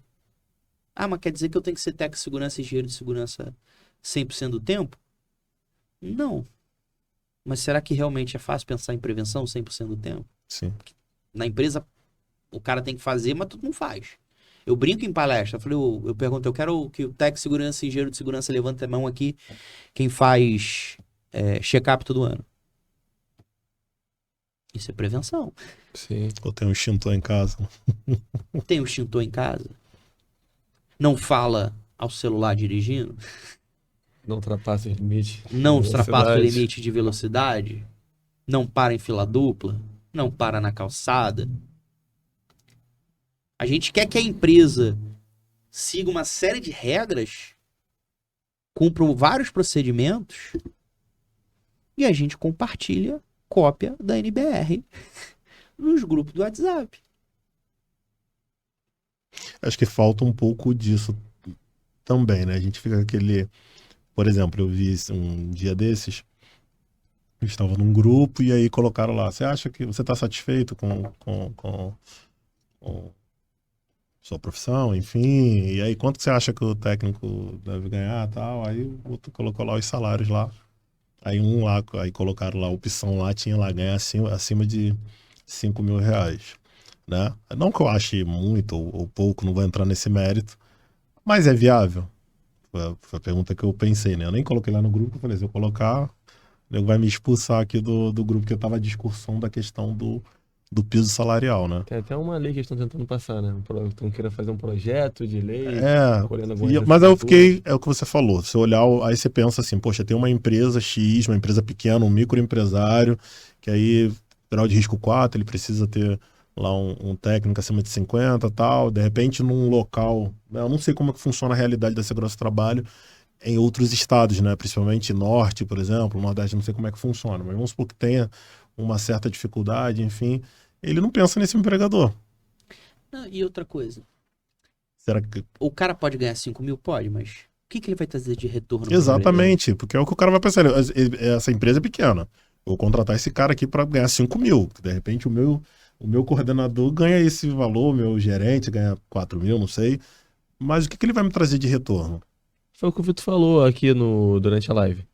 Mas quer dizer que eu tenho que ser técnico de segurança e engenheiro de segurança 100% do tempo? Não. Mas será que realmente é fácil pensar em prevenção 100% do tempo? Sim. Na empresa, o cara tem que fazer, mas tudo não faz. Eu brinco em palestra, eu pergunto, eu quero que o técnico de segurança e engenheiro de segurança levante a mão aqui, quem faz check-up todo ano. Isso é prevenção. Sim. Ou tem um extintor em casa. Tem um extintor em casa. Não fala ao celular dirigindo. Não ultrapassa o limite. Não ultrapassa o limite de velocidade. Não para em fila dupla. Não para na calçada. A gente quer que a empresa siga uma série de regras, cumpra vários procedimentos e a gente compartilha cópia da NBR nos grupos do WhatsApp. Acho que falta um pouco disso também, né? A gente fica aquele... Por exemplo, eu vi um dia desses, eu estava num grupo e aí colocaram lá, você acha que você está satisfeito com sua profissão, enfim, e aí quanto você acha que o técnico deve ganhar, tal? Aí o outro colocou lá os salários lá. Aí aí colocaram lá a opção lá, tinha lá ganhar acima de 5 mil reais, né? Não que eu ache muito ou pouco, não vou entrar nesse mérito, mas é viável? Foi a pergunta que eu pensei, né? Eu nem coloquei lá no grupo, eu falei, se eu colocar, ele vai me expulsar aqui do grupo, que eu tava discussão da questão do piso salarial, né? Tem até uma lei que eles estão tentando passar, né? Estão querendo fazer um projeto de lei. Mas eu fiquei, é o que você falou, se olhar, aí você pensa assim, poxa, tem uma empresa X, uma empresa pequena, um microempresário, que aí, grau de risco 4, ele precisa ter lá um técnico acima de 50 e tal, de repente num local, né, eu não sei como é que funciona a realidade da segurança do trabalho em outros estados, né? Principalmente norte, por exemplo, nordeste, não sei como é que funciona, mas vamos supor que tenha uma certa dificuldade, enfim, ele não pensa nesse empregador. Não, e outra coisa, será que... O cara pode ganhar 5 mil? Pode, mas o que ele vai trazer de retorno? Exatamente, porque é o que o cara vai pensar, essa empresa é pequena, vou contratar esse cara aqui para ganhar 5 mil, de repente o meu coordenador ganha esse valor, o meu gerente ganha 4 mil, não sei. Mas o que ele vai me trazer de retorno? Foi o que o Vitor falou aqui durante a live.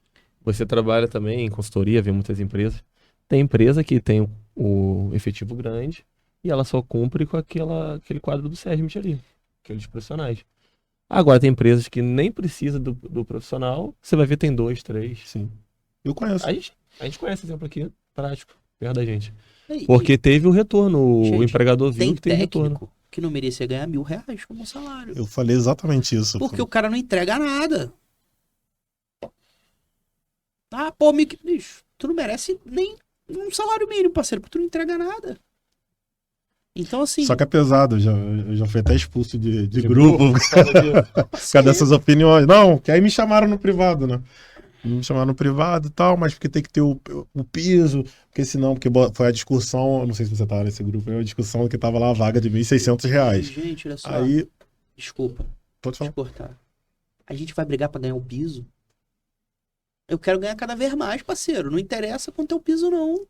Você trabalha também em consultoria, vê muitas empresas. Tem empresa que tem o efetivo grande e ela só cumpre com aquele quadro do SESMIT ali, aqueles profissionais. Agora tem empresas que nem precisa do profissional, você vai ver tem 2, 3. Sim. Eu conheço. A gente conhece exemplo aqui, prático, perto da gente. Porque teve o retorno, o empregador viu que tem retorno. Que não merecia ganhar R$1.000 como salário. Eu falei exatamente isso. Porque o cara não entrega nada. Bicho, tu não merece nem um salário mínimo, parceiro, porque tu não entrega nada. Então, assim... Só que é pesado, eu já fui até expulso de grupo por causa dessas opiniões. Não, que aí me chamaram no privado, né? Me chamaram no privado e tal, mas porque tem que ter o piso, porque senão, porque foi a discussão, não sei se você estava nesse grupo, foi a discussão que tava lá a vaga de R$1.600. Gente, olha só. Aí... Desculpa. Pode falar. Cortar. A gente vai brigar pra ganhar o piso? Eu quero ganhar cada vez mais, parceiro. Não interessa quanto é o piso, não.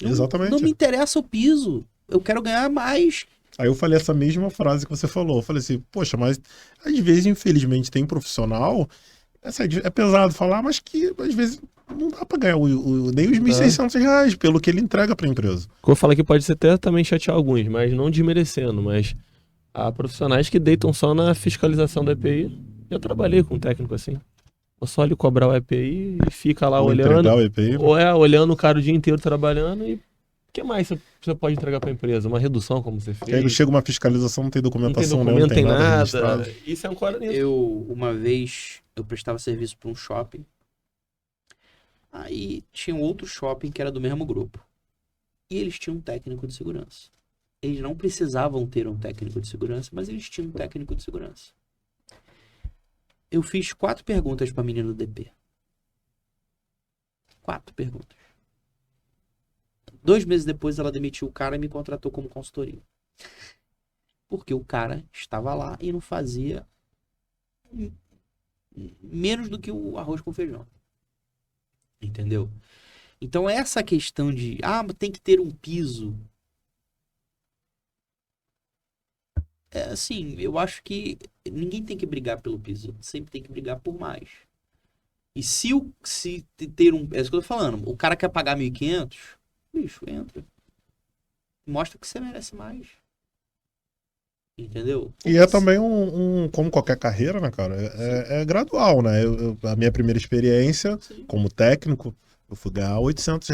Exatamente. Não me interessa o piso. eu quero ganhar mais. Aí eu falei essa mesma frase que você falou. Eu falei assim, poxa, mas às vezes, infelizmente, tem profissional, é pesado falar, mas que às vezes não dá pra ganhar nem os R$ 1.600 pelo que ele entrega pra empresa. O que eu falei que pode ser até também chatear alguns, mas não desmerecendo, mas há profissionais que deitam só na fiscalização da EPI. Eu trabalhei com um técnico assim. Eu só lhe cobrar o EPI e fica lá Ou olhando. entregar o EPI. Ou olhando o cara o dia inteiro trabalhando e o que mais você pode entregar para a empresa? Uma redução, como você fez? Aí chega uma fiscalização, não tem documentação, não tem documento, não tem nada registrado. registrado. Isso é um código. Uma vez, eu prestava serviço para um shopping. Aí tinha um outro shopping que era do mesmo grupo. E eles tinham um técnico de segurança. Eles não precisavam ter um técnico de segurança, mas eles tinham um técnico de segurança. Eu fiz 4 perguntas para a menina do DP. 4 perguntas. 2 meses depois ela demitiu o cara e me contratou como consultoria. Porque o cara estava lá e não fazia menos do que o arroz com feijão. Entendeu? Então essa questão de, tem que ter um piso. Assim, eu acho que ninguém tem que brigar pelo piso. Sempre tem que brigar por mais. E se ter um... É isso que eu tô falando. O cara quer pagar 1.500, bicho, entra. Mostra que você merece mais. Entendeu? E é também como qualquer carreira, né, cara? É gradual, né? A minha primeira experiência como técnico, eu fui ganhar R$ 800.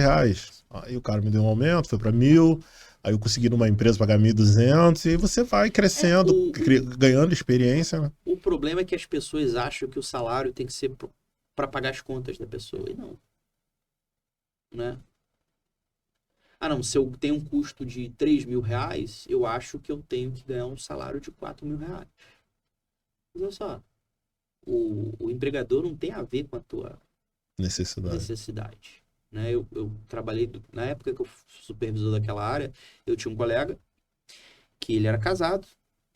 Aí o cara me deu um aumento, foi para 1.000. Aí eu consegui numa empresa pagar 1.200 e você vai crescendo, ganhando experiência, né? O problema é que as pessoas acham que o salário tem que ser para pagar as contas da pessoa. E não. Né? Não, se eu tenho um custo de R$ 3.000, eu acho que eu tenho que ganhar um salário de R$ 4.000. Mas olha só, o empregador não tem a ver com a tua necessidade. Né? Eu trabalhei, na época que eu fui supervisor daquela área, eu tinha um colega que ele era casado,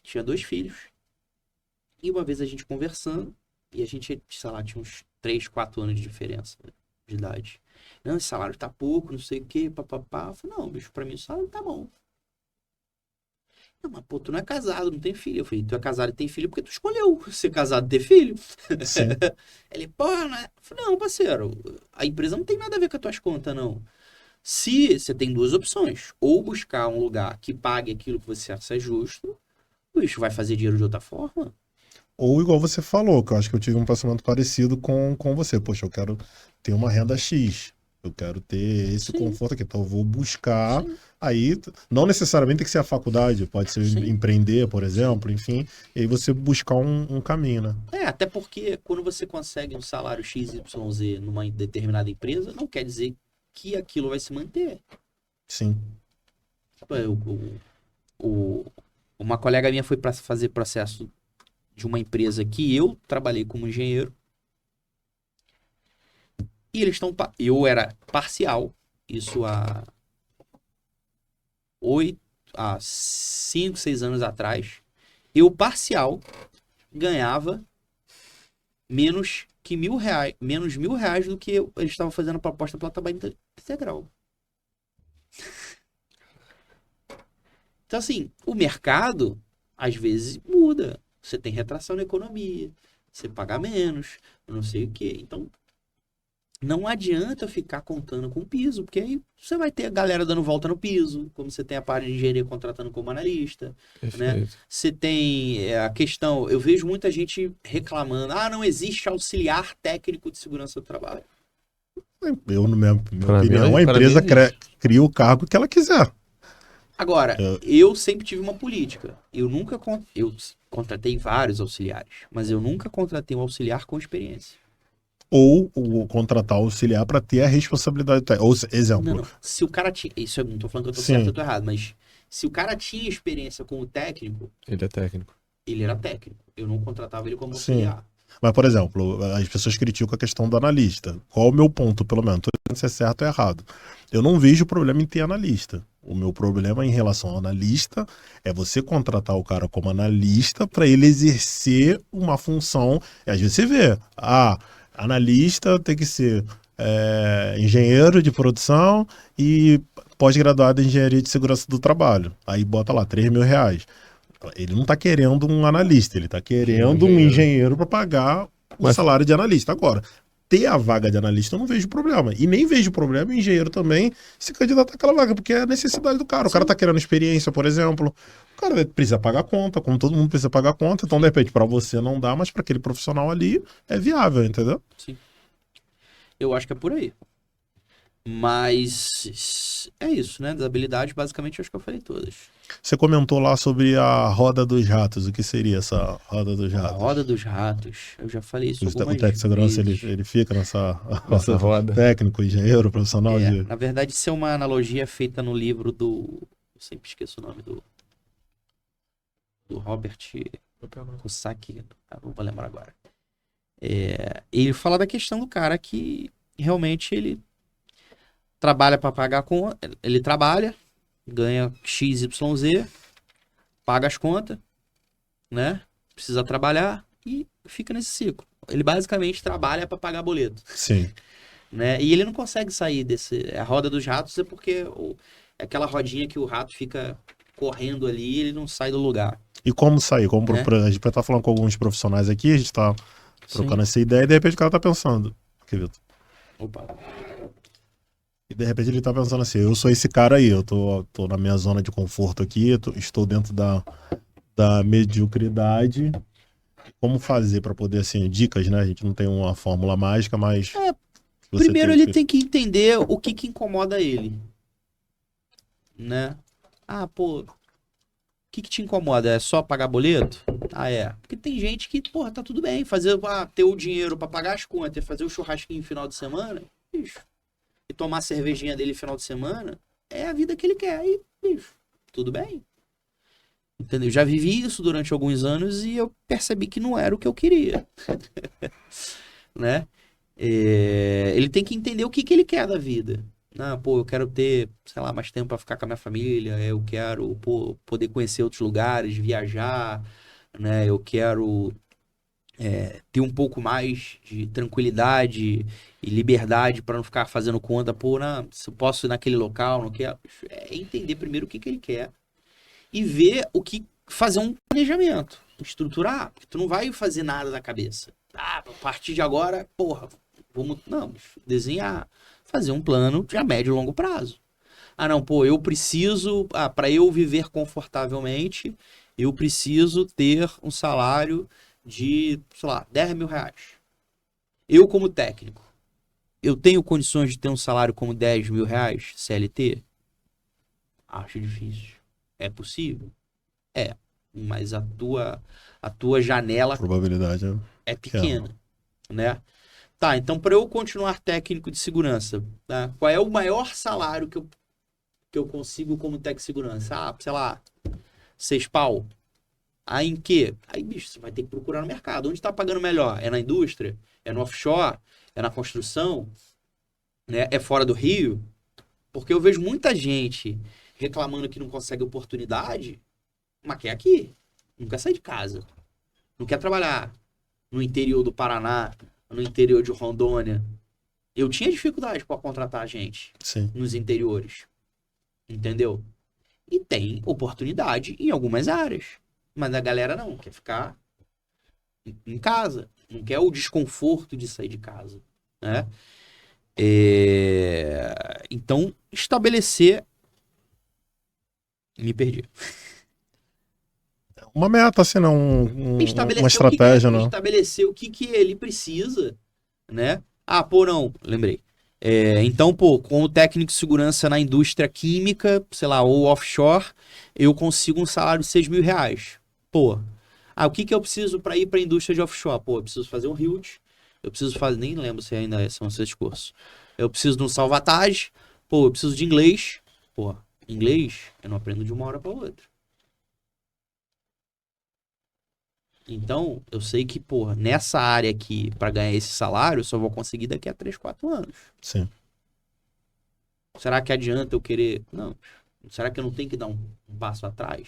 tinha 2 filhos. E uma vez a gente conversando, e a gente, sei lá, tinha uns 3, 4 anos de diferença de idade. Não, esse salário tá pouco, não sei o que, papapá. Eu falei, não, bicho, pra mim o salário tá bom. Não, mas pô, tu não é casado, não tem filho. Eu falei, tu é casado e tem filho porque tu escolheu ser casado e ter filho. Sim. Ele, pô, não é? Eu falei, não, parceiro, a empresa não tem nada a ver com as tuas contas, não. Se você tem 2 opções, ou buscar um lugar que pague aquilo que você acha justo, o bicho vai fazer dinheiro de outra forma. Ou igual você falou, que eu acho que eu tive um pensamento parecido com você. Poxa, eu quero ter uma renda X. Eu quero ter esse conforto aqui. Então eu vou buscar. Sim. Aí, não necessariamente tem que ser a faculdade, pode ser empreender, por exemplo, enfim. E aí você buscar um caminho, né? Até porque quando você consegue um salário XYZ numa determinada empresa, não quer dizer que aquilo vai se manter. Sim. Uma colega minha foi para fazer processo de uma empresa que eu trabalhei como engenheiro. E eles estão... Eu era parcial. Isso há 5, 6 anos atrás. Eu, parcial, ganhava menos que R$ 1.000, menos R$ 1.000 do que eles estavam fazendo a proposta pela trabalho integral. Então, assim, o mercado, às vezes, muda. Você tem retração na economia, você paga menos, não sei o quê. Então, não adianta ficar contando com o piso, porque aí você vai ter a galera dando volta no piso, como você tem a parte de engenharia contratando como analista, né? Você tem a questão, eu vejo muita gente reclamando, não existe auxiliar técnico de segurança do trabalho. Eu, na minha opinião, a empresa cria o cargo que ela quiser. Agora, eu sempre tive uma política. Eu contratei vários auxiliares, mas eu nunca contratei um auxiliar com experiência. Ou contratar o auxiliar para ter a responsabilidade. Ou, exemplo. Não. Se o cara tinha. Isso eu não tô falando que eu tô certo ou tô errado, mas se o cara tinha experiência como técnico. Ele é técnico. Ele era técnico. Eu não contratava ele como auxiliar. Mas, por exemplo, as pessoas criticam a questão do analista. Qual é o meu ponto, pelo menos? Não tô dizendo se é certo ou errado. Eu não vejo problema em ter analista. O meu problema em relação ao analista é você contratar o cara como analista para ele exercer uma função. E às vezes você vê, analista tem que ser engenheiro de produção e pós-graduado em engenharia de segurança do trabalho. Aí bota lá, R$3.000. Ele não tá querendo um analista, ele tá querendo um engenheiro para pagar o salário de analista. Agora, ter a vaga de analista eu não vejo problema. E nem vejo problema em engenheiro também se candidatar àquela vaga, porque é a necessidade do cara. O cara tá querendo experiência, por exemplo. O cara precisa pagar conta, como todo mundo precisa pagar conta. Então, de repente, para você não dá, mas para aquele profissional ali é viável, entendeu? Sim. Eu acho que é por aí. Mas é isso, né? Das habilidades, basicamente, eu acho que eu falei todas. Você comentou lá sobre a roda dos ratos. O que seria essa roda dos ratos? A roda dos ratos. Eu já falei isso algumas O técnico de segurança, ele fica nessa roda. Técnico, engenheiro, profissional de... Na verdade, isso é uma analogia feita no livro do... Eu sempre esqueço o nome do Robert Kiyosaki. Não vou lembrar agora. Ele fala da questão do cara que realmente ele trabalha para pagar a conta. Ele trabalha, ganha XYZ, paga as contas, né? Precisa trabalhar e fica nesse ciclo. Ele basicamente trabalha para pagar boleto. Sim. Né? E ele não consegue sair desse... A roda dos ratos é porque é aquela rodinha que o rato fica correndo ali e ele não sai do lugar. E como sair? A gente tá falando com alguns profissionais aqui, a gente tá trocando essa ideia e de repente o cara tá pensando. Aqui, Vitor. Opa. E de repente ele tá pensando assim, eu sou esse cara aí, eu tô na minha zona de conforto aqui, estou dentro da mediocridade. Como fazer para poder, assim, dicas, né? A gente não tem uma fórmula mágica, mas... Primeiro ele tem que entender o que incomoda ele. Né? O que te incomoda? É só pagar boleto? Porque tem gente que, tá tudo bem, ter o dinheiro para pagar as contas e fazer o churrasquinho no final de semana, bicho, e tomar a cervejinha dele no final de semana, é a vida que ele quer. Aí, bicho, tudo bem. Entendeu? Já vivi isso durante alguns anos e eu percebi que não era o que eu queria. Né? Ele tem que entender o que ele quer da vida. Eu quero ter, sei lá, mais tempo para ficar com a minha família, eu quero poder conhecer outros lugares, viajar, né? Eu quero ter um pouco mais de tranquilidade e liberdade para não ficar fazendo conta, se eu posso ir naquele local, não quero. É entender primeiro o que ele quer e ver fazer um planejamento, estruturar, porque tu não vai fazer nada da cabeça. A partir de agora, vamos desenhar, fazer um plano de a médio e longo prazo. Eu preciso, para eu viver confortavelmente, eu preciso ter um salário de, sei lá, R$10.000. Eu, como técnico, eu tenho condições de ter um salário como R$10.000 CLT? Acho difícil. É possível? Mas a tua janela... probabilidade é pequena, né? Então para eu continuar técnico de segurança, tá? Qual é o maior salário que eu consigo como técnico de segurança? Sei lá, 6 pau. Aí em quê? Aí, bicho, você vai ter que procurar no mercado. Onde tá pagando melhor? É na indústria? É no offshore? É na construção? Né? É fora do Rio? Porque eu vejo muita gente reclamando que não consegue oportunidade, mas quer aqui. Não quer sair de casa. Não quer trabalhar no interior do Paraná, no interior de Rondônia. Eu tinha dificuldade para contratar gente nos interiores. Entendeu? E tem oportunidade em algumas áreas. Mas a galera não quer ficar em casa. Não quer o desconforto de sair de casa. Né? Então, estabelecer... Me perdi. Uma meta, assim, não uma estratégia, não. Estabelecer o que ele precisa, né? Lembrei. Então, como técnico de segurança na indústria química, sei lá, ou offshore, eu consigo um salário de R$6.000. O que eu preciso para ir para a indústria de offshore? Eu preciso fazer um HILT, eu preciso fazer, nem lembro se ainda são esses cursos. Eu preciso de um salvatage, eu preciso de inglês. Inglês eu não aprendo de uma hora para outra. Então, eu sei que, nessa área aqui, para ganhar esse salário, eu só vou conseguir daqui a 3, 4 anos. Sim. Será que adianta eu querer... Não. Será que eu não tenho que dar um passo atrás?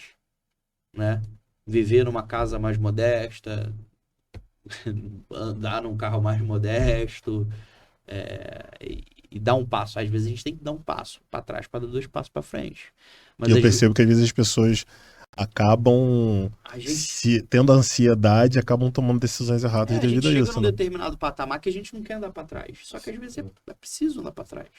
Né? Viver numa casa mais modesta, andar num carro mais modesto, e dar um passo. Às vezes a gente tem que dar um passo para trás para dar 2 passos para frente. Mas E eu percebo que às vezes as pessoas acabam tendo ansiedade, acabam tomando decisões erradas devido a isso. A gente chega num determinado patamar que a gente não quer andar para trás. Só que às vezes é preciso andar para trás.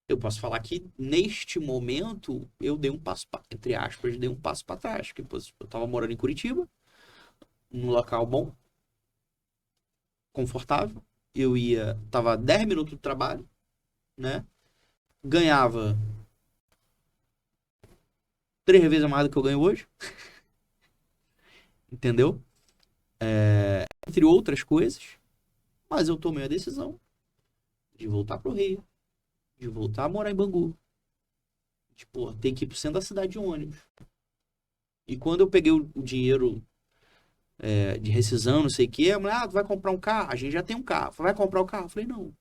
Eu posso falar que neste momento eu dei um passo, entre aspas, dei um passo para trás. Porque eu estava morando em Curitiba, num local bom, confortável. Tava 10 minutos do trabalho, né? Ganhava 3 vezes mais do que eu ganho hoje. Entendeu? Entre outras coisas. Mas eu tomei a decisão de voltar pro Rio. De voltar a morar em Bangu. Tipo, tem que ir pro centro da cidade de ônibus. E quando eu peguei o dinheiro de rescisão, não sei o que, a mulher, tu vai comprar um carro? A gente já tem um carro. Vai comprar o carro? Eu falei, não.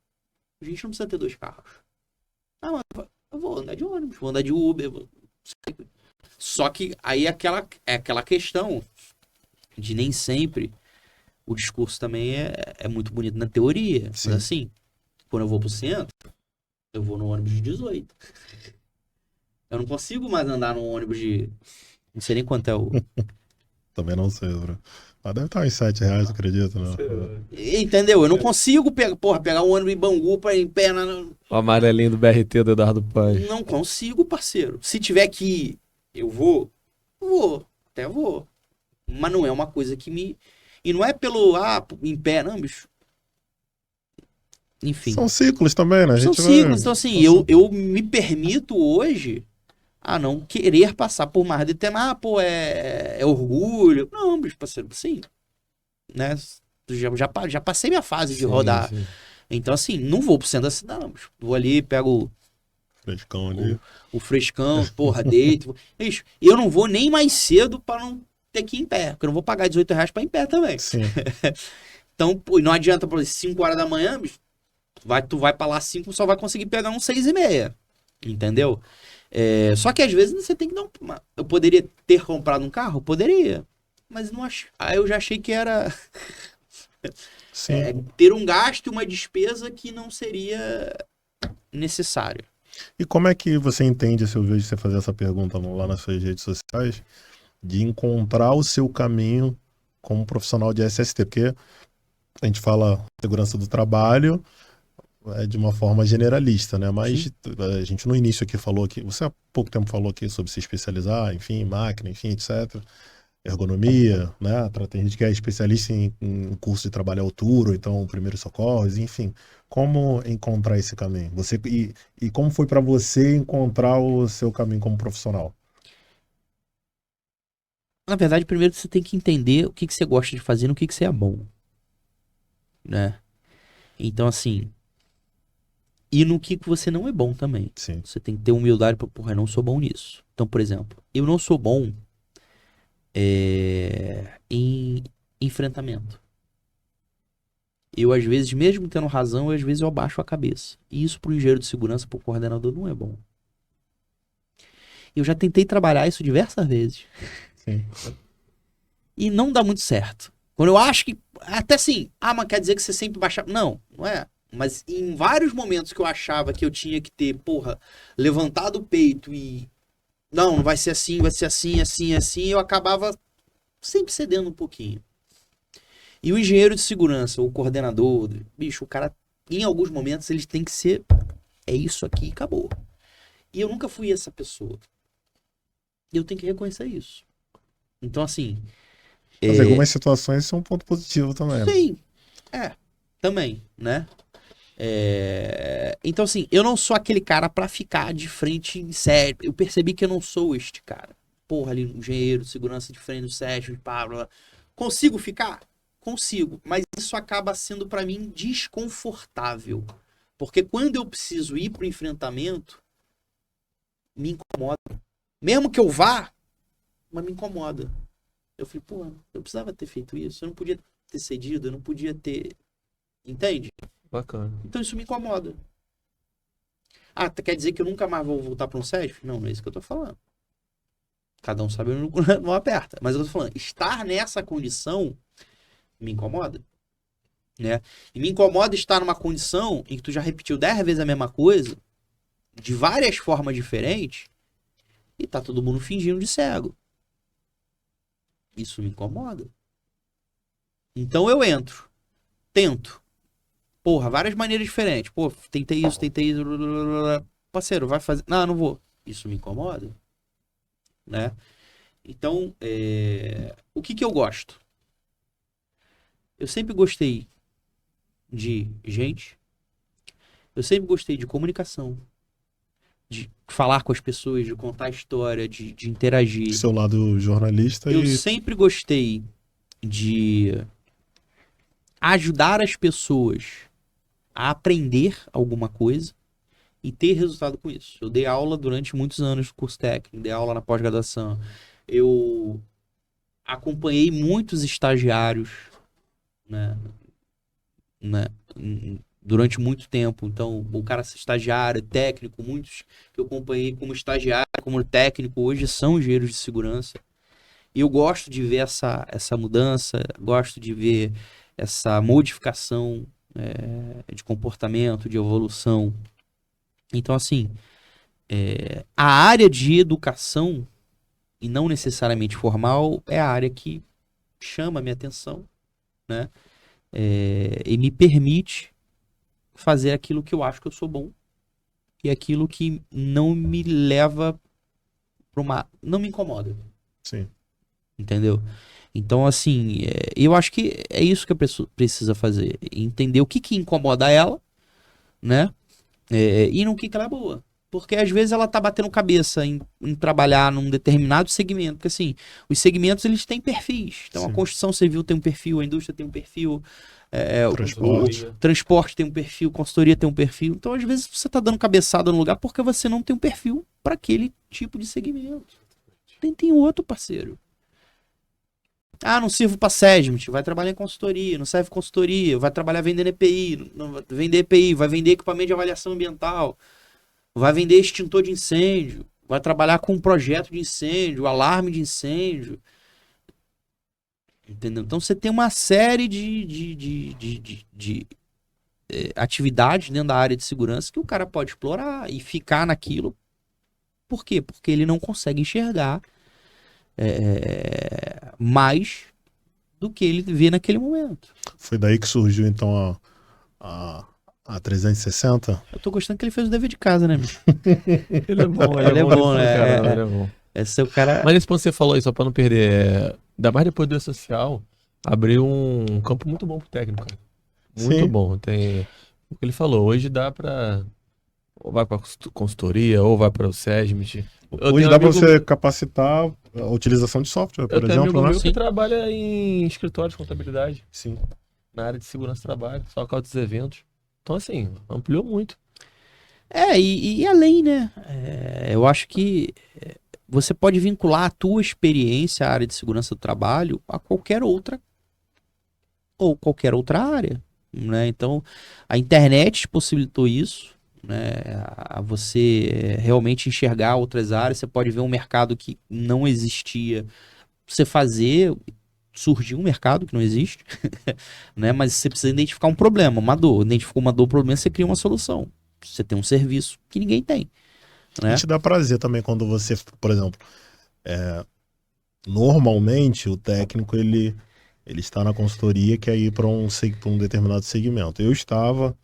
A gente não precisa ter 2 carros. Ah, mas eu vou andar de ônibus, vou andar de Uber. Só que aí é aquela questão de nem sempre o discurso também é muito bonito na teoria. Sim. Mas assim, quando eu vou pro centro, eu vou no ônibus de 18. Eu não consigo mais andar no ônibus de... Não sei nem quanto é o... Também não sei, bro. Mas deve estar uns R$7, acredito, né? Entendeu? Eu não consigo pegar um ônibus em Bangu pra ir em pé O amarelinho do BRT do Eduardo Paz. Não consigo, parceiro. Se tiver que ir, eu vou. Até vou. Mas não é uma coisa que me... E não é pelo, em pé, não, bicho. Enfim. São ciclos também, né? São ciclos. Então, assim, eu me permito hoje a não querer passar por mais de tema. É orgulho. Não, bicho, parceiro, sim. Né? Já passei minha fase de rodar. Sim. Então, assim, não vou pro centro da cidade, não, bicho. Vou ali, pego frescão ali. O frescão, deito. Bicho, eu não vou nem mais cedo pra não ter que ir em pé. Porque eu não vou pagar R$18 pra ir em pé também. Sim. Então, não adianta, por exemplo, 5 horas da manhã, bicho, tu vai pra lá 5, só vai conseguir pegar uns 6h30. Entendeu? Só que às vezes você tem que dar eu poderia ter comprado um carro? Poderia. Mas não acho. Aí eu já achei que era ter um gasto e uma despesa que não seria necessário. E como é que você entende, se eu vejo você fazer essa pergunta lá nas suas redes sociais, de encontrar o seu caminho como profissional de SST? Porque a gente fala segurança do trabalho de uma forma generalista, né? Mas sim, a gente no início aqui falou que você há pouco tempo falou aqui sobre se especializar, enfim, máquina, enfim, etc. Ergonomia, né? Tem gente que é especialista em curso de trabalho à altura, ou então primeiros socorros, enfim. Como encontrar esse caminho? E como foi para você encontrar o seu caminho como profissional? Na verdade, primeiro você tem que entender o que você gosta de fazer e no que você é bom. Né? Então, assim... E no que você não é bom também. Sim. Você tem que ter humildade para, eu não sou bom nisso. Então, por exemplo, eu não sou bom em enfrentamento. Eu, às vezes, mesmo tendo razão, às vezes eu abaixo a cabeça. E isso pro engenheiro de segurança, pro coordenador, não é bom. Eu já tentei trabalhar isso diversas vezes. Sim. E não dá muito certo. Quando eu acho que... Até assim, mas quer dizer que você sempre baixa... Não, não é. Mas em vários momentos que eu achava que eu tinha que ter, levantado o peito e... Não vai ser assim, vai ser assim, assim, assim. Eu acabava sempre cedendo um pouquinho. E o engenheiro de segurança, o coordenador, bicho, o cara, em alguns momentos, ele tem que ser... É isso aqui e acabou. E eu nunca fui essa pessoa. E eu tenho que reconhecer isso. Então, assim... Mas algumas situações são um ponto positivo também. Sim, também, né? Então, assim, eu não sou aquele cara pra ficar de frente em sério. Eu percebi que eu não sou este cara. Ali, um engenheiro, segurança de frente, sério, blá. Consigo ficar? Consigo. Mas isso acaba sendo pra mim desconfortável. Porque quando eu preciso ir pro enfrentamento, me incomoda. Mesmo que eu vá, mas me incomoda. Eu falei, eu precisava ter feito isso. Eu não podia ter cedido, eu não podia ter... Entende? Bacana. Então isso me incomoda. Quer dizer que eu nunca mais vou voltar para um SESP? Não, não é isso que eu tô falando. Cada um sabe onde não aperta. Mas eu tô falando, estar nessa condição me incomoda. né? E me incomoda estar numa condição em que tu já repetiu 10 vezes a mesma coisa, de várias formas diferentes, e tá todo mundo fingindo de cego. Isso me incomoda. Então eu entro, tento. Porra, várias maneiras diferentes. Pô, tentei isso. Parceiro, vai fazer. Não vou. Isso me incomoda, né? Então, o que eu gosto? Eu sempre gostei de gente. Eu sempre gostei de comunicação. De falar com as pessoas, de contar a história, de interagir. Seu lado jornalista Eu sempre gostei de ajudar as pessoas a aprender alguma coisa e ter resultado com isso. Eu dei aula durante muitos anos no curso técnico, dei aula na pós-graduação. Eu acompanhei muitos estagiários, né, durante muito tempo. Então, o cara estagiário, técnico, muitos que eu acompanhei como estagiário, como técnico, hoje são engenheiros de segurança. E eu gosto de ver essa mudança, gosto de ver essa modificação de comportamento, de evolução. Então, assim, a área de educação, e não necessariamente formal, é a área que chama a minha atenção, né? E me permite fazer aquilo que eu acho que eu sou bom e aquilo que não me leva para não me incomoda. Sim. Entendeu? Então, assim, eu acho que é isso que a pessoa precisa fazer. Entender o que incomoda ela, né? E no que ela é boa. Porque às vezes ela tá batendo cabeça em trabalhar num determinado segmento. Porque assim, os segmentos eles têm perfis. Então a construção civil tem um perfil, a indústria tem um perfil, o transporte tem um perfil, consultoria tem um perfil. Então às vezes você tá dando cabeçada no lugar porque você não tem um perfil para aquele tipo de segmento. Tem outro, parceiro. Ah, não sirvo para Segment, vai trabalhar em consultoria, não serve consultoria, vai trabalhar vendendo EPI, não vai vender EPI, vai vender equipamento de avaliação ambiental, vai vender extintor de incêndio, vai trabalhar com um projeto de incêndio, alarme de incêndio. Entendeu? Então você tem uma série de atividades dentro da área de segurança que o cara pode explorar e ficar naquilo. Por quê? Porque ele não consegue enxergar mais do que ele vê naquele momento. Foi daí que surgiu, então, a 360? Eu tô gostando que ele fez o dever de casa, né? Ele é bom, ele é bom, né? né? Ele é bom. Esse é o cara... Mas esse ponto que você falou aí, só pra não perder, ainda mais depois do E-Social, abriu um campo muito bom pro técnico, cara. Muito Sim. bom. Tem o que ele falou, hoje dá pra... Ou vai pra consultoria, ou vai para o Segment. Hoje dá pra você capacitar a utilização de software, por exemplo, amigo né? meu que trabalha em escritório de contabilidade. Sim. Na área de segurança do trabalho, só com outros eventos. Então, assim, ampliou muito. E além, né? Eu acho que você pode vincular a tua experiência à área de segurança do trabalho a qualquer outra ou qualquer outra área, né? Então, a internet possibilitou isso, né? A você realmente enxergar outras áreas. Você pode ver um mercado que não existia, você fazer surgir um mercado que não existe, né? Mas você precisa identificar um problema, uma dor. Identificou uma dor, um problema, você cria uma solução. Você tem um serviço que ninguém tem, né? E te dá prazer também quando você, por exemplo, normalmente o técnico ele está na consultoria que é ir para um determinado segmento. Eu estava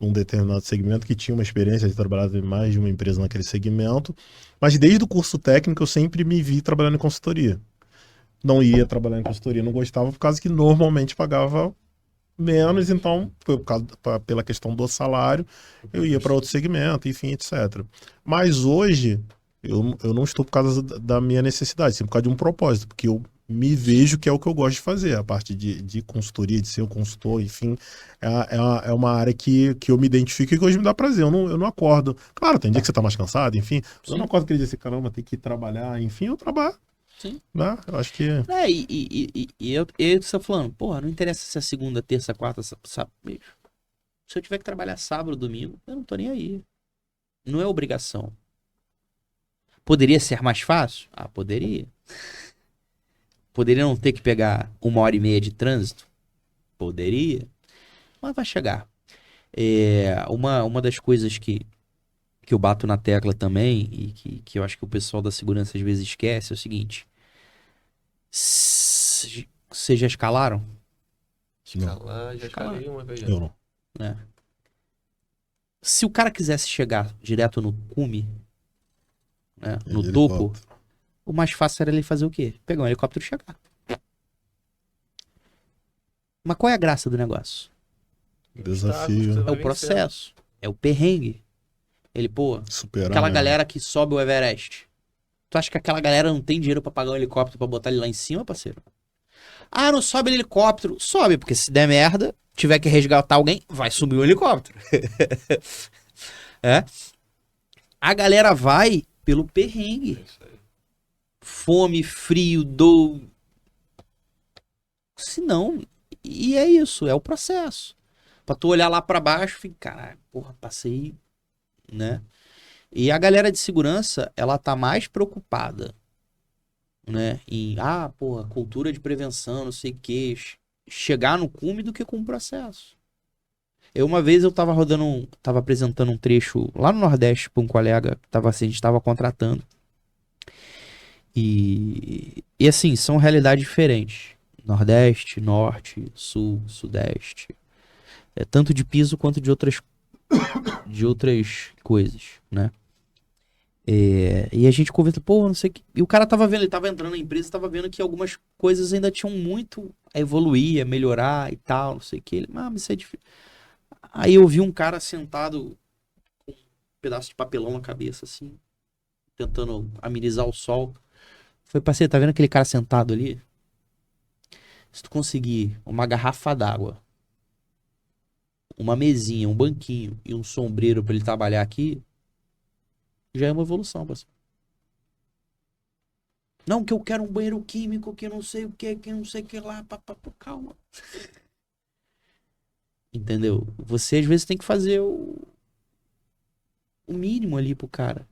num determinado segmento que tinha uma experiência de trabalhar em mais de uma empresa naquele segmento, mas desde o curso técnico eu sempre me vi trabalhando em consultoria. Não ia trabalhar em consultoria, não gostava por causa que normalmente pagava menos, então, pela questão do salário, eu ia para outro segmento, enfim, etc. Mas hoje, eu não estou por causa da minha necessidade, sim por causa de um propósito, porque eu me vejo que é o que eu gosto de fazer, a parte de consultoria, de ser um consultor, enfim, é uma área que eu me identifico e que hoje me dá prazer, eu não acordo. Claro, tem dia que você está mais cansado, enfim, eu não acordo aquele dia assim, caramba, tem que ir trabalhar, enfim, eu trabalho. Sim. Né? Eu acho que... eu estou falando, porra, não interessa se é segunda, terça, quarta, sábado. Se eu tiver que trabalhar sábado, domingo, eu não tô nem aí. Não é obrigação. Poderia ser mais fácil? Ah, poderia. Poderia não ter que pegar 1h30 de trânsito? Poderia. Mas vai chegar. Uma das coisas que eu bato na tecla também, e que eu acho que o pessoal da segurança às vezes esquece, é o seguinte. Vocês já escalaram? Escalar, já escalei uma vez. Eu não. É. Se o cara quisesse chegar direto no cume, né, no topo, o mais fácil era ele fazer o quê? Pegar um helicóptero e chegar. Mas qual é a graça do negócio? Desafio. É o processo. É o perrengue. Ele, superar, aquela né? galera que sobe o Everest. Tu acha que aquela galera não tem dinheiro pra pagar um helicóptero pra botar ele lá em cima, parceiro? Ah, não sobe helicóptero. Sobe, porque se der merda, tiver que resgatar alguém, vai subir o helicóptero. A galera vai pelo perrengue. Fome, frio, dor. Se não, e é isso, é o processo. Pra tu olhar lá pra baixo, fica, caralho, porra, passei, né? E a galera de segurança, ela tá mais preocupada, né? Em, cultura de prevenção, não sei o que, chegar no cume do que com o processo. Uma vez eu tava tava apresentando um trecho lá no Nordeste pra um colega que a gente tava contratando. E assim, são realidades diferentes. Nordeste, Norte, Sul, Sudeste. Tanto de piso quanto de outras coisas, né? E a gente conversa, não sei o que. E o cara tava vendo, ele tava entrando na empresa, tava vendo que algumas coisas ainda tinham muito a evoluir, a melhorar e tal, não sei o que. Ele, mas isso é difícil. Aí eu vi um cara sentado com um pedaço de papelão na cabeça, assim, tentando amenizar o sol. Foi, parceiro, tá vendo aquele cara sentado ali? Se tu conseguir uma garrafa d'água, uma mesinha, um banquinho e um sombreiro pra ele trabalhar aqui, já é uma evolução, parceiro. Não, que eu quero um banheiro químico, que não sei o que não sei o que lá, calma. Entendeu? Você às vezes tem que fazer o mínimo ali pro cara.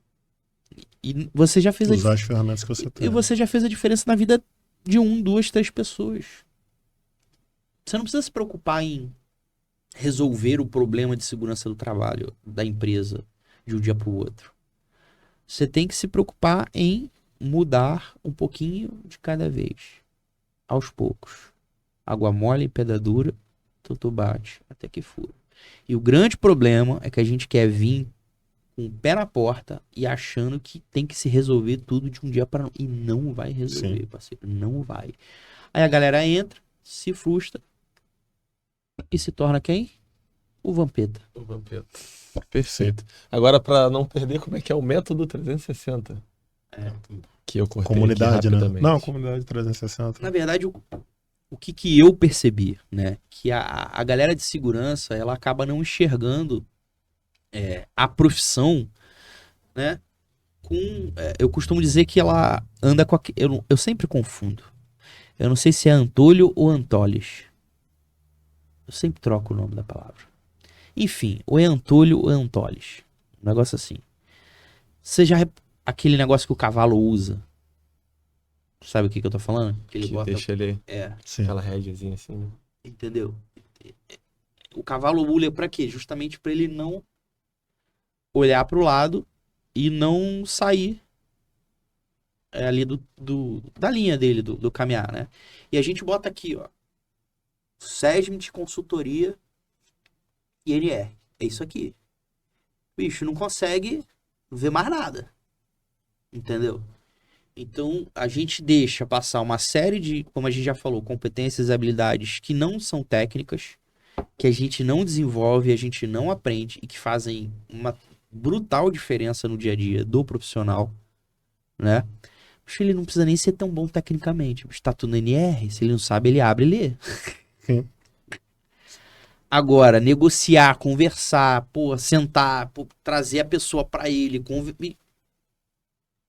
E você já fez usar as ferramentas que você tem. E você já fez a diferença na vida de 1, 2, 3 pessoas. Você não precisa se preocupar em resolver o problema de segurança do trabalho da empresa de um dia pro outro. Você tem que se preocupar em mudar um pouquinho de cada vez. Aos poucos. Água mole em pedra dura, tu bate até que fura. E o grande problema é que a gente quer vir com o pé na porta e achando que tem que se resolver tudo de um dia para outro. E não vai resolver, parceiro. Não vai. Aí a galera entra, se frustra e se torna quem? O Vampeta. O Vampeta. Perfeito. Agora, para não perder, como é que é o método 360? Que eu cortei comunidade, aqui né? rapidamente. Não, comunidade 360. Na verdade, o que eu percebi, né? Que a galera de segurança, ela acaba não enxergando a profissão, né? Eu costumo dizer que ela anda com... Eu sempre confundo. Eu não sei se é Antolho ou Antolis. Eu sempre troco o nome da palavra. Enfim, ou é Antolho ou é Antolis. Um negócio assim. Aquele negócio que o cavalo usa. Sabe o que eu tô falando? Que ele bota... deixa ele... Sim. Aquela rédeazinha assim, né? Entendeu? O cavalo bula pra quê? Justamente pra ele não olhar pro lado e não sair ali da linha dele, do caminhar, né? E a gente bota aqui, ó. SESMIT, consultoria e NR. É isso aqui. Bicho, não consegue ver mais nada. Entendeu? Então, a gente deixa passar uma série de, como a gente já falou, competências e habilidades que não são técnicas, que a gente não desenvolve, a gente não aprende e que fazem uma brutal diferença no dia a dia do profissional, né? Acho que ele não precisa nem ser tão bom tecnicamente. Está tudo no NR, se ele não sabe, ele abre e lê. Sim. Agora, negociar, conversar, sentar, trazer a pessoa pra ele,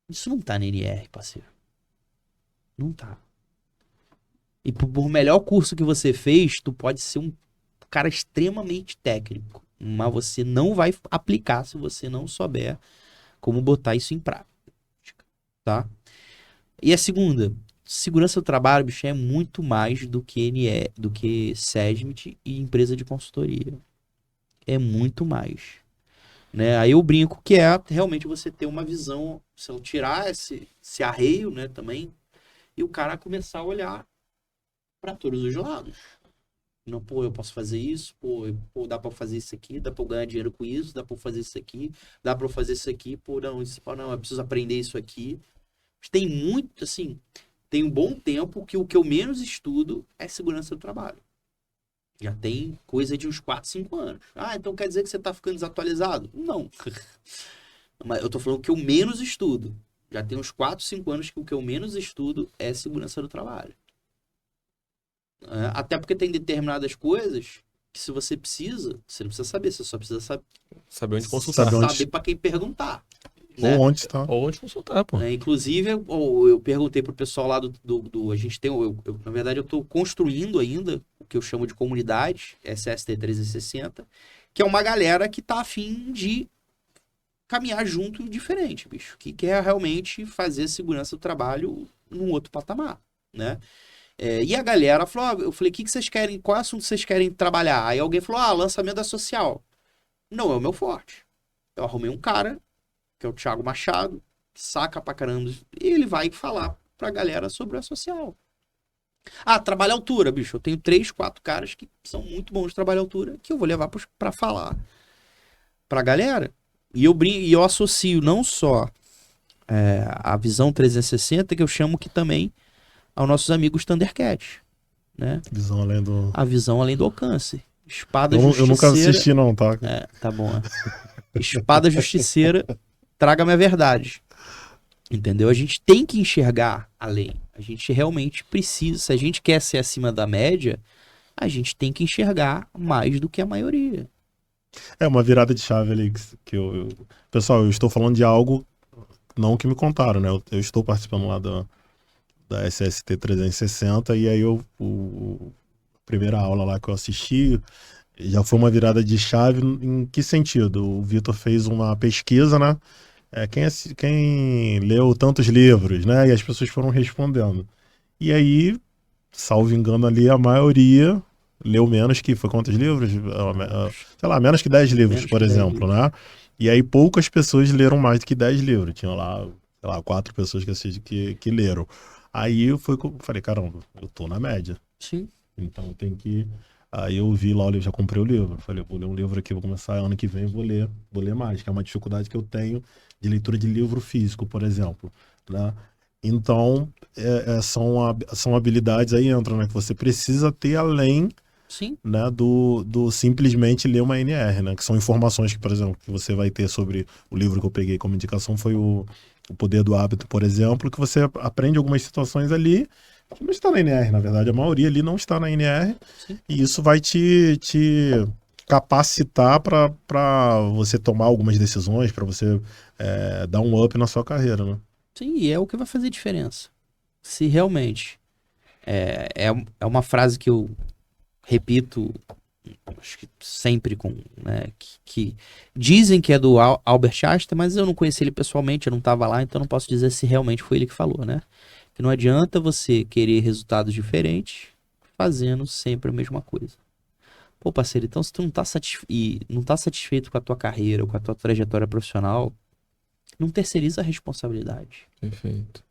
isso não tá no NR, parceiro. Não tá. E por melhor curso que você fez, tu pode ser um cara extremamente técnico, mas você não vai aplicar se você não souber como botar isso em prática, tá? E a segunda, segurança do trabalho, bicho, é muito mais do que SESMIT e empresa de consultoria. É muito mais. Né? Aí eu brinco que é realmente você ter uma visão, se eu tirar esse arreio, né, também, e o cara começar a olhar para todos os lados. Não, pô, eu posso fazer isso, pô, dá pra fazer isso aqui, dá pra eu ganhar dinheiro com isso, dá pra eu fazer isso aqui, dá pra eu fazer isso aqui, pô, não, eu preciso aprender isso aqui. Tem muito, assim, tem um bom tempo que o que eu menos estudo é segurança do trabalho. Já tem coisa de uns 4, 5 anos. Ah, então quer dizer que você tá ficando desatualizado? Não. Mas eu tô falando que eu menos estudo. Já tem uns 4, 5 anos que o que eu menos estudo é segurança do trabalho. Até porque tem determinadas coisas que se você não precisa saber, você só precisa saber onde consultar. Saber para quem perguntar. Né? Ou onde está. Ou onde consultar, pô. Inclusive, eu perguntei pro pessoal lá a gente tem, na verdade eu tô construindo ainda o que eu chamo de comunidade, SST 360, que é uma galera que tá afim de caminhar junto e diferente, bicho, que quer realmente fazer segurança do trabalho num outro patamar, né? E a galera falou, eu falei, o que vocês querem, qual assunto vocês querem trabalhar? Aí alguém falou, lançamento da social. Não é o meu forte. Eu arrumei um cara, que é o Thiago Machado, que saca pra caramba, e ele vai falar pra galera sobre a social. Trabalho à altura, bicho. Eu tenho 3, 4 caras que são muito bons de trabalho à altura, que eu vou levar pra falar pra galera. E eu associo não só a visão 360, que eu chamo que também aos nossos amigos Thundercat, né? A visão além do alcance. Espada justiceira. Eu nunca assisti não, tá? Tá bom. Espada justiceira, traga-me a verdade. Entendeu? A gente tem que enxergar além. A gente realmente precisa. Se a gente quer ser acima da média, a gente tem que enxergar mais do que a maioria. É uma virada de chave ali que Pessoal, eu estou falando de algo não que me contaram, né? Eu estou participando lá da SST 360 e aí a primeira aula lá que eu assisti já foi uma virada de chave. Em que sentido? O Vitor fez uma pesquisa, né? Quem leu tantos livros, né? E as pessoas foram respondendo. E aí, salvo engano ali, a maioria leu menos que... Foi quantos livros? Sei lá, menos que 10 livros, por exemplo, né? E aí poucas pessoas leram mais do que 10 livros. Tinham lá, sei lá, 4 pessoas que leram. Aí eu falei, caramba, eu tô na média. Sim. Então tem que... Aí eu vi lá, eu já comprei o livro. Falei, vou ler um livro aqui, vou começar ano que vem, vou ler mais, que é uma dificuldade que eu tenho de leitura de livro físico, por exemplo, né? Então, são habilidades aí entram, né? Que você precisa ter além, sim, né, do simplesmente ler uma NR, né? Que são informações que, por exemplo, que você vai ter sobre o livro que eu peguei como indicação, foi o Poder do Hábito, por exemplo, que você aprende algumas situações ali que não está na NR, na verdade. A maioria ali não está na NR. Sim. E isso vai te capacitar para você tomar algumas decisões, para você dar um up na sua carreira, né? Sim, e é o que vai fazer diferença. Se realmente é uma frase que eu repito, acho que sempre né, que dizem que é do Albert Einstein, mas eu não conheci ele pessoalmente, eu não estava lá, então não posso dizer se realmente foi ele que falou, né? Que não adianta você querer resultados diferentes fazendo sempre a mesma coisa. Pô, parceiro, então se tu não tá satisfeito com a tua carreira ou com a tua trajetória profissional, não terceiriza a responsabilidade. Perfeito.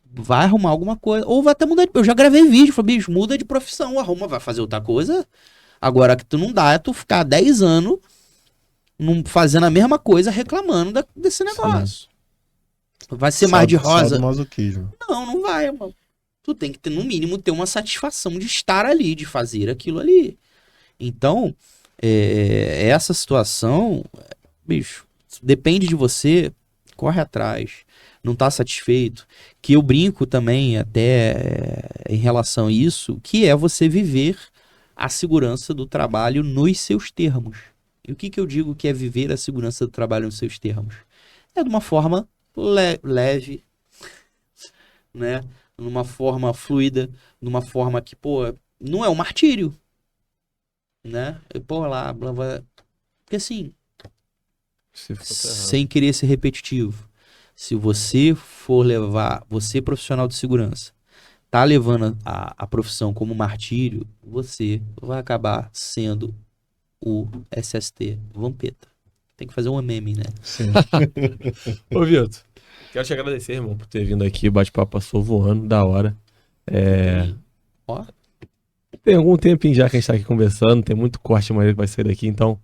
Vai arrumar alguma coisa, ou vai até mudar de... Eu já gravei vídeo, falei, bicho, muda de profissão, vai fazer outra coisa. Agora que tu não dá é tu ficar 10 anos fazendo a mesma coisa, reclamando desse negócio. Sim. Vai ser mais de rosa? Não vai, mano. Tu tem que ter, no mínimo, ter uma satisfação de estar ali, de fazer aquilo ali. Então, essa situação, bicho, depende de você, corre atrás, não tá satisfeito. Que eu brinco também até em relação a isso, que é você viver a segurança do trabalho nos seus termos. E o que eu digo que é viver a segurança do trabalho nos seus termos? É de uma forma leve, né? Numa forma fluida, numa forma que, pô, não é um martírio, né? Porque assim, sem querer ser repetitivo, Se você for levar, você profissional de segurança, tá levando a profissão como martírio, você vai acabar sendo o SST Vampeta. Tem que fazer um meme, né? Sim. Ô, Vitor, quero te agradecer, irmão, por ter vindo aqui. O bate-papo passou voando, da hora. Ó, Tem algum tempinho já que a gente tá aqui conversando, tem muito corte maneiro que vai sair daqui, então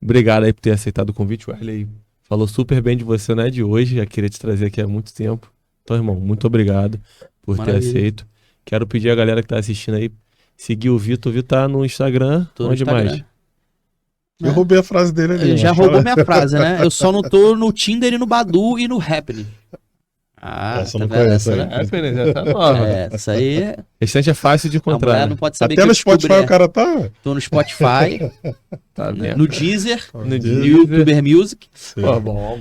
obrigado aí por ter aceitado o convite. O Wesley falou super bem de você, não é de hoje, já queria te trazer aqui há muito tempo. Então, irmão, muito obrigado por ter aceito. Quero pedir a galera que tá assistindo aí, seguir o Vitor. O Vitor tá no Instagram, onde mais? Eu roubei a frase dele ali. Ele já roubou minha frase, né? Eu só não tô no Tinder e no Badoo e no Happening. Ah, essa não conhece, né? Essa nova. Essa aí... Esse é fácil de A mulher encontrar. não pode saber Até que no eu descobri, Spotify o cara tá. Tô no Spotify, Tá né? vendo? No Deezer, No no Deezer. YouTuber Music. Sim. Pô, bom.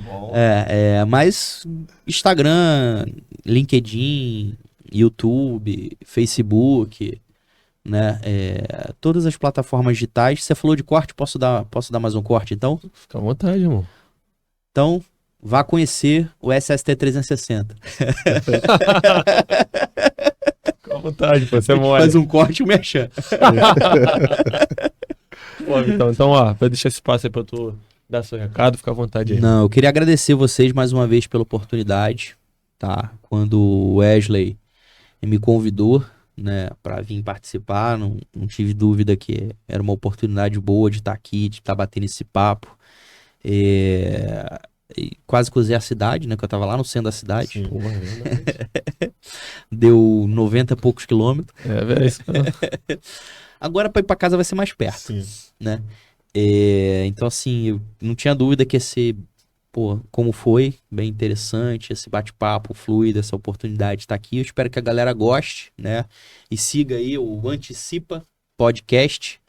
Mas Instagram, LinkedIn, YouTube, Facebook, né? Todas as plataformas digitais. Você falou de corte, posso dar mais um corte, então? Fica à vontade, irmão. Então, vá conhecer o SST 360. Fica à vontade, pô, você é mole. Faz um corte e um merchan. Pô, então, ó, vai deixar esse espaço aí pra tu dar seu recado, fica à vontade aí. Não, eu queria agradecer vocês mais uma vez pela oportunidade, tá? Quando o Wesley me convidou, né, para vir participar, não tive dúvida que era uma oportunidade boa de estar aqui, de estar batendo esse papo. E quase cruzei a cidade, né, que eu tava lá no centro da cidade. Sim. Pô, é verdade. Deu 90 e poucos quilômetros. Velho, isso Agora para ir para casa vai ser mais perto, Sim. né? Então, assim, eu não tinha dúvida que ia ser, pô, como foi, bem interessante, esse bate-papo fluido, essa oportunidade de estar aqui. Eu espero que a galera goste, né? E siga aí o Antecipa Podcast,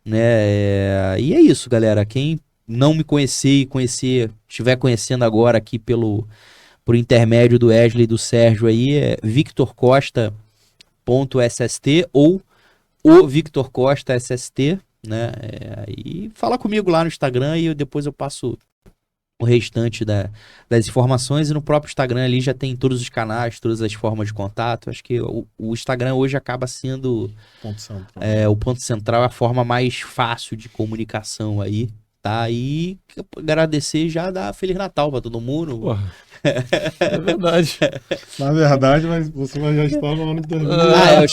né? E é isso, galera. Quem não me conhecer e estiver conhecendo agora aqui por intermédio do Wesley e do Sérgio aí, é victorcosta.sst ou o Victor Costa SST, né? E fala comigo lá no Instagram e depois eu passo o restante das informações. E no próprio Instagram ali já tem todos os canais, todas as formas de contato. Acho que o Instagram hoje acaba sendo Ponto central. o ponto central, a forma mais fácil de comunicação aí, tá? E agradecer já, dar Feliz Natal pra todo mundo. Porra. É verdade. Na verdade, mas você já está no ano de 2000. Eu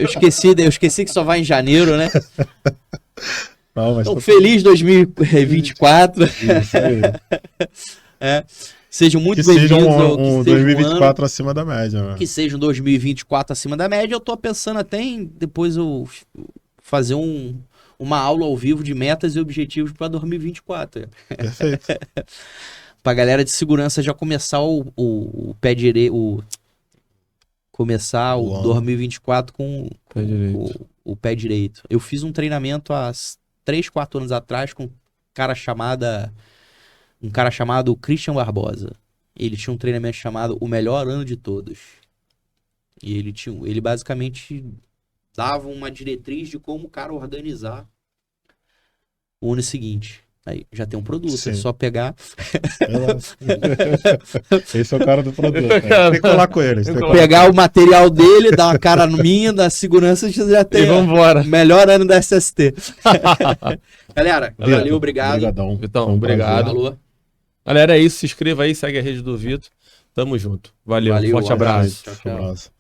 esqueci. Eu esqueci que só vai em janeiro, né? Não, mas Então, feliz 2024. Isso aí. Sejam muito Que seja bem-vindos ao um 2024 acima da média. Né? Que seja um 2024 acima da média. Eu tô pensando até em depois eu fazer uma aula ao vivo de metas e objetivos para 2024. Perfeito. Pra galera de segurança já começar o pé direito, começar o ano. 2024 com Pé direito. o pé direito. Eu fiz um treinamento há 3, 4 anos atrás com um cara chamado Christian Barbosa. Ele tinha um treinamento chamado O Melhor Ano de Todos. E ele basicamente dava uma diretriz de como o cara organizar o ano seguinte. Aí já tem um produto, Sim. é só pegar. Esse é o cara do produto. Né? Tem que colar com ele. Pegar o material dele, dar uma cara minha, da segurança, já tem. E vambora. Melhor ano da SST. Galera, valeu, obrigado. Obrigadão. Vitão, obrigado. Falou. Galera, é isso. Se inscreva aí, segue a rede do Vitor. Tamo junto. Valeu. Valeu, Forte um abraço. abraço. Tchau, tchau. Abraço.